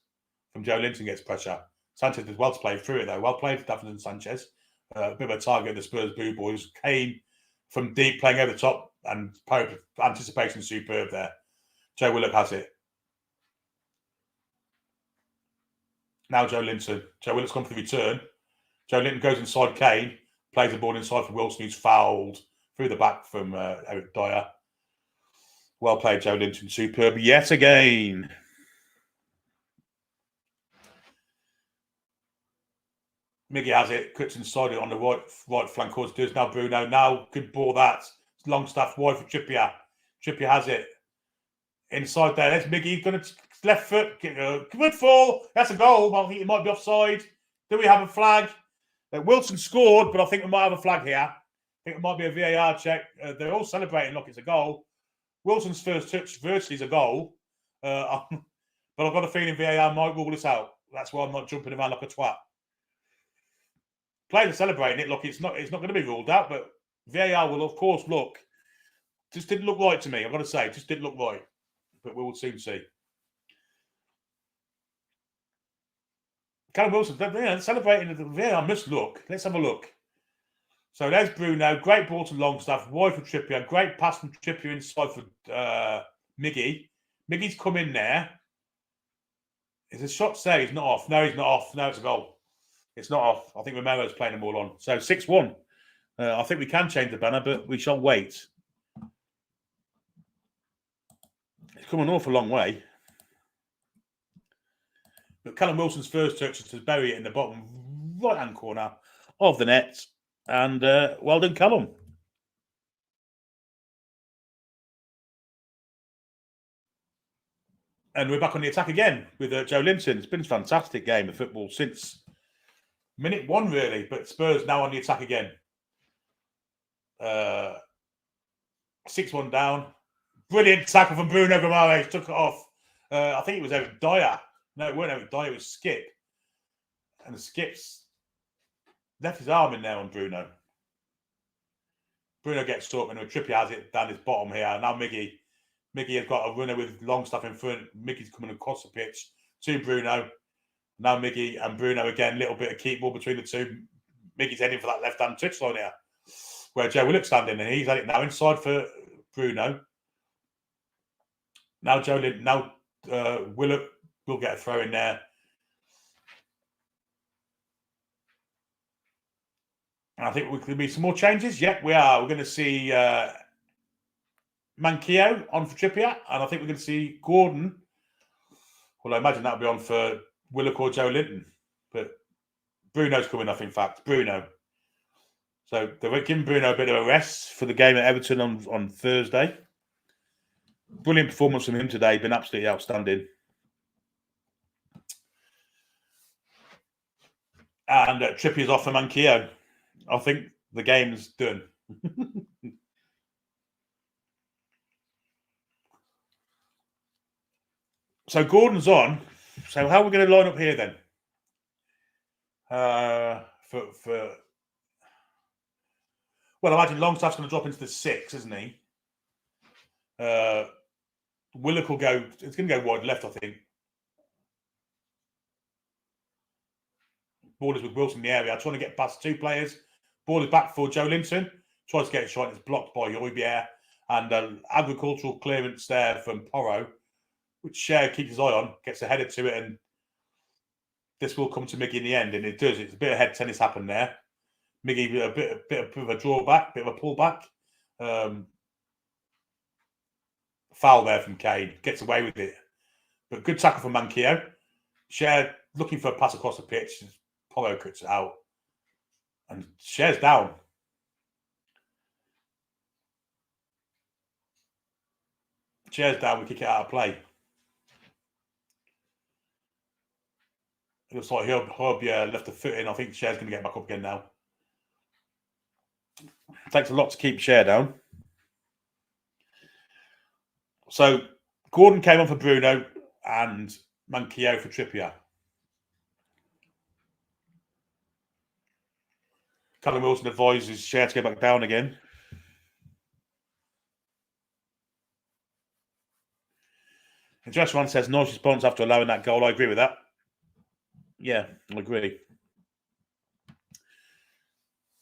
from Joe Linton gets pressure. Sanchez did well to play through it, though. Well played for Davinson Sanchez. A bit of a target of the Spurs Boo Boys. Came from deep, playing over the top, and anticipation superb there. Joe Willock has it. Now Joe Linton. Joe Willock's gone for the return. Joe Linton goes inside Kane, plays the ball inside for Wilson, who's fouled through the back from Eric Dyer. Well played, Joe Linton. Superb yet again. Miggy has it. Cuts inside it on the right flank. Course does now Bruno. Now good ball that. Longstaff wide for Trippier. Trippier has it. Inside there. That's Miggy. Going to left foot. Good fall. That's a goal. Well, I think it might be offside. Do we have a flag? Wilson scored, but I think we might have a flag here. I think it might be a VAR check. They're all celebrating like it's a goal. Wilson's first touch virtually is a goal. But I've got a feeling VAR might rule this out. That's why I'm not jumping around like a twat. Players are celebrating it. Look, it's not going to be ruled out, but VAR will, of course, look. Just didn't look right to me. I've got to say, just didn't look right. But we will soon see. Callum Wilson, celebrating the VAR must look. Let's have a look. So there's Bruno. Great ball to Longstaff. Wide for Trippier. Great pass from Trippier inside for Miggy. Miggy's come in there. Is a shot say he's not off? No, he's not off. No, it's a goal. It's not off. I think Romero's playing them all on. So 6-1. I think we can change the banner, but we shall wait. It's come an awful long way. But Callum Wilson's first touch is to bury it in the bottom right-hand corner of the net. And well done, Callum. And we're back on the attack again with Joe Linton. It's been a fantastic game of football since minute 1, really. But Spurs now on the attack again. 6-1 down. Brilliant tackle from Bruno Guimaraes. Took it off. I think it was Eric Dyer. No, it wasn't Eric Dyer. It was Skip. And the Skip's left his arm in there on Bruno. Bruno gets up and Trippier has it down his bottom here. Now Miggy has got a runner with Longstaff in front. Miggy's coming across the pitch to Bruno. Now Miggy and Bruno again. Little bit of keep ball between the two. Miggy's heading for that left-hand touchline here, where Joe Willock's standing, and he's had it now inside for Bruno. Now Willock will get a throw in there. And I think we could be some more changes. Yep, we are. We're going to see Manquillo on for Trippier, and I think we're going to see Gordon. Well, I imagine that'll be on for Willock or Joe Linton, but Bruno's coming off. In fact, Bruno. So they're giving Bruno a bit of a rest for the game at Everton on Thursday. Brilliant performance from him today. Been absolutely outstanding. And Trippier's off for Manquillo. I think the game's done. So Gordon's on. So how are we going to line up here then? Well, I imagine Longstaff's going to drop into the 6, isn't he? Willock will go. It's going to go wide left, I think. Ball is with Wilson in the area. Trying to get past 2 players. Ball is back for Joe Linton. Tries to get a shot. It's blocked by Højbjerg. And agricultural clearance there from Porro, which Cher keeps his eye on. Gets a header to it. And this will come to Miggy in the end. And it does. It's a bit of head tennis happened there. Miggy with a bit of a drawback. Bit of a pullback. Foul there from Kane. Gets away with it. But good tackle from Manquillo. Cher looking for a pass across the pitch. Porro cuts it out. And Cher's down. Cher's down. We kick it out of play. It looks like Højbjerg left the foot in. I think Cher's going to get back up again now. It takes a lot to keep Cher down. So Gordon came on for Bruno and Manquillo for Trippier. Callum Wilson advises Cher to go back down again. And Just One says, nice response after allowing that goal. I agree with that. Yeah, I agree.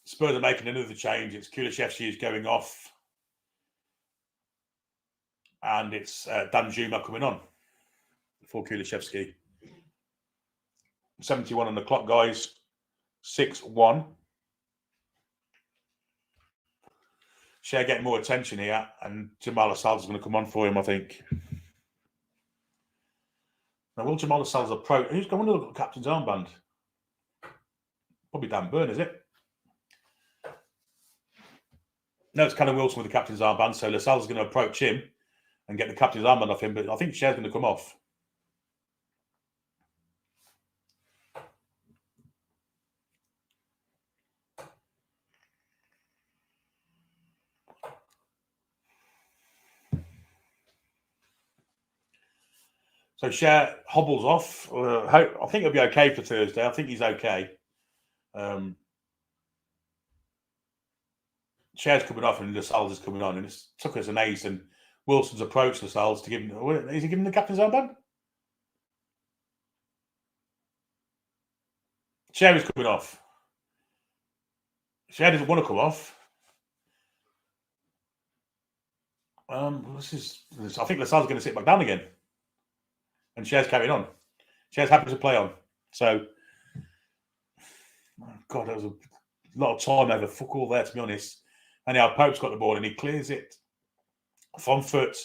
Spurs are making another change. It's Kulishevsky who's going off. And it's Dan Juma coming on for Kulishevsky. 71 on the clock, guys. 6-1. Shea getting more attention here, and Jamal Lascelles is going to come on for him, I think. Now, will Jamal Lascelles approach? Who's going to look at the captain's armband? Probably Dan Burn, is it? No, it's Callum Wilson with the captain's armband, so Lascelles is going to approach him and get the captain's armband off him, but I think Shea's going to come off. So Shea hobbles off. I think he'll be okay for Thursday. I think he's okay. Shea's coming off and Lascelles is coming on, and it's took us an ace. And Wilson's approached Lascelles to give him. Is he giving the captain's armband? Shea is coming off. Shea doesn't want to come off. I think Lascelles is going to sit back down again. And Shea's carrying on. Shea's happy to play on. So, God, there was a lot of time over fuck all there, to be honest. Anyhow, Pope's got the ball and he clears it from foot.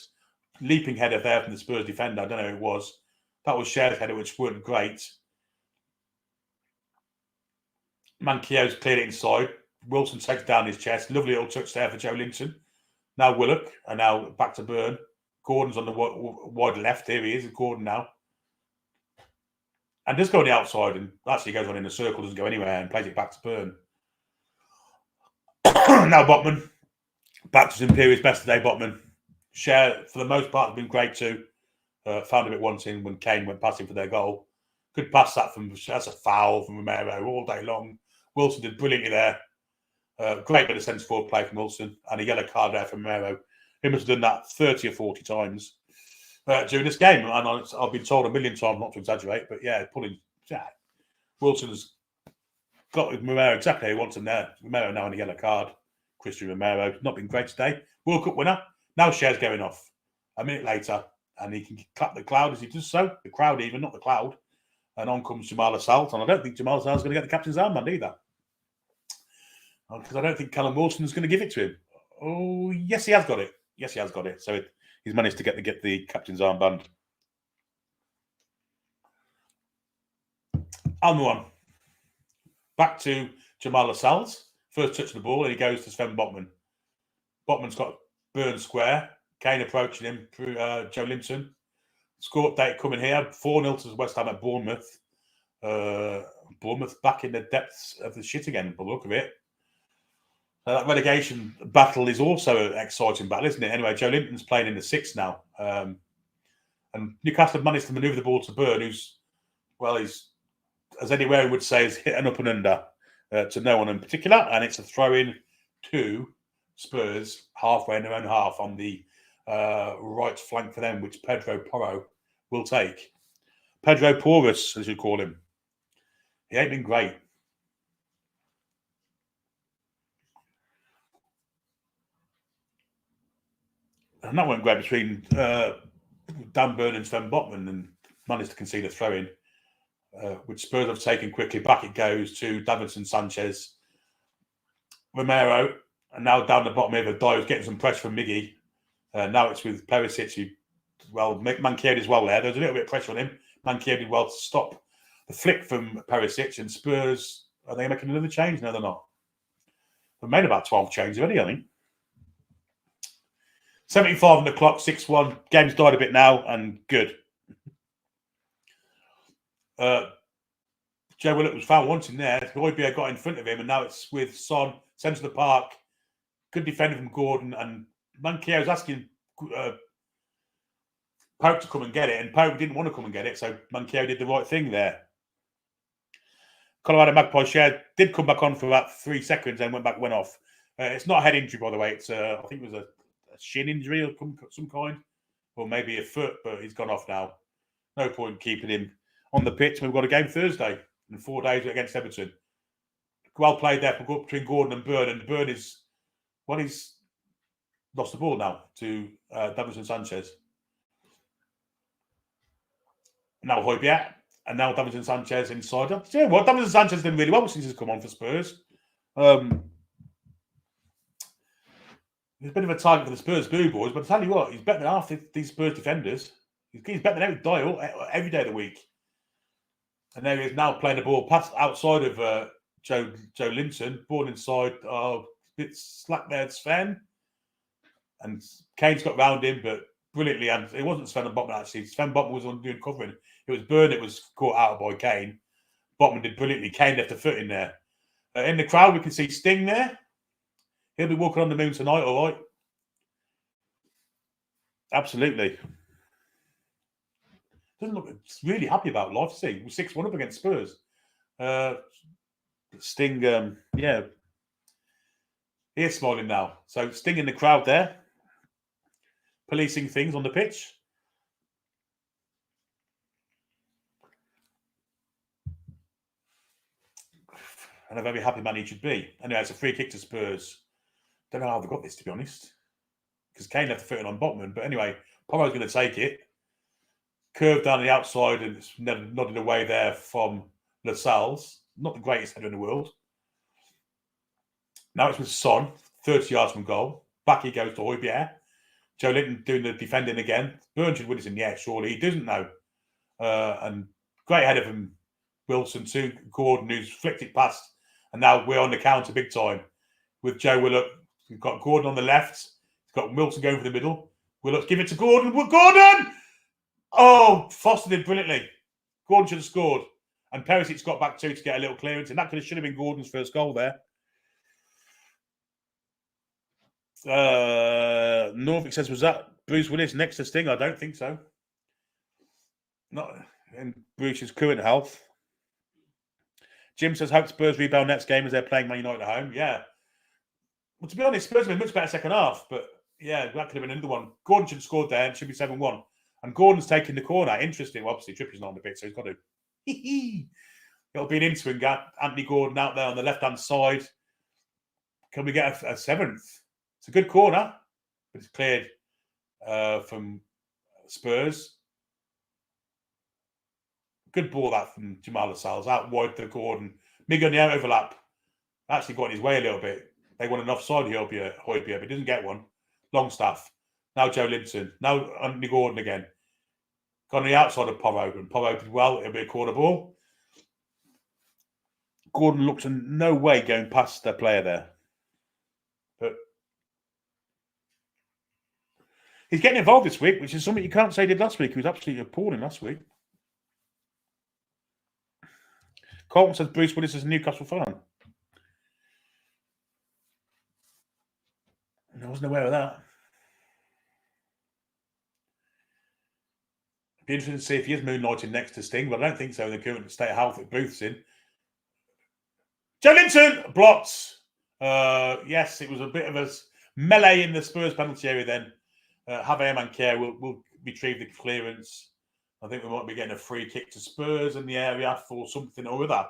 Leaping header there from the Spurs defender. I don't know who it was. That was Shea's header, which weren't great. Manquillo's cleared it inside. Wilson takes down his chest. Lovely little touch there for Joe Linton. Now Willock, and now back to Byrne. Gordon's on the wide left. Here he is, Gordon now. And does go on the outside and actually goes on in a circle, doesn't go anywhere, and plays it back to Byrne. Now Botman. Back to his imperious best today, Botman. Shea, for the most part, has been great too. Found a bit wanting when Kane went past him for their goal. Good pass that from, that's a foul from Romero all day long. Wilson did brilliantly there. Great bit of centre forward play from Wilson, and a yellow card there from Romero. He must have done that 30 or 40 times during this game. And I've been told a million times not to exaggerate, but yeah, Wilson's got with Romero exactly how he wants him there. Romero now on a yellow card. Christian Romero, not been great today. World Cup winner. Now Shea's going off a minute later, and he can clap the cloud as he does so. The crowd even, not the cloud. And on comes Jamal Lascelles, and I don't think Jamal Lascelles is going to get the captain's armband either. Because I don't think Callum Wilson is going to give it to him. Oh, yes, he has got it. Yes, he has got it. So he's managed to get the captain's armband. I'll move on. Back to Jamal Lascelles. First touch of the ball, and he goes to Sven Botman. Botman's got Burn square. Kane approaching him through Joe Linton. Score update coming here. 4-0 to West Ham at Bournemouth. Bournemouth back in the depths of the shit again, by the look of it. That relegation battle is also an exciting battle, isn't it? Anyway, Joe Linton's playing in the 6th now. And Newcastle have managed to manoeuvre the ball to Burn, who's, well, he's, as anywhere would say, is hit an up and under to no one in particular. And it's a throw-in to Spurs halfway in their own half on the right flank for them, which Pedro Porro will take. Pedro Porus, as you call him. He ain't been great. And that went great between Dan Burn and Sven Botman, and managed to concede a throw-in, which Spurs have taken quickly. Back it goes to Davinson Sanchez. Romero, and now down the bottom here, the dive, getting some pressure from Miggy. Now it's with Perisic, who, well, Manquillo as well there. There's a little bit of pressure on him. Manquillo did well to stop the flick from Perisic, and Spurs, are they making another change? No, they're not. They've made about 12 changes already, I think. 75 on the clock, 6-1. Game's died a bit now, and good. Joe Willock was found wanting there. Højbjerg got in front of him, and now it's with Son, centre of the park. Good defender from Gordon, and Manquillo was asking Pope to come and get it, and Pope didn't want to come and get it, so Manquillo did the right thing there. Colorado Magpies did come back on for about 3 seconds and went off. It's not a head injury, by the way. It's I think it was a shin injury of some kind, or maybe a foot, but he's gone off now. No point keeping him. on the pitch. We've got a game Thursday in 4 days against Everton. Well played there between Gordon and Byrne. And Byrne is, well, he's lost the ball now to Davinson Sanchez. Now Højbjerg. And now Davinson Sanchez inside. You know what? Davinson Sanchez done really well since he's come on for Spurs. He's a bit of a target for the Spurs Blue Boys, but I tell you what, he's better than half these Spurs defenders. He's better than every Dial every day of the week. And there he is now playing the ball past outside of Joe Linton, ball inside. Oh, bit slack there, Sven. And Kane's got round him, but brilliantly. And it wasn't Sven and Botman actually. Sven Botman was on doing covering. It was Byrne that was caught out by Kane. Botman did brilliantly. Kane left a foot in there. In the crowd, we can see Sting there. He'll be walking on the moon tonight, all right. Absolutely. Doesn't look really happy about life, see. We're 6-1 up against Spurs. Sting, yeah. He's smiling now. So Sting in the crowd there. Policing things on the pitch. And a very happy man he should be. Anyway, it's a free kick to Spurs. Don't know how they got this, to be honest. Because Kane left the foot in on Botman. But anyway, Porro's going to take it. Curved down the outside and it's nodded away there from Lascelles. Not the greatest header in the world. Now it's with Son, 30 yards from goal. Back he goes to Højbjerg. Joe Linton doing the defending again. Byrne should win this in the air, surely. He doesn't know. And great header from Wilson to Gordon, who's flicked it past. And now we're on the counter big time. With Joe Willock, we've got Gordon on the left. He's got Wilson going for the middle. Willock, give it to Gordon. Gordon! Oh, Foster did brilliantly. Gordon should have scored. And Perisic's got back too to get a little clearance. And that should have been Gordon's first goal there. Norfolk says, was that Bruce Willis next to Sting? I don't think so. Not in Bruce's current health. Jim says, hope Spurs rebound next game as they're playing Man United at home. Yeah. Well, to be honest, Spurs have been much better second half. But yeah, that could have been another one. Gordon should have scored there. It should be 7-1. And Gordon's taking the corner. Interesting. Well, obviously, Trippier's not on the pitch, so he's got to. It'll be an in-swing. Anthony Gordon out there on the left-hand side. Can we get a seventh? It's a good corner, but it's cleared from Spurs. Good ball that from Jamal Lascelles. Out wide to Gordon. Mig on the out overlap. Actually got in his way a little bit. They want an offside Højbjerg, but he doesn't get one. Longstaff. Now Joe Linton. Now Anthony Gordon again. Got on the outside of Porro. And Porro did well. It'll be a corner ball. Gordon looks in no way going past the player there. But he's getting involved this week, which is something you can't say he did last week. He was absolutely appalling last week. Colton says Bruce Willis is a Newcastle fan. I wasn't aware of that. Be interesting to see if he is moonlighting next to Sting, but I don't think so in the current state of health that Booth's in. Joe Linton blocked. Yes, it was a bit of a melee in the Spurs penalty area then. Javier Manquer will retrieve the clearance. I think we might be getting a free kick to Spurs in the area for something or other.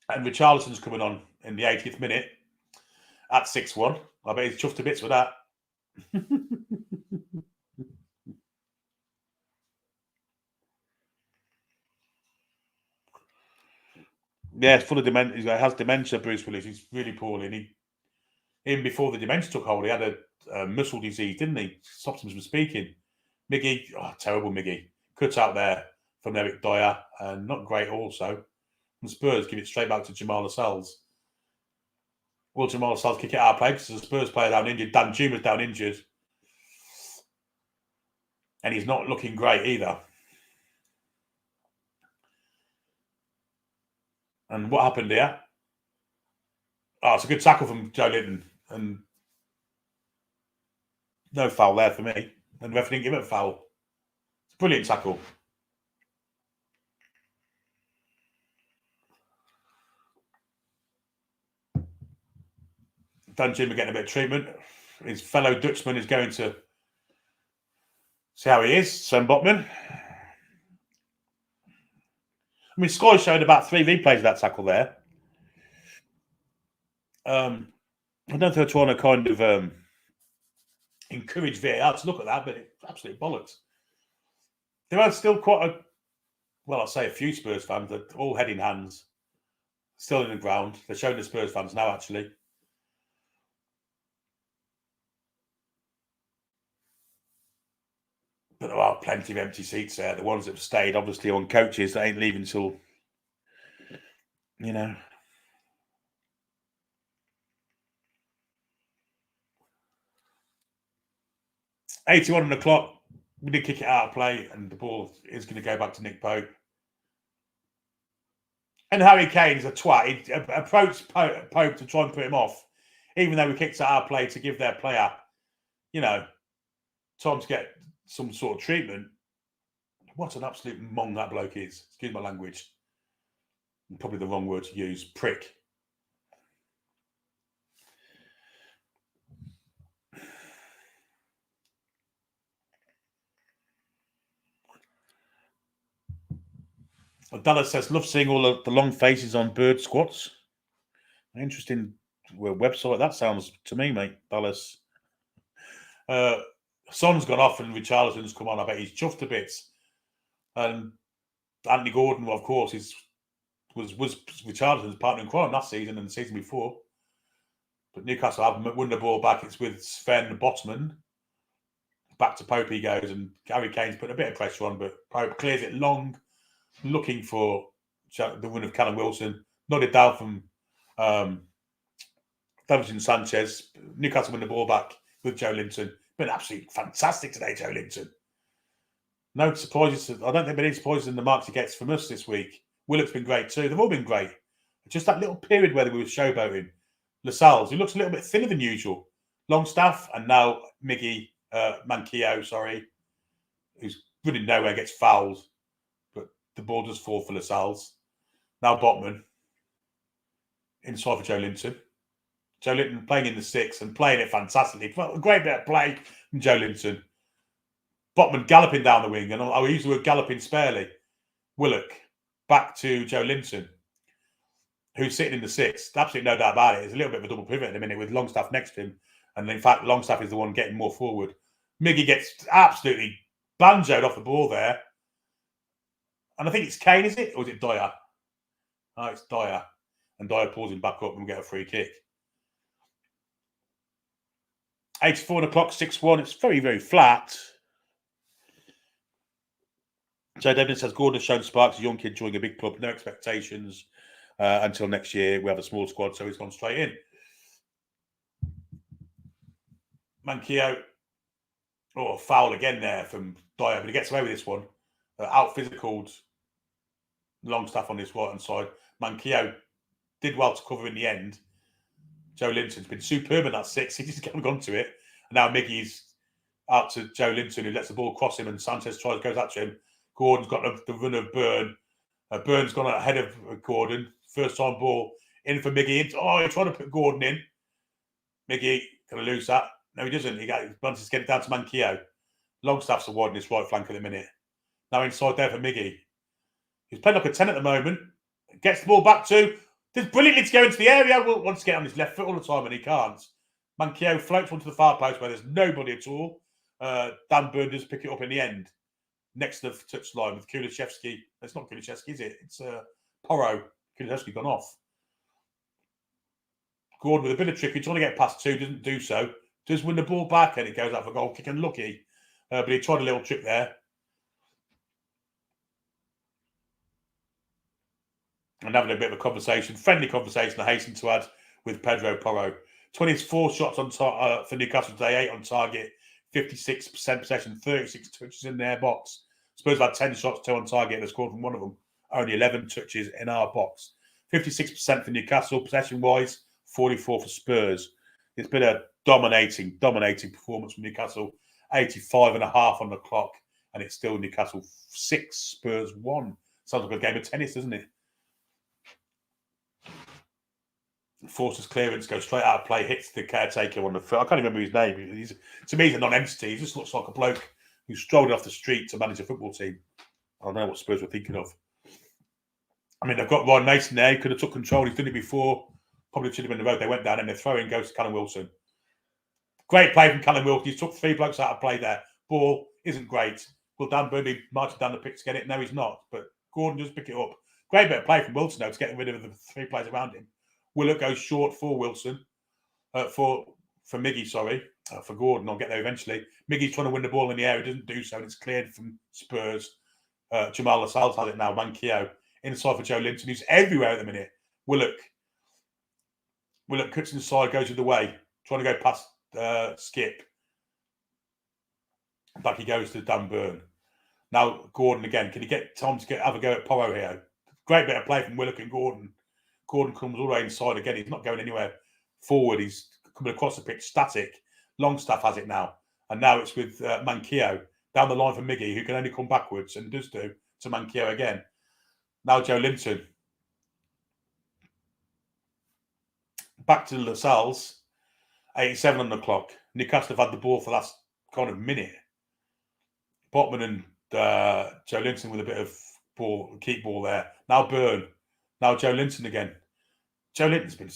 And Richarlison's coming on in the 80th minute at 6-1. I bet he's chuffed to bits with that. Yeah, it's full of dementia. He has dementia, Bruce Willis. He's really poorly. And even before the dementia took hold, he had a muscle disease, didn't he? Stopped him from speaking. Miggy, terrible Miggy. Cut out there from Eric Dyer. And not great also. And Spurs give it straight back to Jamal Lascelles. Will Jamal Lascelles kick it out of play because the Spurs player down injured. Dan Juma's down injured. And he's not looking great either. And what happened here? Oh, it's a good tackle from Joe Linton. And no foul there for me. And the referee didn't give it a foul. It's a brilliant tackle. Dan Jim getting a bit of treatment. His fellow Dutchman is going to See how he is, Son Botman. I mean, Sky showed about 3 replays of that tackle there. I don't know if they're trying to kind of encourage VAR to look at that, but it's absolutely bollocks. There are still quite I'll say a few Spurs fans that are all head in hands, still in the ground. They're showing the Spurs fans now, actually. But there are plenty of empty seats there. The ones that have stayed, obviously, on coaches that ain't leaving till, 81 on the clock. We did kick it out of play, and the ball is going to go back to Nick Pope. And Harry Kane's a twat. He approached Pope to try and put him off, even though we kicked it out of play to give their player, time to get some sort of treatment. What an absolute mong that bloke is. Excuse my language. Probably the wrong word to use. Prick. Dallas says, love seeing all the long faces on bird squats. Interesting website that sounds to me, mate. Dallas. Son's gone off and Richarlison's come on. I bet he's chuffed to bits. And Anthony Gordon, well, of course, was Richarlison's partner in crime last season and the season before. But Newcastle haven't won the ball back. It's with Sven Botman. Back to Pope he goes, and Harry Kane's put a bit of pressure on, but Pope clears it long, looking for the win of Callum Wilson. Nodded down from Davinson Sanchez. Newcastle win the ball back with Joe Linton. Been absolutely fantastic today, Joe Linton. No surprises. I don't think there have been any surprises in the marks he gets from us this week. Willock's been great too. They've all been great. Just that little period where we were showboating. Lascelles, who looks a little bit thinner than usual. Longstaff, and now Miggy Manquillo, who's running nowhere, gets fouled. But the ball does fall for Lascelles. Now Botman. Inside for Joe Linton. Joe Linton playing in the 6 and playing it fantastically. A great bit of play from Joe Linton. Botman galloping down the wing, and I use the word galloping sparely. Willock back to Joe Linton, who's sitting in the 6. Absolutely no doubt about it. It's a little bit of a double pivot in a minute with Longstaff next to him. And in fact, Longstaff is the one getting more forward. Miggy gets absolutely banjoed off the ball there. And I think it's Kane, is it? Or is it Dyer? Oh, it's Dyer. And Dyer pulls him back up and we get a free kick. 84 on the clock, 6-1. It's very, very flat. Joe Devlin says, Gordon has shown sparks. A young kid joining a big club. No expectations until next year. We have a small squad, so he's gone straight in. Manquillo. Oh, foul again there from Dyer, but he gets away with this one. Out-physicaled Longstaff on his right-hand side. Manquillo did well to cover in the end. Joe Linton's been superb in that 6. He just haven't gone to it. And now Miggy's out to Joe Linton, who lets the ball cross him, and Sanchez goes at him. Gordon's got the run of Byrne. Byrne's gone ahead of Gordon. First time ball in for Miggy. Oh, he's trying to put Gordon in. Miggy going to lose that. No, he doesn't. He wants to get it down to Manquillo. Longstaff's the wide in his right flank at the minute. Now inside there for Miggy. He's playing like a 10 at the moment. Gets the ball back to. Does brilliantly to go into the area. Wants to get on his left foot all the time, and he can't. Manquillo floats onto the far post where there's nobody at all. Dan Byrne does pick it up in the end. Next to the touchline with Kuliszewski. It's not Kuliszewski, is it? It's Porro. Kuliszewski gone off. Gordon with a bit of trick. He's trying to get past 2, doesn't do so. Does win the ball back, and it goes out for goal kick and lucky. But he tried a little trick there. And having a bit of a conversation, friendly conversation, I hasten to add, with Pedro Porro. 24 shots on for Newcastle today, 8 on target, 56% possession, 36 touches in their box. Spurs have had 10 shots, 2 on target, and they scored from one of them. Only 11 touches in our box. 56% for Newcastle, possession-wise, 44 for Spurs. It's been a dominating performance from Newcastle. 85.5 on the clock, and it's still Newcastle 6, Spurs 1. Sounds like a game of tennis, doesn't it? Forces clearance, goes straight out of play, hits the caretaker on the foot. I can't remember his name. To me, he's a non-entity. He just looks like a bloke who strolled off the street to manage a football team. I don't know what Spurs were thinking of. I mean, they've got Ryan Mason there. He could have took control. He's done it before. Probably should have been the road. They went down and the throw-in goes to Callum Wilson. Great play from Callum Wilson. He took 3 blokes out of play there. Ball isn't great. Will Dan Burnley marching down the pitch to get it? No, he's not. But Gordon does pick it up. Great bit of play from Wilson, though, to get rid of the 3 players around him. Willock goes short for Wilson. For Miggy, for Gordon. I'll get there eventually. Miggy's trying to win the ball in the air. He doesn't do so, and it's cleared from Spurs. Jamal Lascelles has it now. Manquillo inside for Joe Linton, who's everywhere at the minute. Willock cuts inside, goes the other way, trying to go past Skip. Back he goes to Dan Burn. Now Gordon again. Can he get Tom to have a go at Porro here? Great bit of play from Willock and Gordon. Gordon comes all the way inside again. He's not going anywhere forward. He's coming across the pitch static. Longstaff has it now. And now it's with Manquillo down the line for Miggy, who can only come backwards and does do to Manquillo again. Now Joe Linton. Back to Lascelles. 87 on the clock. Newcastle have had the ball for the last kind of minute. Botman and Joe Linton with a bit of keep ball there. Now Byrne. Now Joe Linton again. Joe Linton's been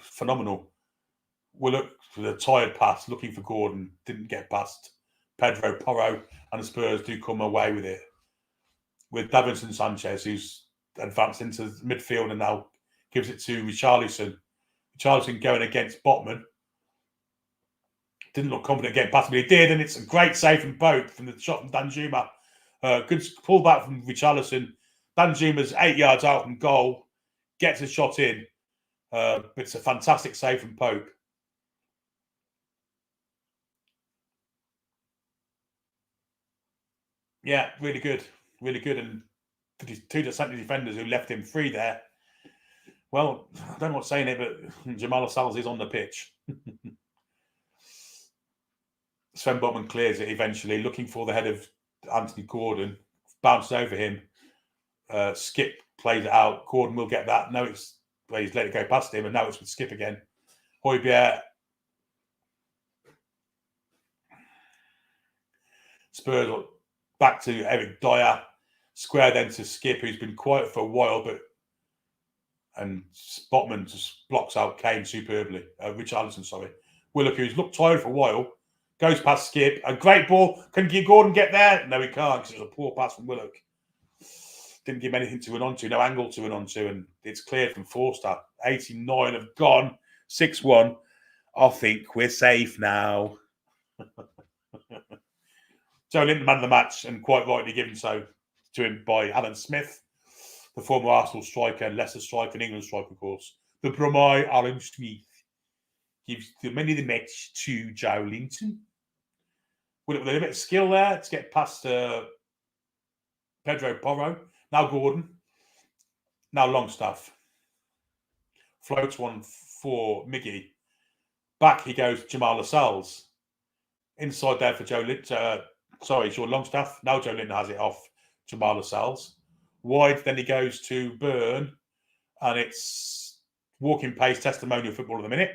phenomenal. We'll look for the tired pass, looking for Gordon. Didn't get past Pedro Porro, and the Spurs do come away with it. With Davinson Sanchez, who's advanced into midfield and now gives it to Richarlison. Richarlison going against Botman. Didn't look confident getting past him, but he did, and it's a great save from both from the shot from Danjuma. Good pullback from Richarlison. Danjuma's 8 yards out from goal, gets a shot in. But it's a fantastic save from Pope. Yeah, really good. Really good. And two central defenders who left him free there. Well, I don't know what's saying it, but Jamal Lascelles is on the pitch. Sven Botman clears it eventually, looking for the head of Anthony Gordon. Bounces over him. Skip plays it out. Gordon will get that. No, he's let it go past him, and now it's with Skip again. Højbjerg. Spurs back to Eric Dyer. Square then to Skip, who's been quiet for a while, and Botman just blocks out Kane superbly. Richarlison, sorry. Willock, who's looked tired for a while, goes past Skip. A great ball. Can Gordon get there? No, he can't, because it was a poor pass from Willock. Didn't give him anything to run onto, no angle to run onto, and it's cleared from Forster. 89 have gone. 6-1. I think we're safe now. Joe Linton, man of the match, and quite rightly given so to him by Alan Smith, the former Arsenal striker and Leicester striker and England striker, of course. The Bromai Alan Smith gives the man of the match to Joe Linton. With a bit of skill there to get past Pedro Porro. Now Gordon. Now Longstaff. Floats one for Miggy. Back he goes, Jamal Lascelles. Inside there for Joe Linton. Sean Longstaff. Now Joe Linton has it off Jamal Lascelles. Wide, then he goes to Byrne. And it's walking pace, testimonial football of the minute.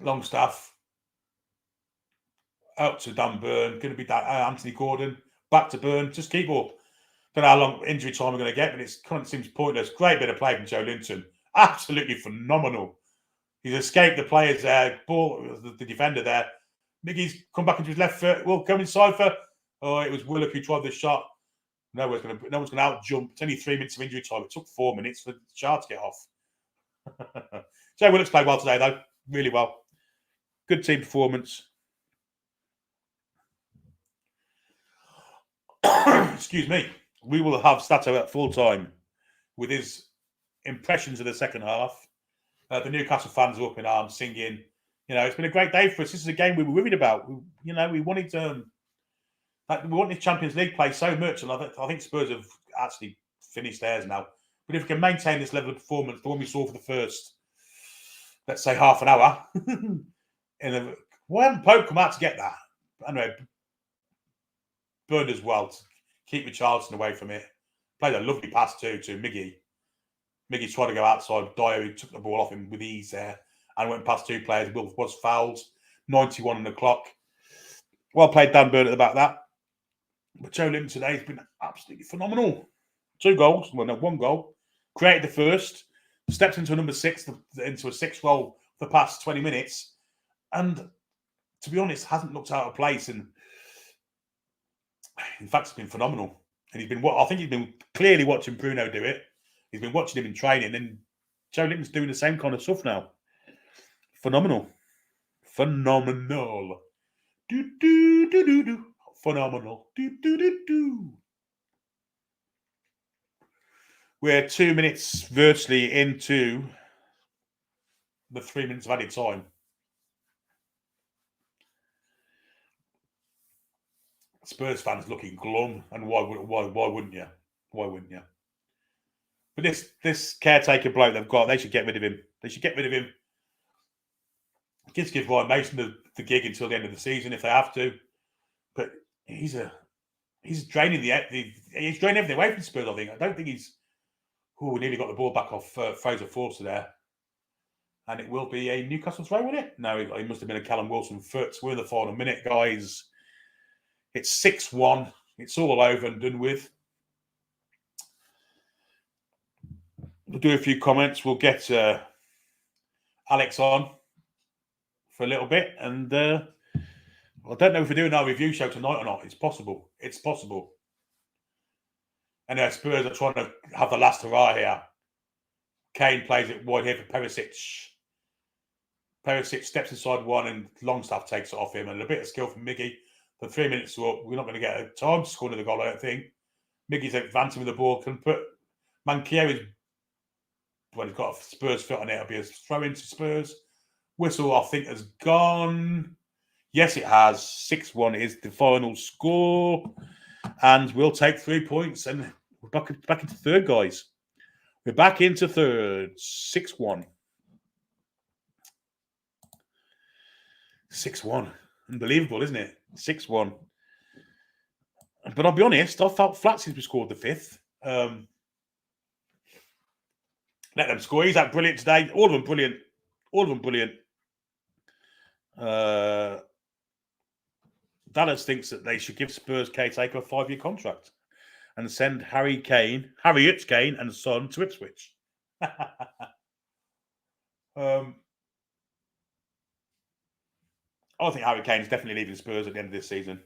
Longstaff. Out to Dan Byrne. Going to be Anthony Gordon. Back to Byrne. Just keep up. Don't know how long injury time we're going to get, but it kind of seems pointless. Great bit of play from Joe Linton. Absolutely phenomenal. He's escaped the players there. Ball, the defender there. Miggy's come back into his left foot. Will come inside for. Oh, it was Willock who tried the shot. No one's going to out jump. It's only 3 minutes of injury time. It took 4 minutes for the shot to get off. Joe Willock's played well today, though. Really well. Good team performance. Excuse me. We will have Stato at full time with his impressions of the second half. The Newcastle fans are up in arms singing. You know, it's been a great day for us. This is a game we were worried about. We wanted Champions League play so much, and I think Spurs have actually finished theirs now. But if we can maintain this level of performance, the one we saw for the first, let's say, half an hour, why hadn't Pope come out to get that? Anyway, Burned as well to keep Richarlison away from it. Played a lovely pass too to Miggy. Miggy tried to go outside. Dyer took the ball off him with ease there and went past 2 players. Will was fouled. 91 on the clock. Well played, Dan Burnett, about that. But Joe Linton today has been absolutely phenomenal. 2 goals, well, no, 1 goal. Created the first, stepped into a number 6, into a 6 role for the past 20 minutes, and to be honest, hasn't looked out of place. And in fact, it's been phenomenal. And I think he's been clearly watching Bruno do it. He's been watching him in training, and Joe Linton's doing the same kind of stuff now. Phenomenal. Phenomenal. Do, do, do, do, do. Phenomenal. Do, do, do, do. We're 2 minutes virtually into the 3 minutes of added time. Spurs fans looking glum, and why wouldn't you? Why wouldn't you? But this caretaker bloke they've got, they should get rid of him. They should get rid of him. Just give Ryan Mason the gig until the end of the season if they have to. But he's draining he's draining everything away from Spurs. I think. I don't think he's. We nearly got the ball back off Fraser Forster there, and it will be a Newcastle throw, won't it? No, he must have been a Callum Wilson foot. We're in the final minute, guys. It's 6-1. It's all over and done with. We'll do a few comments. We'll get Alex on for a little bit, and I don't know if we're doing our review show tonight or not. It's possible. It's possible. And Spurs are trying to have the last hurrah here. Kane plays it wide here for Perisic. Perisic steps inside one, and Longstaff takes it off him. And a bit of skill from Miggy. For 3 minutes are up. We're not going to get a time to score another goal, I don't think. Miggy's advancing with the ball. Can put Mankieri's. Well, he's got a Spurs foot on it. It'll be a throw into Spurs. Whistle, I think, has gone. Yes, it has. 6-1 is the final score. And we'll take 3 points. And we're back into third, guys. We're back into third. 6-1. 6-1. Unbelievable, isn't it? 6-1. But I'll be honest, I felt flat since we scored the 5th. Let them score. He's that brilliant today. All of them brilliant. All of them brilliant. Dallas thinks that they should give Spurs caretaker a 5-year contract and send Harriet Kane and son to Ipswich. I think Harry Kane is definitely leaving Spurs at the end of this season.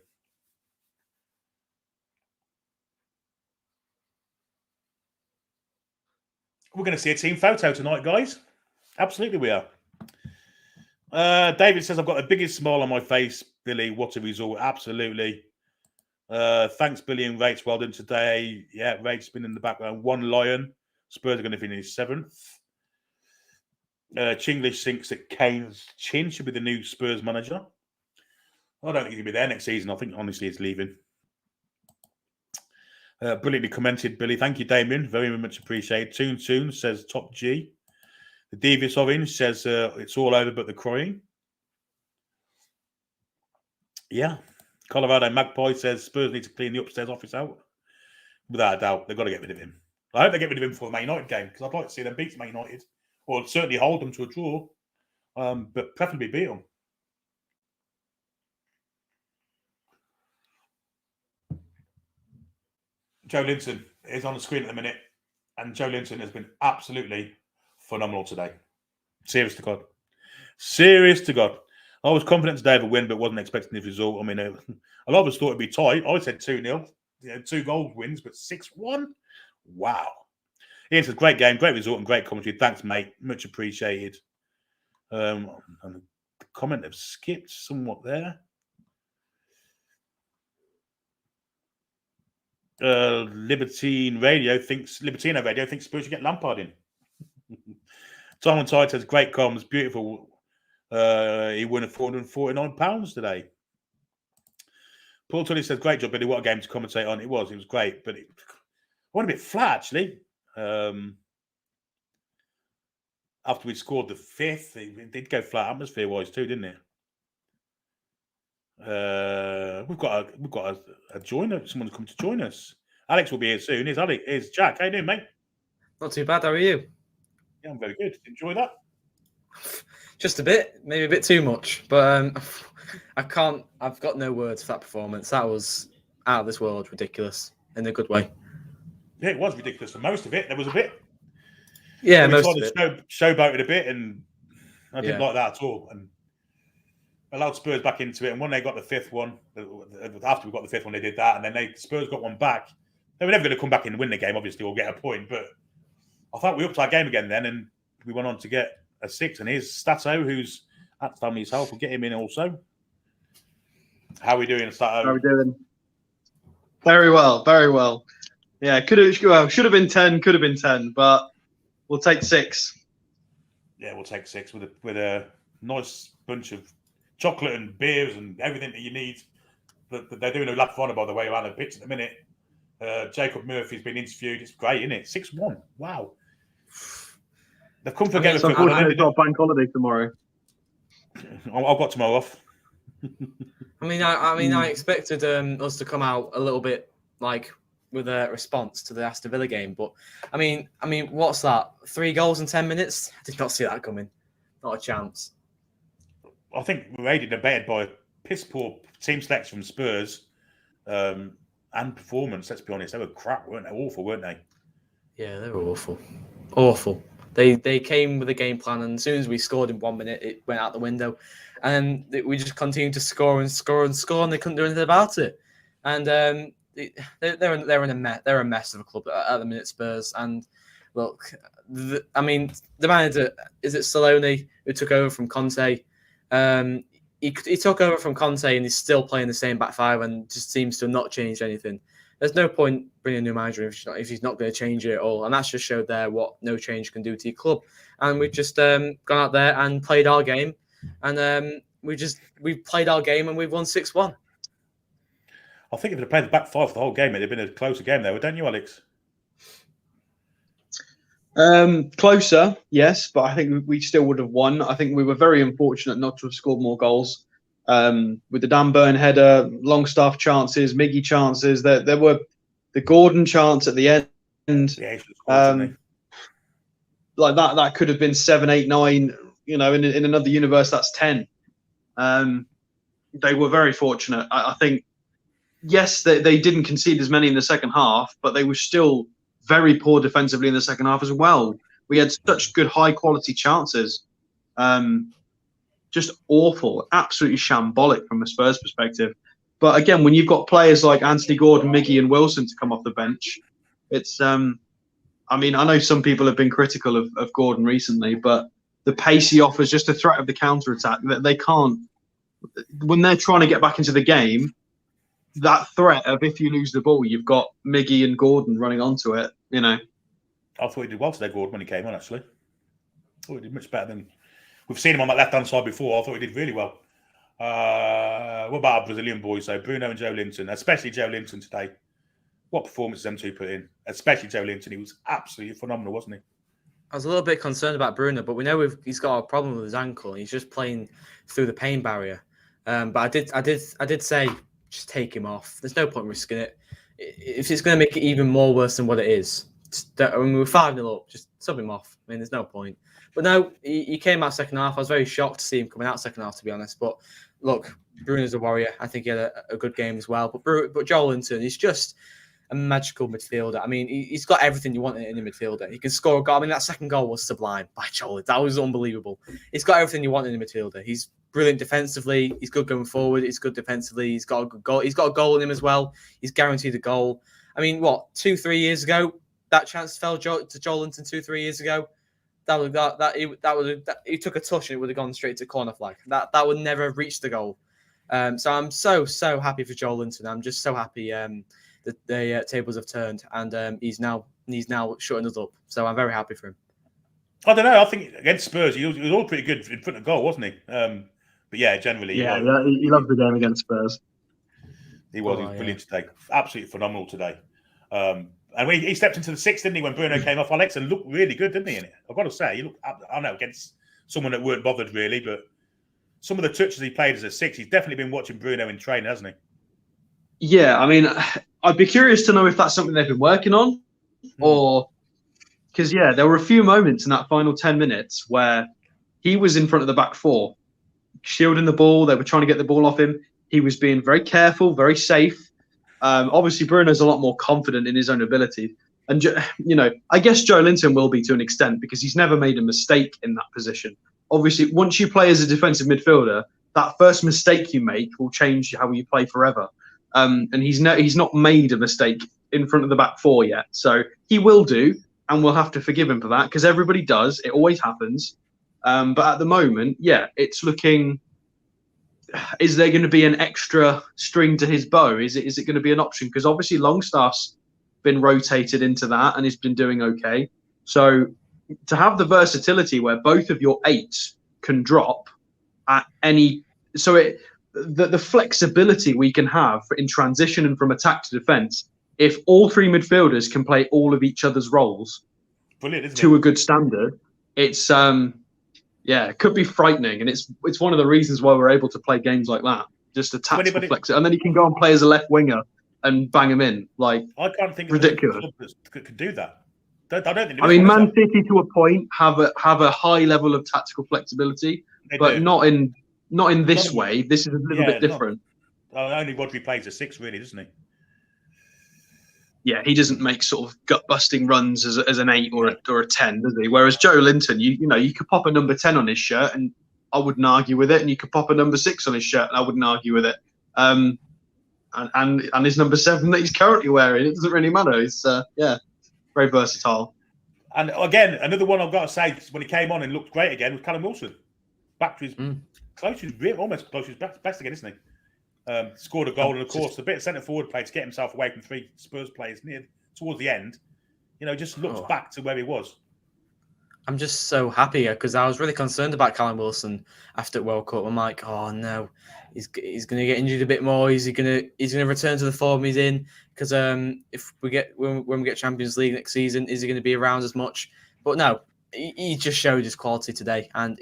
We're going to see a team photo tonight, guys. Absolutely we are. David says, I've got the biggest smile on my face, Billy. What a result. Absolutely. Thanks, Billy and Rates. Well done today. Yeah, Rates been in the background. 1 Lion. Spurs are going to finish 7th. Chinglish thinks that Kane's chin should be the new Spurs manager. I don't think he'll be there next season. I think, honestly, he's leaving. Brilliantly commented, Billy. Thank you, Damien. Very much appreciated. Toon says top G. The Devious Orange says it's all over but the crying. Yeah. Colorado Magpie says Spurs need to clean the upstairs office out. Without a doubt, they've got to get rid of him. I hope they get rid of him for the Man United game because I'd like to see them beat Man United. Or certainly hold them to a draw, but preferably beat them. Joe Linton is on the screen at the minute, and Joe Linton has been absolutely phenomenal today. Serious to God. Serious to God. I was confident today of a win, but wasn't expecting this result. I mean, a lot of us thought it'd be tight. I said 2-0, 2 goal wins, but 6-1? Wow. Ian says, great game, great result, and great commentary. Thanks, mate. Much appreciated. And the comment have skipped somewhat there. Libertino Radio thinks Spurs should get Lampard in. Tom and Tide says, great comms, beautiful. He won £449 today. Paul Tully says, great job, Billy. What a game to commentate on. It was great, but I went a bit flat, actually. After we scored the 5th, it did go flat atmosphere-wise too, didn't it? We've got a joiner. Someone's come to join us. Alex will be here soon. Here's Jack. How you doing, mate? Not too bad. How are you? Yeah, I'm very good. Enjoy that. Just a bit, maybe a bit too much. But I can't. I've got no words for that performance. That was out of this world, ridiculous in a good way. Yeah, it was ridiculous for most of it. There was a bit. Yeah, we most tried of to it. showboat it a bit, and I didn't like that at all. And allowed Spurs back into it. And when they got the fifth one, after we got the fifth one, they did that, and then Spurs got one back. They were never going to come back and win the game, obviously, or get a point. But I thought we upped our game again then, and we went on to get a 6. And here's Stato, who's at family's help. We'll get him in also. How are we doing, Stato? How are we doing? Very well, very well. Yeah, should have been 10, could have been 10, but we'll take 6. Yeah, we'll take 6 with a nice bunch of chocolate and beers and everything that you need. They're doing a lap of honour, by the way, around the pitch at the minute. Jacob Murphy's been interviewed. It's great, isn't it? 6-1. Wow. They've come for It's unfortunately got a bank holiday tomorrow. I've got tomorrow off. I expected us to come out a little bit like with a response to the Aston Villa game, but I mean, what's that? 3 goals in 10 minutes? I did not see that coming. Not a chance. I think we were aided and abetted by piss poor team selection from Spurs and performance. Let's be honest, they were crap, weren't they? Awful, weren't they? Yeah, they were awful. Awful. They came with a game plan, and as soon as we scored in 1 minute, it went out the window. And we just continued to score and score and score, and they couldn't do anything about it. And they're in a mess. They're a mess of a club at the minute, Spurs. And look, the manager, is it Saloni, who took over from Conte? He took over from Conte, and he's still playing the same back five, and just seems to have not changed anything. There's no point bringing a new manager if he's not going to change it at all. And that's just showed there what no change can do to your club. And we've just gone out there and played our game. And we've played our game and we've won 6-1. I think if they'd played the back five for the whole game, it'd have been a closer game though, don't you, Alex? Closer, yes, but I think we still would have won. I think we were very unfortunate not to have scored more goals. With the Dan Burn header, Longstaff chances, Miggy chances, there were the Gordon chance at the end. Yeah, like that could have been 7, 8, 9. You know, in another universe, that's 10. They were very fortunate. I think, yes, they didn't concede as many in the second half, but they were still very poor defensively in the second half as well. We had such good, high-quality chances. Just awful, absolutely shambolic from a Spurs perspective. But again, when you've got players like Anthony Gordon, Miggy and Wilson to come off the bench, it's, I know some people have been critical of Gordon recently, but the pace he offers, just the threat of the counter-attack, they can't, when they're trying to get back into the game, that threat of if you lose the ball, you've got Miggy and Gordon running onto it, you know. I thought he did well today, Gordon, when he came on, actually. I thought he did much better than... We've seen him on that left-hand side before. I thought he did really well. What about our Brazilian boys, though? Bruno and Joe Linton, especially Joe Linton today. What performances them two put in? Especially Joe Linton. He was absolutely phenomenal, wasn't he? I was a little bit concerned about Bruno, but we know he's got a problem with his ankle. He's just playing through the pain barrier. But I did say, just take him off. There's no point risking it. If it's going to make it even more worse than what it is, we were 5-0 up, just sub him off. I mean, there's no point. But no, he came out second half. I was very shocked to see him coming out second half, to be honest. But look, Bruno's a warrior. I think he had a good game as well. But Joel Linton, he's just a magical midfielder. I mean, he's got everything you want in a midfielder. He can score a goal. I mean, that second goal was sublime by Joel. That was unbelievable. He's got everything you want in a midfielder. He's brilliant defensively. He's good going forward. He's good defensively. He's got a good goal. He's got a goal in him as well. He's guaranteed a goal. I mean, 2-3 years ago, that chance fell to Joel Linton 2-3 years ago. He took a touch and it would have gone straight to corner flag. That would never have reached the goal. So I'm so happy for Joel Linton. I'm just so happy that the tables have turned and he's now shutting us up. So I'm very happy for him. I don't know. I think against Spurs, he was all pretty good in front of goal, wasn't he? But yeah, generally, he loved the game against Spurs. He was brilliant today. Absolutely phenomenal today. And when he stepped into the sixth, didn't he, when Bruno came off Alex, and looked really good, didn't he, in it? I've got to say, he looked, I don't know, against someone that weren't bothered really, but some of the touches he played as a six, he's definitely been watching Bruno in training, hasn't he? Yeah, I mean, I'd be curious to know if that's something they've been working on, or because, there were a few moments in that final 10 minutes where he was in front of the back four, shielding the ball. They were trying to get the ball off him. He was being very careful, very safe. Obviously, Bruno's a lot more confident in his own ability. And, I guess Joe Linton will be to an extent because he's never made a mistake in that position. Obviously, once you play as a defensive midfielder, that first mistake you make will change how you play forever. And he's not made a mistake in front of the back four yet. So he will do, and we'll have to forgive him for that because everybody does. It always happens. But at the moment, it's looking... Is there going to be an extra string to his bow? Is it going to be an option? Because obviously Longstaff's been rotated into that and he's been doing okay. So to have the versatility where both of your eights can drop at any... So the flexibility we can have in transition and from attack to defence, if all three midfielders can play all of each other's roles to a good standard, it's... it could be frightening, and it's one of the reasons why we're able to play games like that. Just a tactical flex, and then you can go and play as a left winger and bang him in. Like, I can't think ridiculous. Of that could do that. I don't think. I mean, Man City to a point have a high level of tactical flexibility, but not in this way. This is a little bit different. Only Rodri plays a 6, really, doesn't he? Yeah, he doesn't make sort of gut-busting runs as an 8 or a 10, does he? Whereas Joe Linton, you could pop a number 10 on his shirt and I wouldn't argue with it, and you could pop a number 6 on his shirt and I wouldn't argue with it. And his number 7 that he's currently wearing, it doesn't really matter. It's very versatile. And again, another one I've got to say, when he came on and looked great again, was Callum Wilson. Back to his close to his almost close to his best again, isn't he? Scored a goal, and of course, a bit of centre forward play to get himself away from 3 Spurs players towards the end. Just looks back to where he was. I'm just so happy because I was really concerned about Callum Wilson after World Cup. I'm like, oh no, he's going to get injured a bit more. He's going to return to the form he's in? Because if we get when we get Champions League next season, is he going to be around as much? But no, he just showed his quality today. And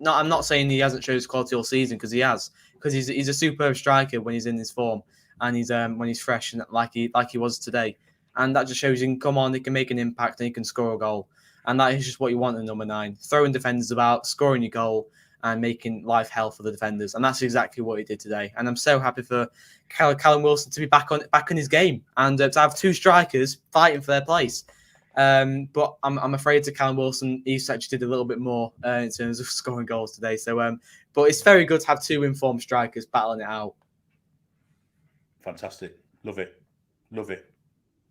I'm not saying he hasn't showed his quality all season because he has. Because he's a superb striker when he's in his form and he's when he's fresh and like he was today, and that just shows he can come on, he can make an impact, and he can score a goal, and that is just what you want in number 9: throwing defenders about, scoring your goal, and making life hell for the defenders, and that's exactly what he did today. And I'm so happy for Callum Wilson to be back in his game and to have 2 strikers fighting for their place. But I'm afraid that Callum Wilson, he's actually did a little bit more in terms of scoring goals today. So, but it's very good to have 2 informed strikers battling it out. Fantastic, love it. Do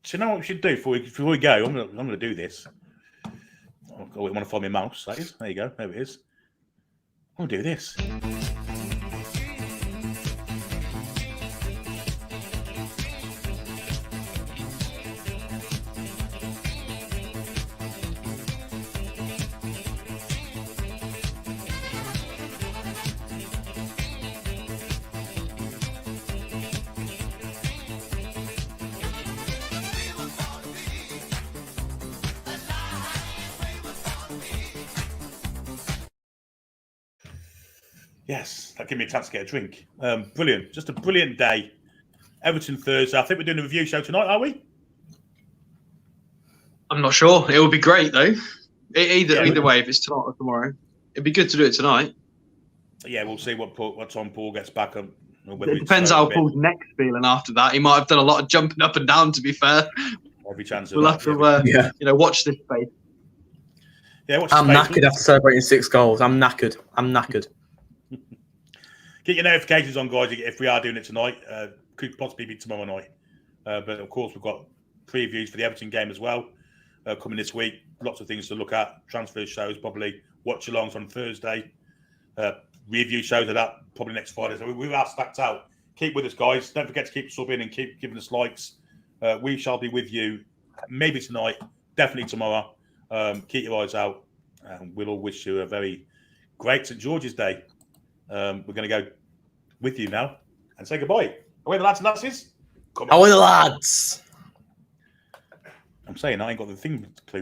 you know what we should do before we go? I'm gonna do this. I want to find my mouse. That is. There you go. There it is. I'm gonna do this. Yes, that gave me a chance to get a drink. Brilliant. Just a brilliant day. Everton Thursday. I think we're doing a review show tonight, are we? I'm not sure. It would be great, though. Either way, if it's tonight or tomorrow. It'd be good to do it tonight. Yeah, we'll see what time Paul gets back. It depends how Paul's neck's feeling after that. He might have done a lot of jumping up and down, to be fair. Every chance we'll have to watch this space. Yeah, I'm knackered after celebrating 6 goals. I'm knackered. Get your notifications on, guys, if we are doing it tonight. Could possibly be tomorrow night. But, of course, we've got previews for the Everton game as well coming this week. Lots of things to look at. Transfer shows, probably. Watchalongs on Thursday. Review shows of that probably next Friday. So we are stacked out. Keep with us, guys. Don't forget to keep subbing and keep giving us likes. We shall be with you maybe tonight, definitely tomorrow. Keep your eyes out. And we'll all wish you a very great St. George's Day. We're going to go with you now and say goodbye. Away the lads and lasses. Away the lads. I'm saying I ain't got the thing clue.